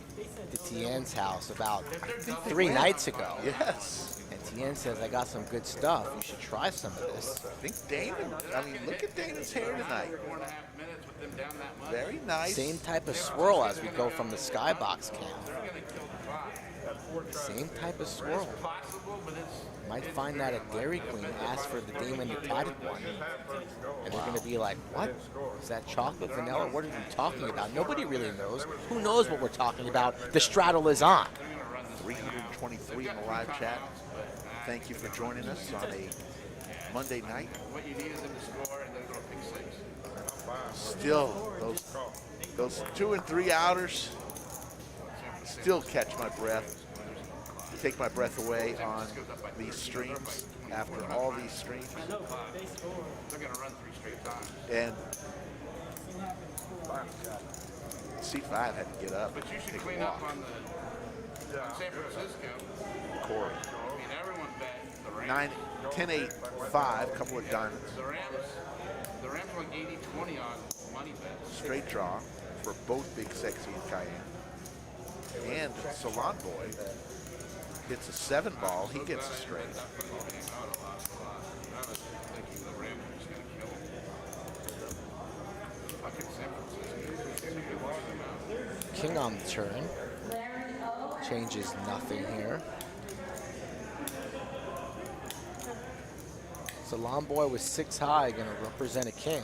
to Tien's house about 3 nights ago. Yes. And Tien says, I got some good stuff. You should try some of this. I think Damon, I mean, look at Damon's hair tonight. 4.5 minutes with them down that much. Very nice. Same type of swirl as we go from the skybox They're camp. gonna kill the vibe. Same type of swirl. Possible, but it's Might find that at Dairy Queen, ask for the Damon the Tatted one. And they're going to be like, what? Is that chocolate, vanilla? What are you talking about? Nobody really knows. Who knows what we're talking about? The straddle is on. 323 in the live chat. Thank you for joining us on a Monday night. what you need is them to score and then go pick 6. Still, those 2 and 3 outers still catch my breath. Take my breath away on these streams after all these streams. They're gonna run 3 straight times. And C5 had to get up. But you should take a clean up walk. on the San Francisco. Corey. I mean, everyone bet the Rams. 9, 10, 8, 5, couple of diamonds. The Rams won 80-20 on money bets. Straight draw for both Big Sexy and Cayenne. And Salon Boy hits a 7 ball, he gets a straight. I was thinking the Rams were just gonna kill them. Fucking San Francisco. King on the turn. Changes nothing here. Salon Boy with 6 high, going to represent a king.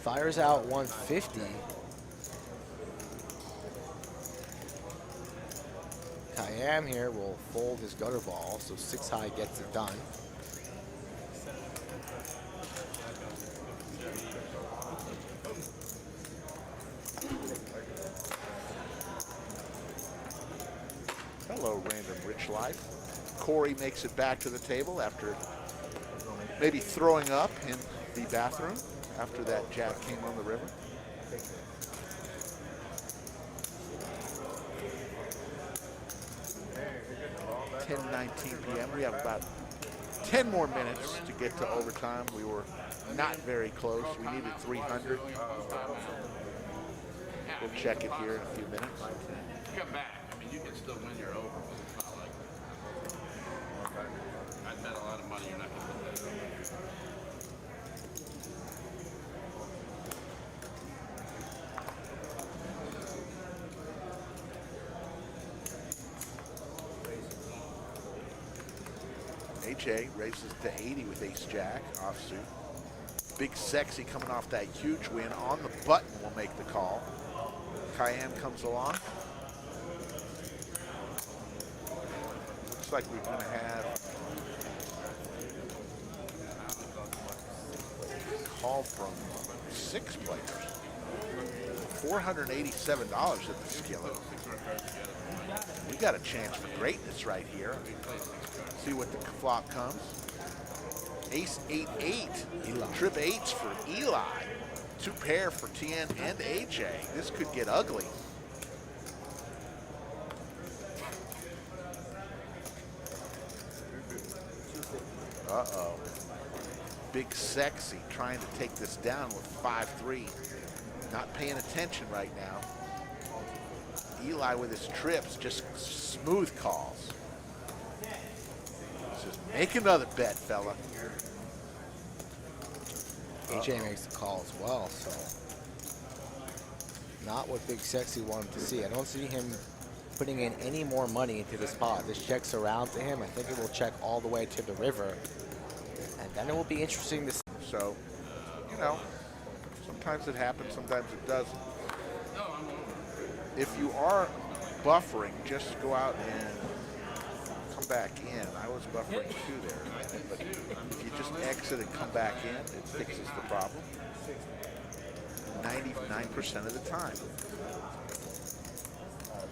Fires out 150. Kayam here will fold his gutter ball, so 6 high gets it done. Hello, Random Rich Life. Corey makes it back to the table after maybe throwing up in the bathroom after that jack came on the river. At 10:19 p.m. We have about 10 more minutes to get to overtime. We were not very close. We needed 300. We'll check it here in a few minutes. Come back. I mean, you can still win your over. It's not like I bet a lot of money you're not going to put that over. AJ raises to 80 with ace jack offsuit. Big Sexy coming off that huge win on the button will make the call. Cayenne comes along. Looks like we're going to have a call from 6 players. $487 at the skillet. We got a chance for greatness right here. See what the flop comes. Ace 8-8. Eli. Trip 8s for Eli. 2 pair for TN and AJ. This could get ugly. Uh-oh. Big Sexy trying to take this down with 5-3. Not paying attention right now. Eli with his trips, just smooth calls. Says, make another bet, fella. AJ makes the call as well, so not what Big Sexy wanted to see. I don't see him putting in any more money into this pot. This checks around to him. I think it will check all the way to the river, and then it will be interesting to see. So, you know, sometimes it happens, sometimes it doesn't. If you are buffering, just go out and come back in. I was buffering too there, but if you just exit and come back in, it fixes the problem 99% of the time.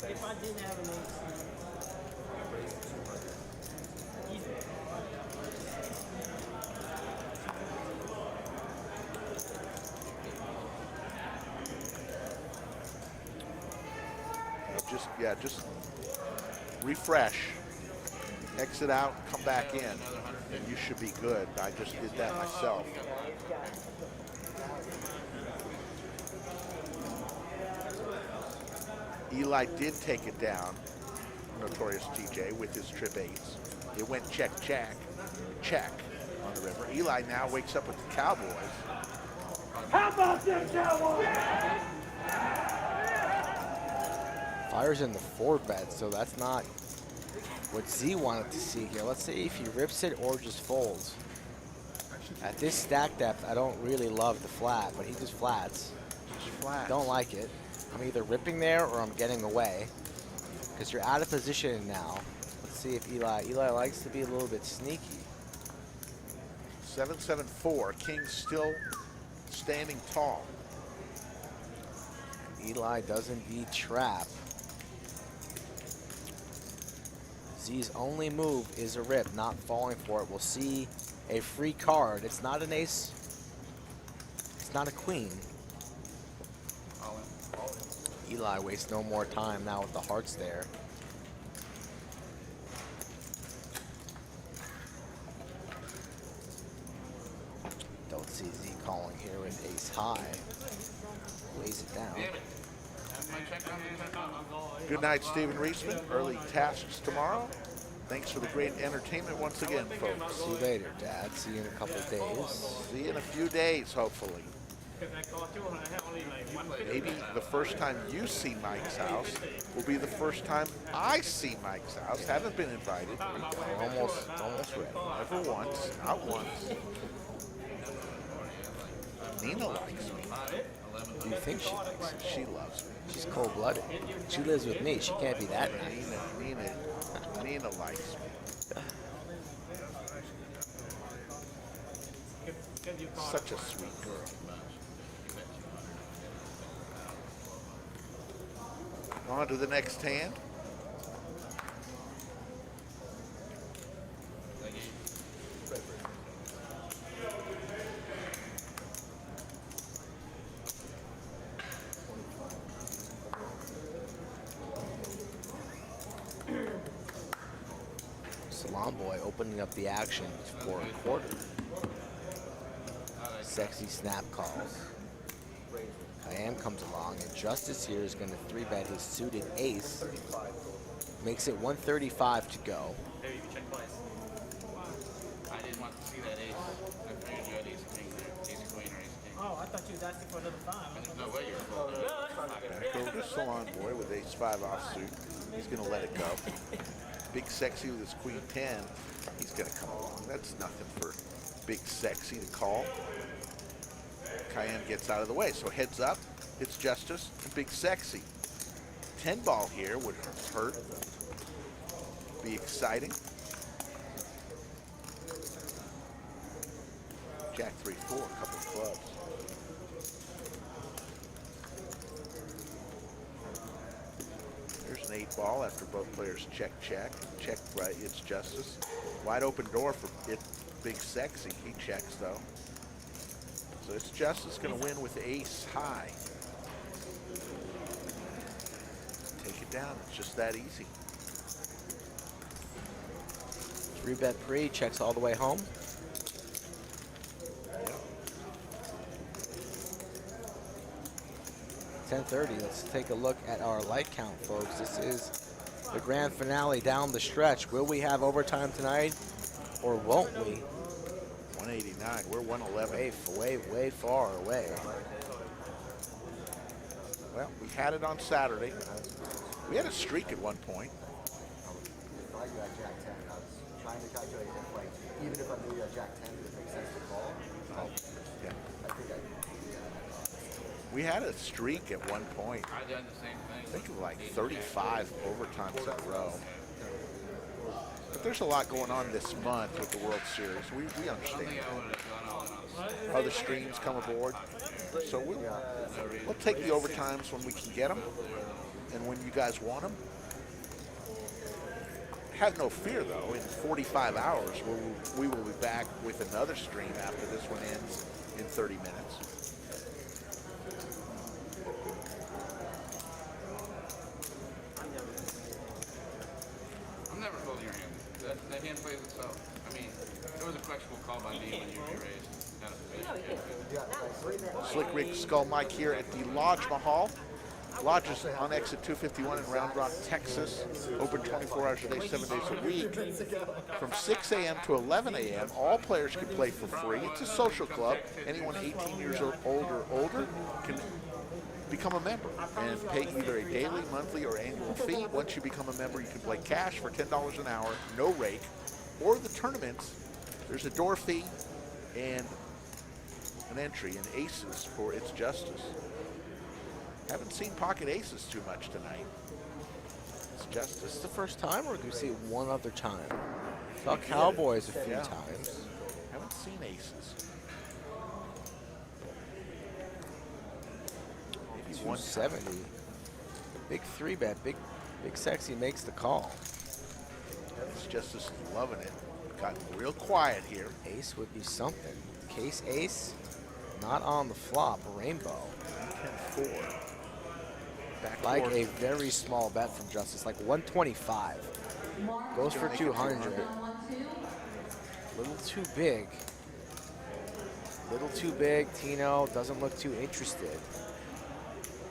If I didn't have an ace, Just refresh, exit out, come back in, and you should be good. I just did that myself. Eli did take it down, Notorious TJ, with his trip 8s. It went check, check, check on the river. Eli now wakes up with the Cowboys. how about them Cowboys? Fires in the 4-bet, so that's not what Z wanted to see here. Let's see if he rips it or just folds. At this stack depth, I don't really love the flat, but he just flats. Just flat. Don't like it. I'm either ripping there or I'm getting away, because you're out of position now. Let's see if Eli likes to be a little bit sneaky. 7-7-4. King still standing tall. Eli does indeed trap. Z's only move is a rip, not falling for it. We'll see a free card. It's not an ace. It's not a queen. Eli wastes no more time now with the hearts there. Don't see Z calling here with ace high. Weighs it down. Good night, Stephen Reisman. Early tasks tomorrow. Thanks for the great entertainment once again, folks. See you later, Dad. See you in a couple of days. See you in a few days, hopefully. Maybe the first time you see Mike's house will be the first time I see Mike's house. Haven't been invited. Almost ready. Never once, not once. Nina likes me. Do you think she likes me? She loves me. She's cold-blooded. She lives with me. She can't be that nice. Nina likes me. Such a sweet girl. On to the next hand. Salon Boy opening up the action for a quarter. Sexy snap calls. Cayenne comes along, and Justice here is going to 3-bet his suited ace. Makes it 135 to go. I didn't want to see that ace. I figured you had ace king there. Ace queen or ace king. Oh, I thought you was asking for another 5. There's no way you're full. Back over to Salon Boy with ace 5 offsuit. He's going to let it go. Big Sexy with his queen 10. He's going to come along. That's nothing for Big Sexy to call. Cayenne gets out of the way, so heads up. It's Justice and Big Sexy. 10 ball here would hurt. Be exciting. Jack 3-4, a couple of clubs. There's an 8 ball after both players check, check. Check right, it's Justice. Wide open door for it Big Sexy. He checks, though. So it's Justice going to win with ace high. Take it down. It's just that easy. 3-bet pre, checks all the way home. $10.30. Let's take a look at our light count, folks. This is the grand finale down the stretch. Will we have overtime tonight, or won't we? 189. We're 111. Way far away. Well, we had it on Saturday. We had a streak at one point. I got Jack 10. I was trying to calculate if, like, even if I knew you had Jack 10, would it make sense to call? Yeah. I think We had a streak at one point. I done the same thing. I think of like 35 overtimes in a row. But there's a lot going on this month with the World Series. We understand. Other streams come aboard. So we'll take the overtimes when we can get them and when you guys want them. Have no fear, though. In 45 hours, we will be back with another stream after this one ends in 30 minutes. I'm never folding your hand. That hand plays itself. I mean, there was a questionable call by me when you re-raised. Slick Rick Skull Mike here at the Lodge Mahal. Lodge is on exit 251 in Round Rock, Texas. Open 24 hours a day, 7 days a week. From 6 a.m. to 11 a.m., all players can play for free. It's a social club. Anyone 18 years old or older can become a member and pay either a daily, monthly, or annual fee. Once you become a member, you can play cash for $10 an hour, no rake, or the tournaments. There's a door fee and an entry in aces for its justice. Haven't seen pocket aces too much tonight. It's justice. This is the first time, or do we see it one other time? Saw Cowboys a few times. Haven't seen aces. Maybe 170. Big 3-bet. Big Sexy makes the call. It's justice loving it. Got real quiet here. Ace would be something. Case ace, not on the flop. Rainbow. 10-4. Like a very small bet from Justice, like 125. Goes for 200. Little too big. Little too big. Tino doesn't look too interested.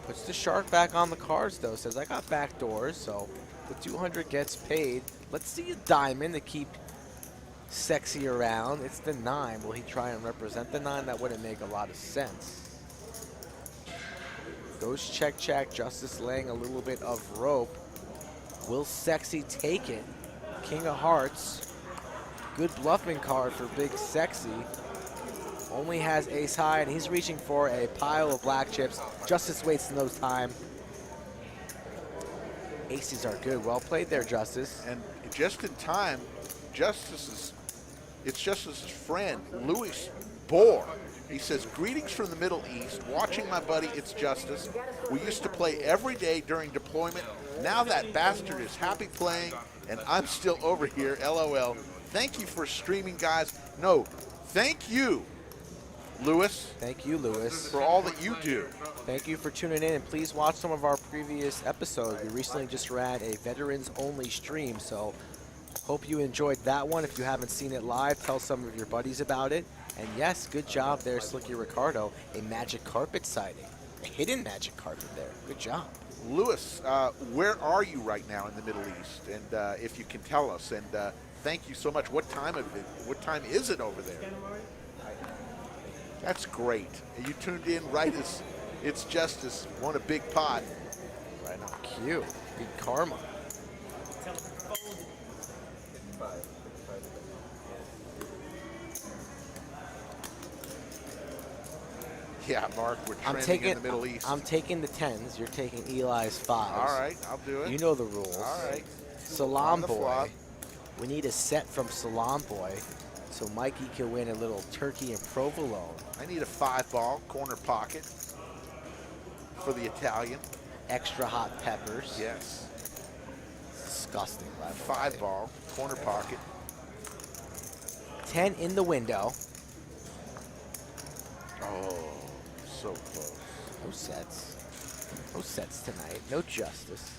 Puts the shark back on the cards though. Says I got back doors, so the 200 gets paid. Let's see a diamond to keep Sexy around. It's the 9. Will he try and represent the 9? That wouldn't make a lot of sense. Goes check. Justice laying a little bit of rope. Will Sexy take it? King of Hearts. Good bluffing card for Big Sexy. Only has ace high, and he's reaching for a pile of black chips. Justice waits no time. Aces are good. Well played there, Justice. And just in time, it's Justice's friend, Louis Bohr. He says, greetings from the Middle East. Watching my buddy, it's Justice. We used to play every day during deployment. Now that bastard is happy playing, and I'm still over here, LOL. Thank you for streaming, guys. No, thank you, Louis. Thank you, Louis. For all that you do. Thank you for tuning in, and please watch some of our previous episodes. We recently just ran a veterans-only stream, so hope you enjoyed that one. If you haven't seen it live, tell some of your buddies about it. And yes, good job there, Slicky Ricardo. A magic carpet sighting. A hidden magic carpet there. Good job. Louis, where are you right now in the Middle East? And if you can tell us. And thank you so much. What time is it over there? That's great. You tuned in right as it's Justice won a big pot. Right on cue. Big karma. Yeah, Mark, we're trending in the Middle East. I'm taking the 10s. You're taking Eli's 5s. All right, I'll do it. You know the rules. All right. Salam Boy. We need a set from Salam Boy so Mikey can win a little turkey and provolone. I need a 5-ball corner pocket for the Italian. Extra hot peppers. Yes. Disgusting. 5-ball corner pocket. 10 in the window. Oh, so close. No sets. No sets tonight. No justice.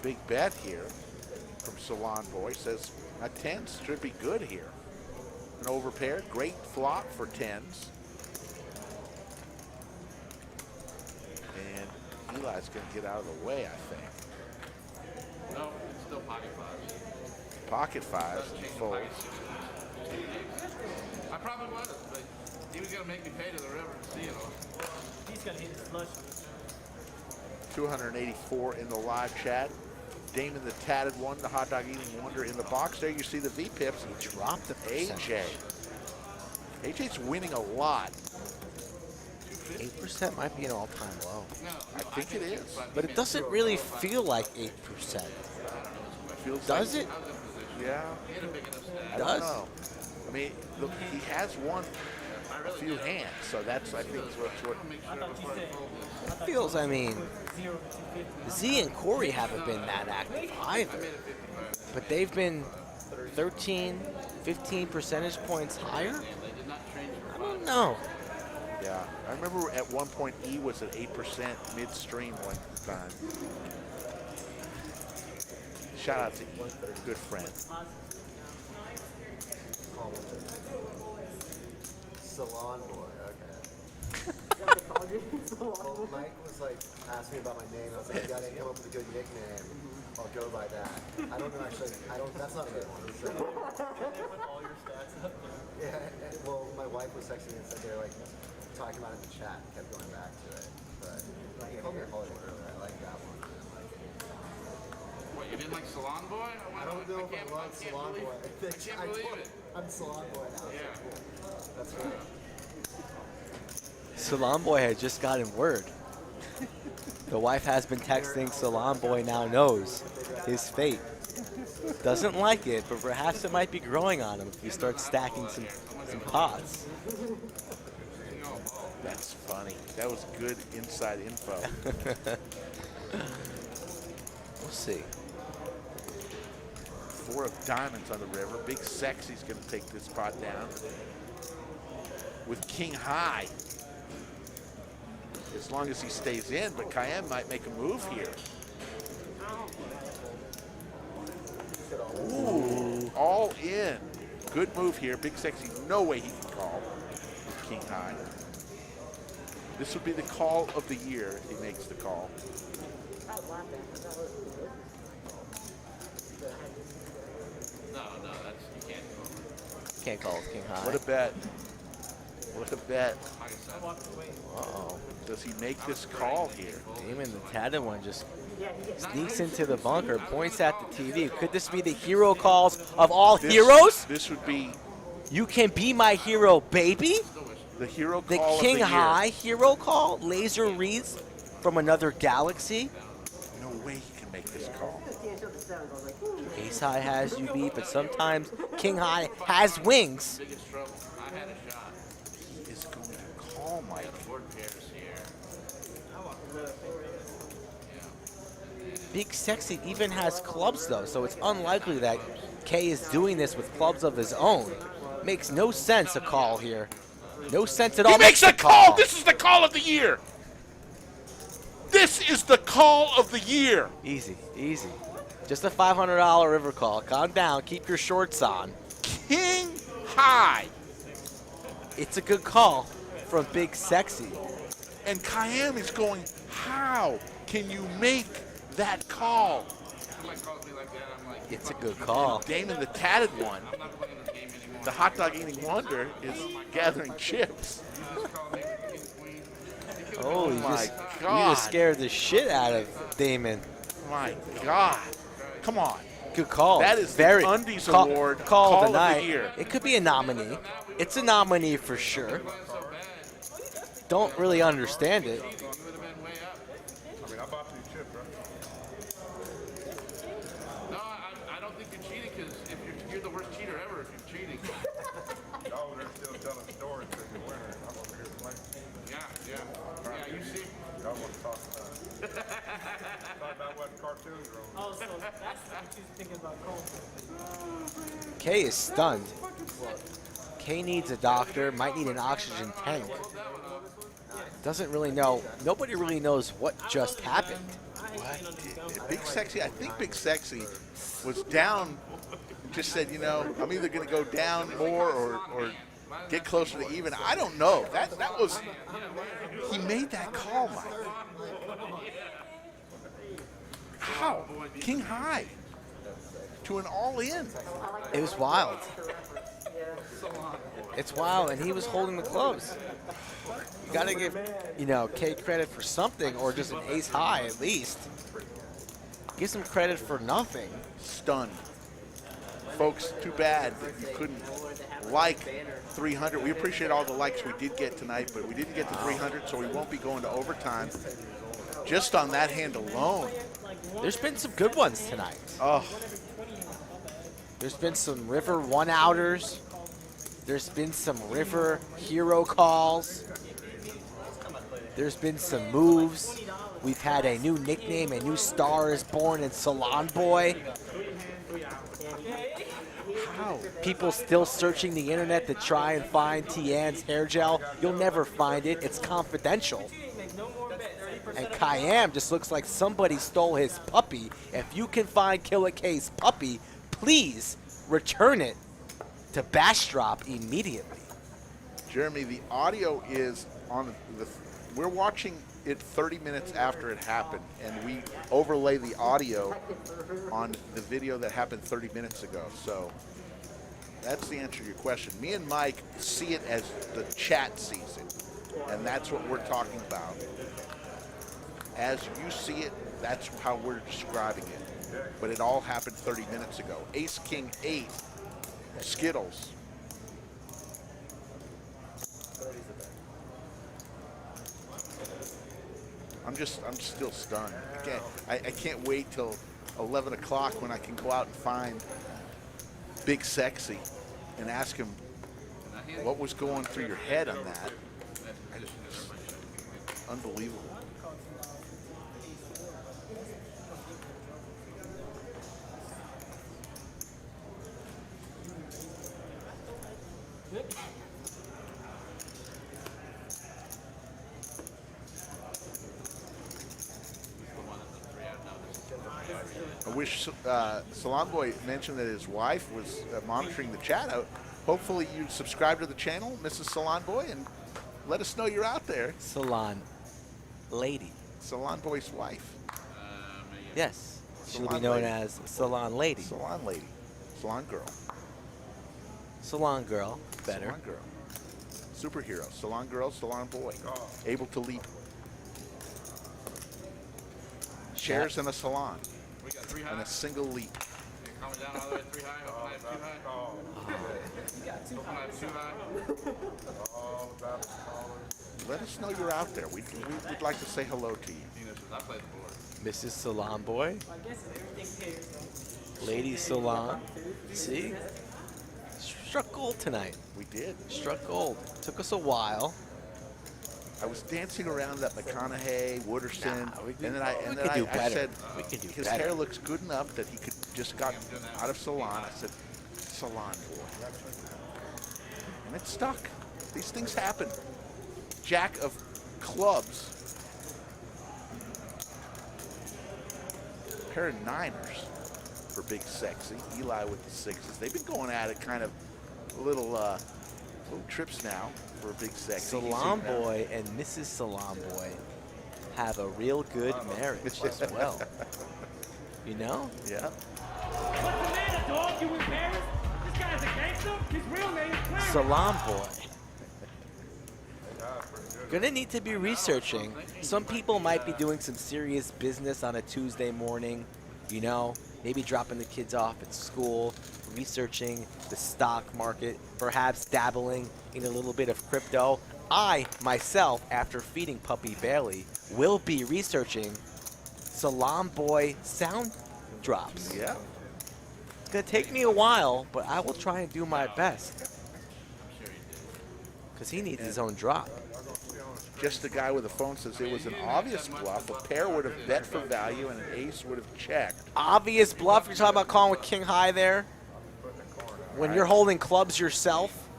Big bet here from Salon Boy. Says a 10 should be good here. An overpair. Great flop for 10s. And Eli's going to get out of the way, I think. No, it's still pocket fives. Pocket fives and folds. I probably was, but he was gonna make me pay to the river to see it all. He's got to hit his flush. 284 in the live chat. Damon the Tatted One, the hot dog eating wonder in the box. There you see the V-pips. He dropped the AJ. AJ's winning a lot. 8% might be an all-time low. I think it is. But it doesn't really feel like 8%. Does it? Yeah. I don't know. I mean, look, he has won a few hands, so that's, I think, what. It feels, I mean, Z and Corey haven't been that active either. But they've been 13, 15 percentage points higher? I don't know. Yeah, I remember at one point E was at 8% midstream one time. Shout out to E, good friend. Salon Boy, okay. Well, Mike was like, asking me about my name. I was like, yeah, I didn't come up with a good nickname. I'll go by that. I don't know actually, that's not a good one. So. Yeah, well, my wife was texting me and said they were like talking about it in the chat and kept going back to it. But he called me a holiday earlier. I like that one. What, you didn't like Salon Boy? I don't know if I love Salon Boy. I can't believe it. I'm Salon Boy now. Yeah. So cool. That's right. Salon Boy had just gotten word. The wife has been texting. Salon Boy now knows his fate. Doesn't like it, but perhaps it might be growing on him if he starts stacking some pots. That's funny. That was good inside info. We'll see. 4 of diamonds on the river. Big Sexy's going to take this pot down with King High. As long as he stays in, but Cayenne might make a move here. Ooh, all in. Good move here. Big Sexy, no way he can call with King High. This would be the call of the year if he makes the call. No, that's, you can't go. Can't call with King High. What a bet. What a bet. Uh-oh. Does he make this call here? Damon the Tatted One just sneaks into the bunker, points at the TV. Could this be the hero calls of all heroes? This would be You can be my hero, baby. the hero The call King of the High year. hero call. Laser reads from another galaxy. No way he can make this call. Ace High has you beat, but sometimes King High has wings. Biggest trouble. I had a shot. He is going to call Mike. Board pairs here. Big Sexy even has clubs though, so it's unlikely that K is doing this with clubs of his own. Makes no sense a call here. No sense at all. He makes a call! This is the call of the year! This is the call of the year! Easy, easy. Just a $500 river call. Calm down. Keep your shorts on. King High! It's a good call from Big Sexy. And Cayenne is going, how can you make that call? Somebody calls me like that, I'm like, It's a good call. Damon the Tatted One, I'm not playing this game anymore. the hot dog eating wonder, is gathering chips. Oh, you my just God. scared the shit out of Damon. My God. Come on. Good call. That is very the Undies call, Award call of the the night. year. It could be a nominee. It's a nominee for sure. Don't really understand it. I mean, I bought you chips, right? No, I don't think you're cheating because if you're the worst cheater ever if you're cheating. Y'all over there still telling stories because you're winning. what she's thinking about Cole. Kay is stunned. Kay needs a doctor, might need an oxygen tank. Doesn't really know. Nobody really knows what just happened. What? Big Sexy, I think Big Sexy was down, just said, you know, I'm either going to go down more or get closer to even. I don't know. That was, he made that call, Mike. How? King high to an all-in. It was wild. It's wild, and he was holding the close. You got to give, you know, Kay credit for something, or just an ace high at least. Give some credit for nothing. Stunned. Folks, too bad that you couldn't like 300. We appreciate all the likes we did get tonight, but we didn't get to 300, so we won't be going to overtime. Just on that hand alone. There's been some good ones tonight. Oh. There's been some river one-outers. There's been some river hero calls. There's been some moves. We've had a new nickname, a new star is born in Salon Boy. How? People still searching the internet to try and find Tian's hair gel. You'll never find it. It's confidential. And Kayam just looks like somebody stole his puppy. If you can find Killer K's puppy, please return it to Bastrop immediately. Jeremy, the audio is on the. We're watching it 30 minutes after it happened, and we overlay the audio on the video that happened 30 minutes ago. So that's the answer to your question. Me and Mike see it as the chat sees it, and that's what we're talking about. As you see it, that's how we're describing it. But it all happened 30 minutes ago. Ace King 8, Skittles. I'm still stunned. I can't wait till 11 o'clock when I can go out and find Big Sexy and ask him what was going through your head on that. Unbelievable. I wish Salon Boy mentioned that his wife was monitoring the chat out. Hopefully you subscribe to the channel, Mrs. Salon Boy, and let us know you're out there. Salon Lady. Salon Boy's wife. Yes. She'll Salon be known Lady. as Salon Lady. Salon Lady. Salon Girl. Salon Girl. Better. Salon Girl. Superhero. Salon Girl, Salon Boy. Able to leap. Shares in a salon. We got 3 high. And a single leap. Coming down all the way to 3 high. Hoping I have 2 high. Hoping I have 2 high. Let us know you're out there. We'd like to say hello to you. I play the board. Mrs. Salon Boy. Lady Salon. See? Struck gold tonight. We did. Struck gold. Took us a while. I was dancing around that McConaughey, Wooderson, and then I better. said, We could do his better. hair looks good enough that he could just got out of salon. I said, Salon Boy. And it stuck. These things happen. Jack of clubs. Pair of 9ers for Big Sexy. Eli with the 6s. They've been going at it kind of little trips now for Big Sexy. Salon Boy and Mrs. Salon Boy have a real good marriage as well. You know? Yeah. What's the matter, dog? You embarrassed? This guy's a gangster? His real name is Clarence. Salon Boy. Gonna need to be researching. Some people might be doing some serious business on a Tuesday morning, you know, maybe dropping the kids off at school, researching the stock market, perhaps dabbling in a little bit of crypto. I, myself, after feeding puppy Bailey, will be researching Salon Boy sound drops. Yeah. It's gonna take me a while, but I will try and do my best. Because he needs his own drop. Just the guy with the phone says it was an obvious bluff. A pair would have bet for value, and an ace would have checked. Obvious bluff. You're talking about calling with king high there? When you're holding clubs yourself,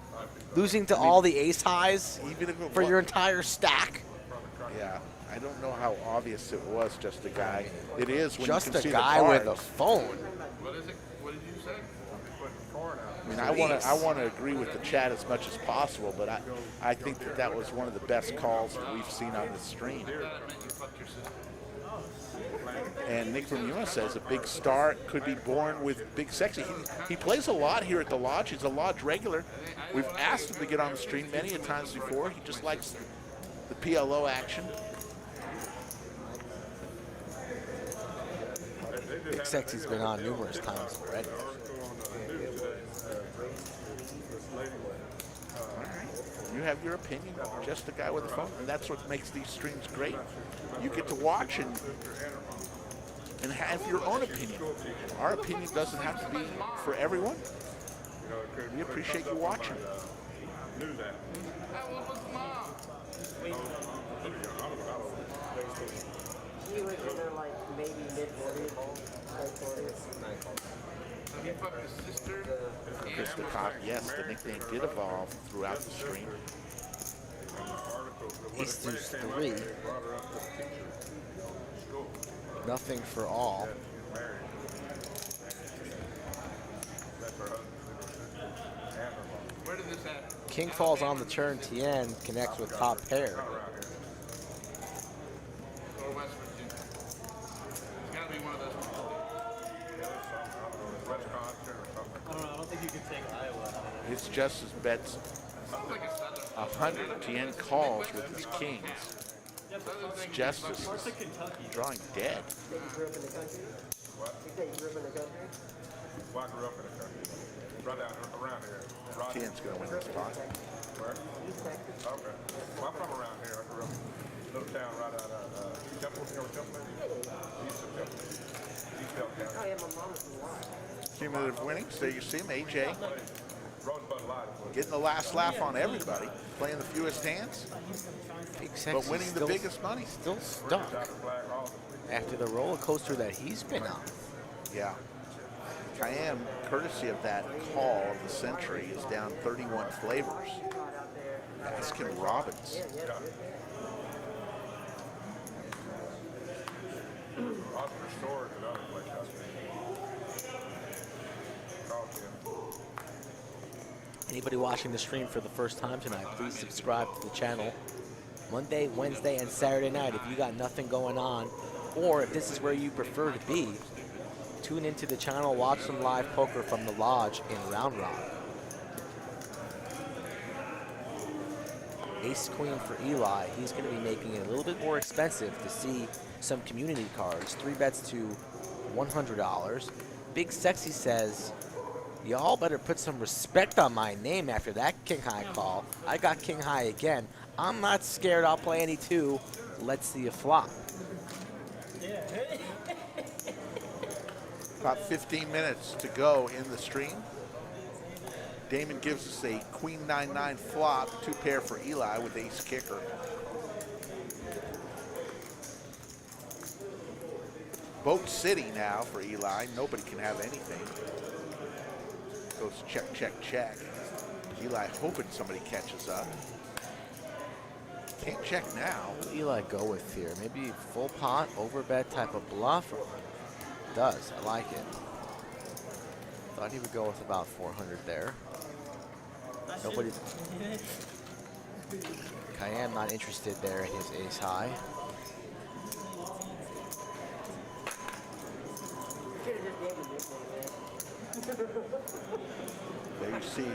losing to all the ace highs for your entire stack? Yeah, I don't know how obvious it was. Just a guy. It is when Just you can a see guy the with a cards. phone. What is it? What did you say? I mean, I want to agree with the chat as much as possible, but I think that was one of the best calls that we've seen on the stream. And Nick from US says a big star could be born with Big Sexy. He plays a lot here at the Lodge. He's a Lodge regular. We've asked him to get on the stream many a times before. He just likes the PLO action. Big Sexy's been on numerous times already. You have your opinion, just a guy with a phone, and that's what makes these streams great. You get to watch and have your own opinion. Our opinion doesn't have to be for everyone. We appreciate you watching. You would either like maybe mid-40s, late 40s. He fucked his sister. Mr. Cop, yes, the nickname did evolve throughout the stream. Ace deuce 3. Nothing for all. Where did this happen? King falls on the turn. Tien connects with top pair. Or West Virginia. It's gotta be one of those. I don't know. I don't think you can take Iowa. It's Justice bets 100. Tien calls with his kings. It's Justice is drawing dead. You grew up in the country? What? You say you grew up in the country? Well, I grew up in the country. Right down around here. Tien's going to win this spot. Where? Okay. Well, I'm from around here. I grew up in a little town right out of Temple. You know where Temple is? East of Temple. East Delta County. Oh, yeah, my mom was from Washington. Cumulative winnings. There you see him, AJ. Rosebud Live. Getting the last laugh on everybody. Playing the fewest hands, Big Sexy but winning the biggest money. Still stuck after the roller coaster that he's been on. Yeah. Cayenne, courtesy of that call of the century, is down 31 flavors. Baskin Robbins. Oscar Shore is another place out there. Anybody watching the stream for the first time tonight, please subscribe to the channel. Monday, Wednesday, and Saturday night, if you got nothing going on, or if this is where you prefer to be, tune into the channel, watch some live poker from the Lodge in Round Rock. Ace Queen for Eli. He's going to be making it a little bit more expensive to see some community cards. 3 bets to $100. Big Sexy says, y'all better put some respect on my name after that King High call. I got King High again. I'm not scared. I'll play any 2. Let's see a flop. About 15 minutes to go in the stream. Damon gives us a Queen 9-9 flop, 2 pair for Eli with ace kicker. Boat City now for Eli. Nobody can have anything. Goes check, check, check. Eli hoping somebody catches up. Can't check now. What does Eli go with here? Maybe full pot, overbet type of bluff? Does. I like it. Thought he would go with about 400 there. Nobody. Cayenne not interested there in his ace high. There you see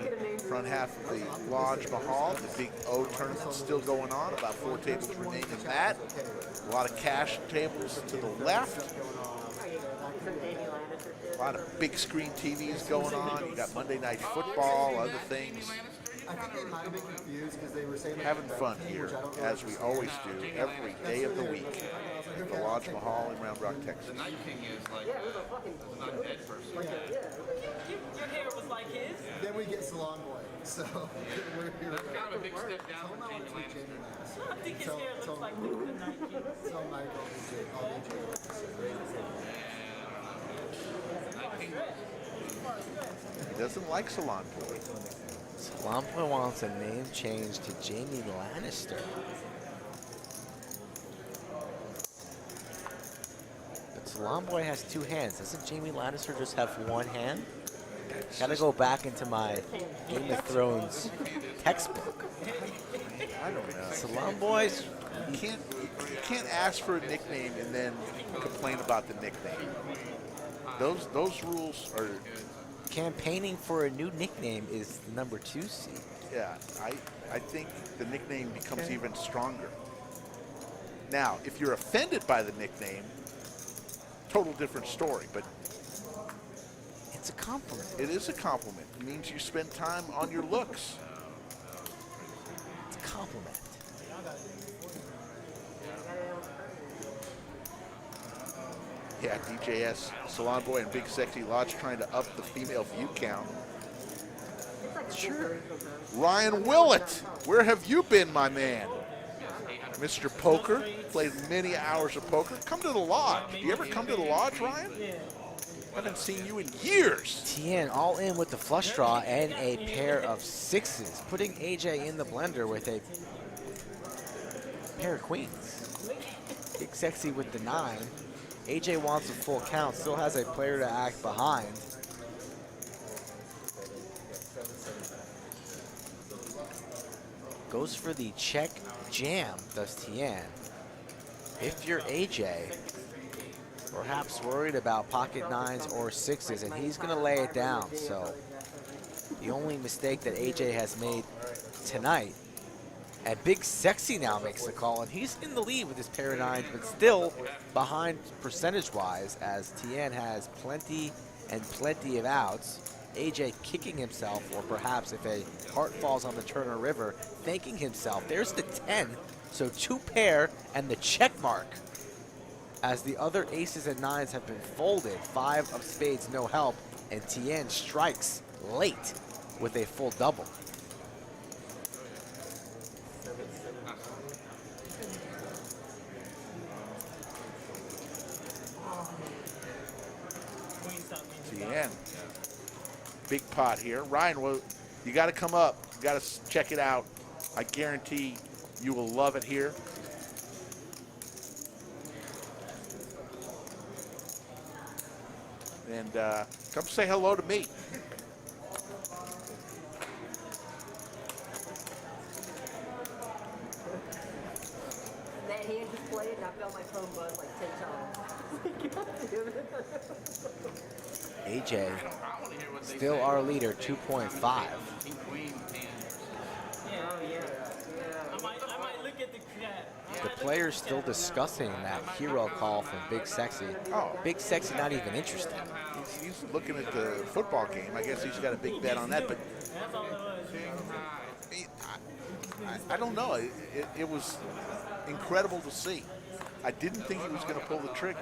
front half of the Lodge Mahal, the big O tournament still going on, about 4 tables remain in that. A lot of cash tables to the left. A lot of big screen TVs going on. You got Monday Night Football, other things. I think they might have been confused because they were saying Having fun here, as we always do, every day of the week. The Lodge Mahal in Round Rock, Texas. The Night King is like an undead person. Your hair was like his? Then we get Salon Boy. So we're here. That's kind of a big step down from Jamie Lannister. I think his hair looks like Nick the Night King. So Mike, I'll be He doesn't like Salon Boy. Salon Boy wants a name change to Jamie Lannister. But Salon Boy has two hands. Doesn't Jamie Lannister just have one hand? Gotta go back into my Game of Thrones textbook. I don't know. Salon Boys, You can't ask for a nickname and then complain about the nickname. Those rules are. campaigning for a new nickname is the number 2 seed. Yeah, I think the nickname becomes even stronger. Now, if you're offended by the nickname, total different story. But it's a compliment. It is a compliment. It means you spend time on your looks. It's a compliment. Yeah, DJS, Salon Boy, and Big Sexy Lodge trying to up the female view count. Sure. Ryan Willett, where have you been, my man? Mr. Poker, played many hours of poker. Come to the lodge. Do you ever come to the lodge, Ryan? I haven't seen you in years. Tien all in with the flush draw and a pair of 6s, putting AJ in the blender with a pair of queens. Big Sexy with the 9. AJ wants a full count, still has a player to act behind. Goes for the check jam, does Tien. If you're AJ, perhaps worried about pocket 9s or 6s, and he's gonna lay it down. So the only mistake that AJ has made tonight, and Big Sexy now makes the call, and he's in the lead with his pair of 9s, but still behind percentage-wise, as Tien has plenty and plenty of outs. AJ kicking himself, or perhaps if a heart falls on the Turner River, thanking himself. There's the 10, so 2 pair and the check mark. As the other aces and 9s have been folded, 5 of spades, no help, and Tien strikes late with a full double. Tien. Big pot here. Ryan, well, you got to come up. You got to check it out. I guarantee you will love it here. And come say hello to me. That hand just played and I felt my phone buzz like 10 times. AJ, still our leader, 2.5. I might look at the chat. The player's still discussing that hero call from Big Sexy. Oh. Big Sexy not even interested. He's looking at the football game. I guess he's got a big bet on that, but That's all it was. I don't know. It was incredible to see. I didn't think he was going to pull the trigger.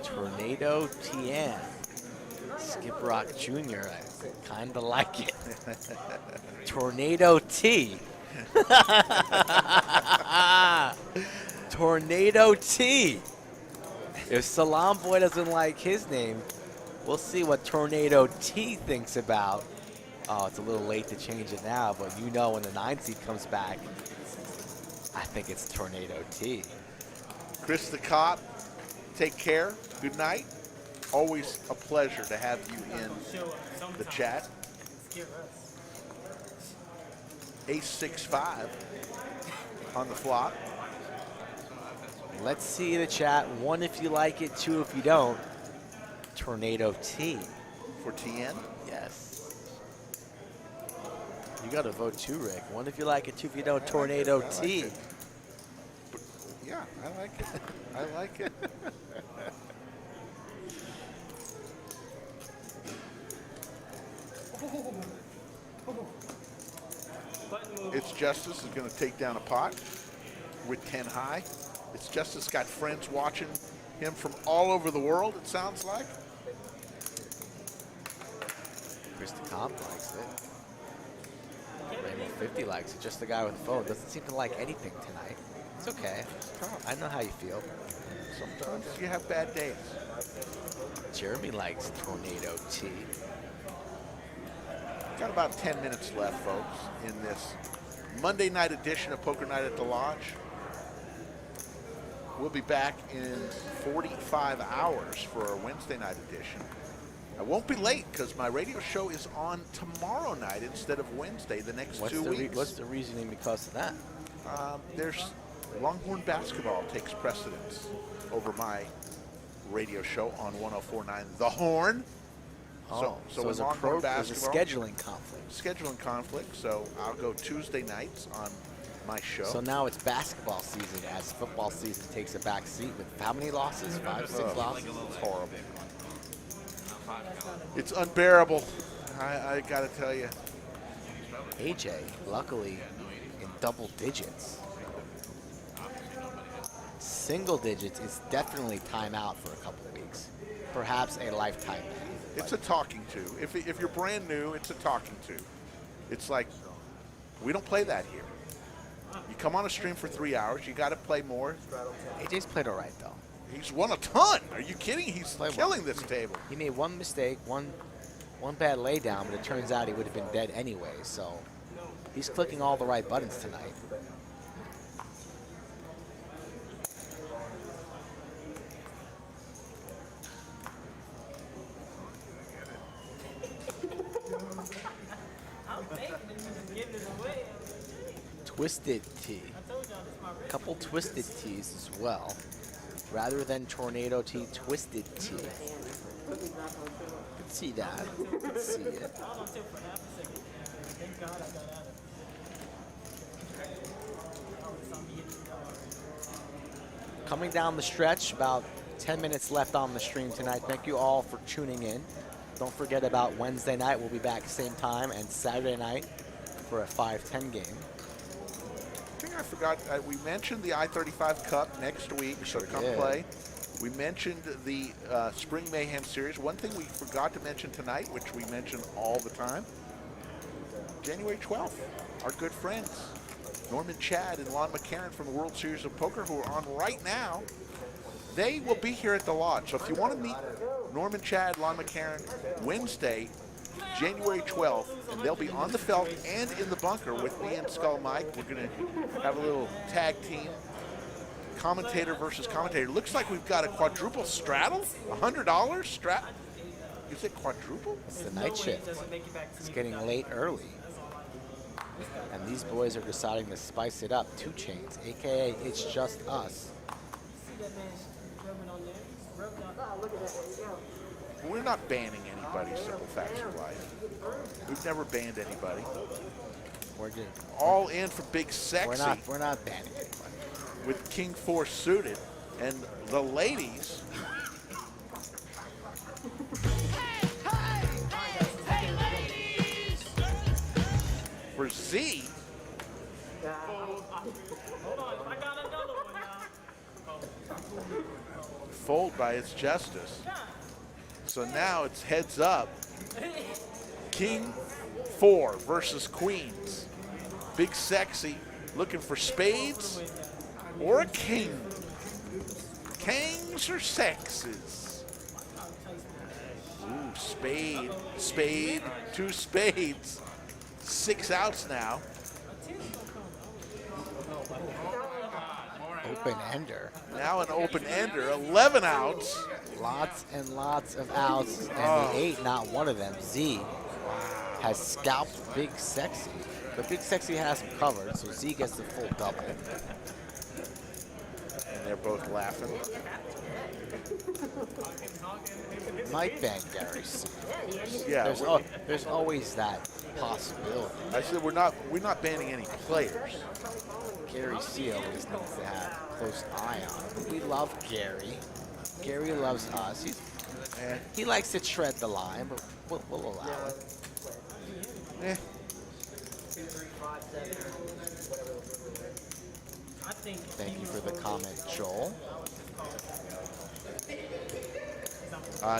Tornado Tien. Skip Rock Jr. I kind of like it. Tornado T. Tornado T. If Salon Boy doesn't like his name, we'll see what Tornado T thinks about. Oh, it's a little late to change it now, but you know when the 9 seed comes back, I think it's Tornado T. Chris the Cop, take care. Good night. Always a pleasure to have you in the chat. Ace-6-5 on the flop. Let's see the chat. 1 if you like it, 2 if you don't. Tornado T. For Tien? Yes. You got to vote 2, Rick. 1 if you like it, 2 if you don't. Tornado T. Yeah, I like it. I like it. It's Justice is going to take down a pot with 10 high. It's Justice got friends watching him from all over the world, it sounds like. Chris the Comp likes it. Rainbow 50 likes it. Just the guy with the phone doesn't seem to like anything tonight. It's okay. I know how you feel. Sometimes you have bad days. Jeremy likes Tornado T. Got about 10 minutes left, folks, in this Monday night edition of Poker Night at the Lodge. We'll be back in 45 hours for our Wednesday night edition. I won't be late because my radio show is on tomorrow night instead of Wednesday the next 2 weeks. What's the reasoning because of that? There's Longhorn basketball takes precedence over my radio show on 104.9 The Horn. So there's a Longhorn there's a basketball, scheduling conflict. scheduling conflict, so I'll go Tuesday nights on my show. So now it's basketball season as football season takes a back seat with how many losses? 5, 6 losses? It's horrible. It's unbearable. I gotta tell you. AJ, luckily, in double digits. Single digits is definitely timeout for a couple of weeks. Perhaps a lifetime ban. It's a talking to. If you're brand new, it's a talking to. It's like, we don't play that here. You come on a stream for 3 hours, you got to play more. AJ's played all right, though. He's won a ton. Are you kidding? He's killing this table. He made one mistake, one bad laydown, but it turns out he would have been dead anyway. So he's clicking all the right buttons tonight. Twisted Tea. A couple Twisted Teas as well. Rather than Tornado Tea, Twisted Tea. You can see that. You can see it. Coming down the stretch, about 10 minutes left on the stream tonight. Thank you all for tuning in. Don't forget about Wednesday night. We'll be back same time, and Saturday night for a 5-10 game. I think I forgot, we mentioned the I-35 Cup next week, so come play. We mentioned the Spring Mayhem Series. One thing we forgot to mention tonight, which we mention all the time, January 12th, our good friends, Norman Chad and Lon McCarron from the World Series of Poker, who are on right now, they will be here at the Lodge. So if you want to meet Norman Chad, Lon McCarron, Wednesday, January 12th, and they'll be on the felt and in the bunker with me and Skull Mike. We're going to have a little tag team, commentator versus commentator. Looks like we've got a quadruple straddle, $100 strap. Is it quadruple? It's the night shift. It's getting late early. And these boys are deciding to spice it up. 2 Chains, a.k.a. It's Just Us. We're not banning anybody, simple facts of life. We've never banned anybody. We're just all in for Big Sexy. We're not banning anybody. With King 4 suited, and the ladies. Hey, ladies! For Z. Hold on, I got another one now. Fold by its justice. So now it's heads up. King 4 versus Queens. Big Sexy looking for spades or a king. Kings or sexes? Ooh, spade, spade, 2 spades. 6 outs now. Open ender. Now an open ender, 11 outs. Lots and lots of outs, and the 8, not one of them. Z has scalped Big Sexy, but Big Sexy has him covered, so Z gets the full double. And they're both laughing. Might ban Gary C. Yeah, there's always that possibility. I said we're not banning any players. Gary C always needs to have a close eye on him. But we love Gary. Gary loves us. He likes to tread the line, but we'll allow it. Thank you for the comment, Joel.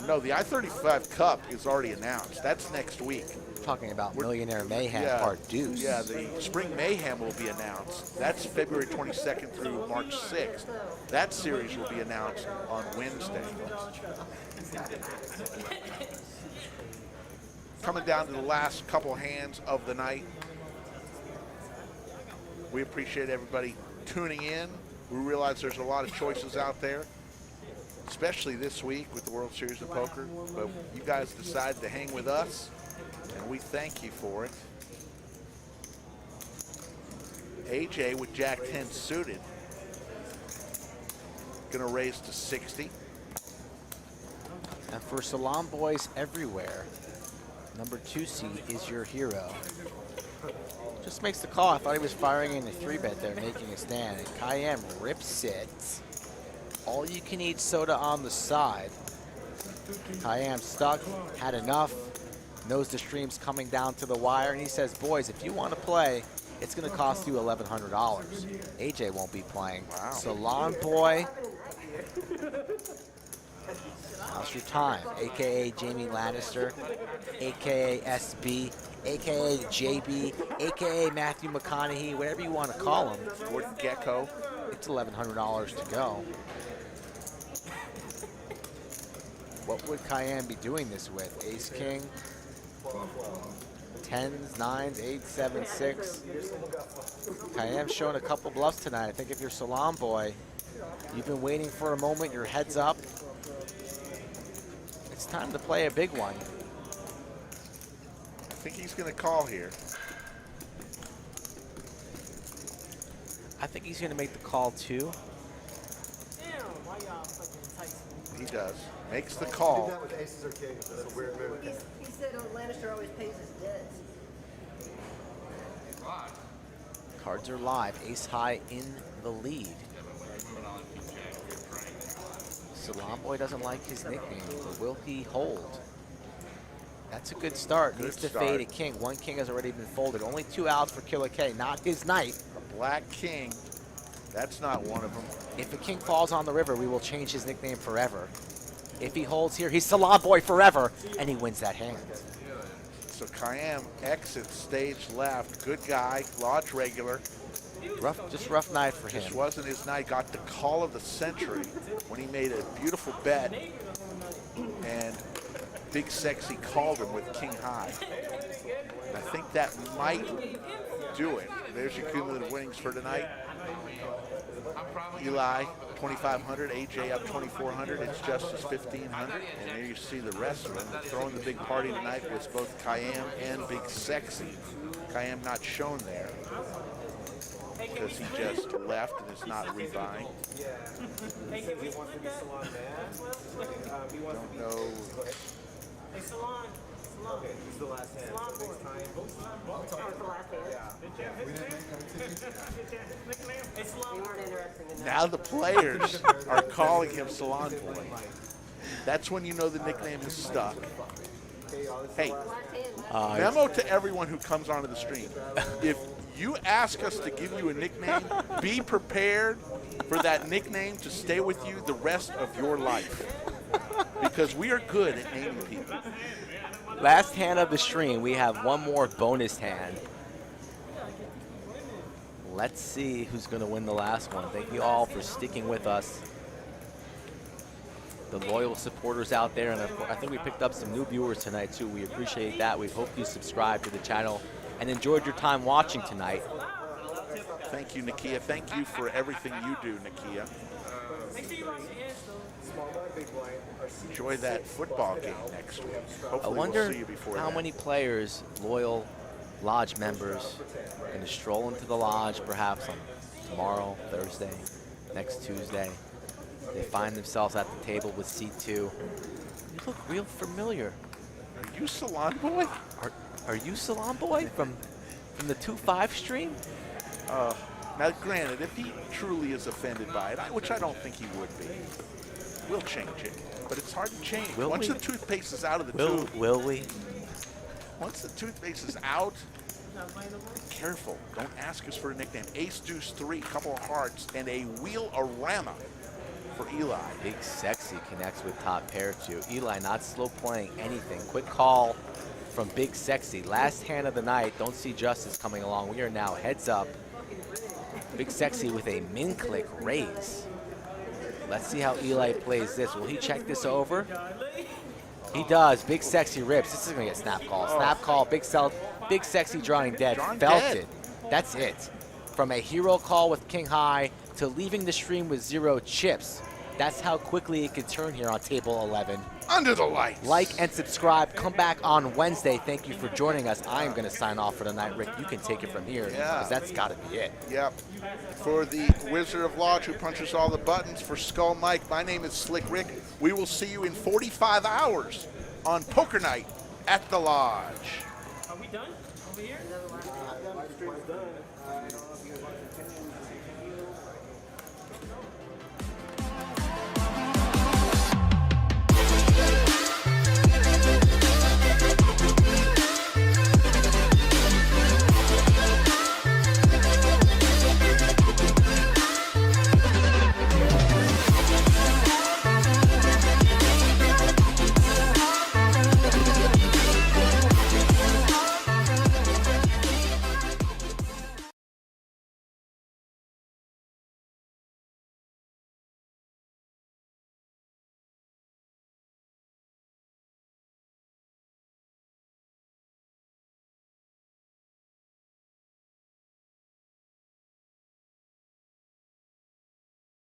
No, the I-35 Cup is already announced. That's next week. talking about Millionaire Mayhem Yeah, Part Deuce. yeah, the Spring Mayhem will be announced. That's February 22nd through March 6th. That series will be announced on Wednesday. Coming down to the last couple hands of the night. We appreciate everybody tuning in. We realize there's a lot of choices out there, especially this week with the World Series of Poker. But you guys decided to hang with us, and we thank you for it. AJ with Jack 10 suited. Gonna raise to 60. And for Salon Boys everywhere, number 2 seed is your hero. Just makes the call. I thought he was firing in the 3-bet there, making a stand. And Cayenne rips it. All you can eat soda on the side. Cayenne stuck, had enough, knows the stream's coming down to the wire, and he says, boys, if you want to play, it's going to cost you $1,100. AJ won't be playing. Wow. Salon Boy. Now's your time, AKA Jamie Lannister, AKA SB, AKA JB, AKA Matthew McConaughey, whatever you want to call him. Gordon Gecko. It's $1,100 to go. What would Cayenne be doing this with? Ace King, 10s, 9s, 8s, 7s, 6. Cayenne's showing a couple bluffs tonight. I think if you're Salon Boy, you've been waiting for a moment, your head's up. It's time to play a big one. I think he's gonna call here. I think he's gonna make the call too. Damn, why y'all fucking entice me? He does. Makes the Do call. that with aces or kings. That's a weird move. He said Lannister always pays his debts. Cards are live. Ace high in the lead. Salon Boy doesn't like his nickname, but will he hold? That's a good start. Good Needs to start. fade a king. One king has already been folded. Only 2 outs for Killer K. Not his night. A black king. That's not one of them. If a king falls on the river, we will change his nickname forever. If he holds here, he's Salon Boy forever, and he wins that hand. So Cayenne exits stage left. Good guy, lodge regular. Just rough night for him. Just wasn't his night. Got the call of the century when he made a beautiful bet, and Big Sexy called him with king high. I think that might do it. There's your cumulative winnings for tonight. Eli, 2,500. AJ up 2,400. It's Justice 1,500. And there you see the rest of them. Throwing the big party tonight was both Cayenne and Big Sexy. Cayenne not shown there because he just left and is not rebuying. Don't know. Hey, Salon. Salon. He's the last hand. Salon boy. Hey, Salon. They weren't interested in that. Now the players are calling him Salon Boy. That's when you know the nickname is stuck. Hey, memo to everyone who comes onto the stream. If you ask us to give you a nickname, be prepared for that nickname to stay with you the rest of your life. Because we are good at naming people. Last hand of the stream, we have one more bonus hand. Let's see who's going to win the last one. Thank you all for sticking with us. The loyal supporters out there, and I think we picked up some new viewers tonight too. We appreciate that. We hope you subscribe to the channel and enjoyed your time watching tonight. Thank you, Nakia. Thank you for everything you do, Nakia. Make sure you wash your hands, though. Enjoy that football game next week. I Hopefully wonder we'll see you before how then. many players, loyal lodge members, are going to stroll into the lodge perhaps on tomorrow, Thursday, next Tuesday. They find themselves at the table with seat 2. You look real familiar. Are you Salon Boy? Are you Salon Boy from the 2-5 stream? Now, granted, if he truly is offended by it, which I don't think he would be, we'll change it. But it's hard to change. Once the toothpaste is out of the tube. Will we? Once the toothpaste is out, be careful. Don't ask us for a nickname. Ace, deuce, 3, couple of hearts, and a wheel-a-rama for Eli. Big Sexy connects with top pair 2. Eli not slow playing anything. Quick call from Big Sexy. Last hand of the night. Don't see justice coming along. We are now heads up. Big Sexy with a min click raise. Let's see how Eli plays this. Will he check this over? He does. Big Sexy rips. This is going to get snap call. Snap call. Big Sexy drawing dead. Drawing Felt dead. it. That's it. From a hero call with King High to leaving the stream with 0 chips. That's how quickly it could turn here on table 11. Under the lights. Like and subscribe. Come back on Wednesday. Thank you for joining us. I am going to sign off for tonight. Rick, you can take it from here because that's got to be it. Yep. For the Wizard of Lodge who punches all the buttons, for Skull Mike, my name is Slick Rick. We will see you in 45 hours on Poker Night at the Lodge. Are we done over here? My stream's done. I don't know if you guys want to continue.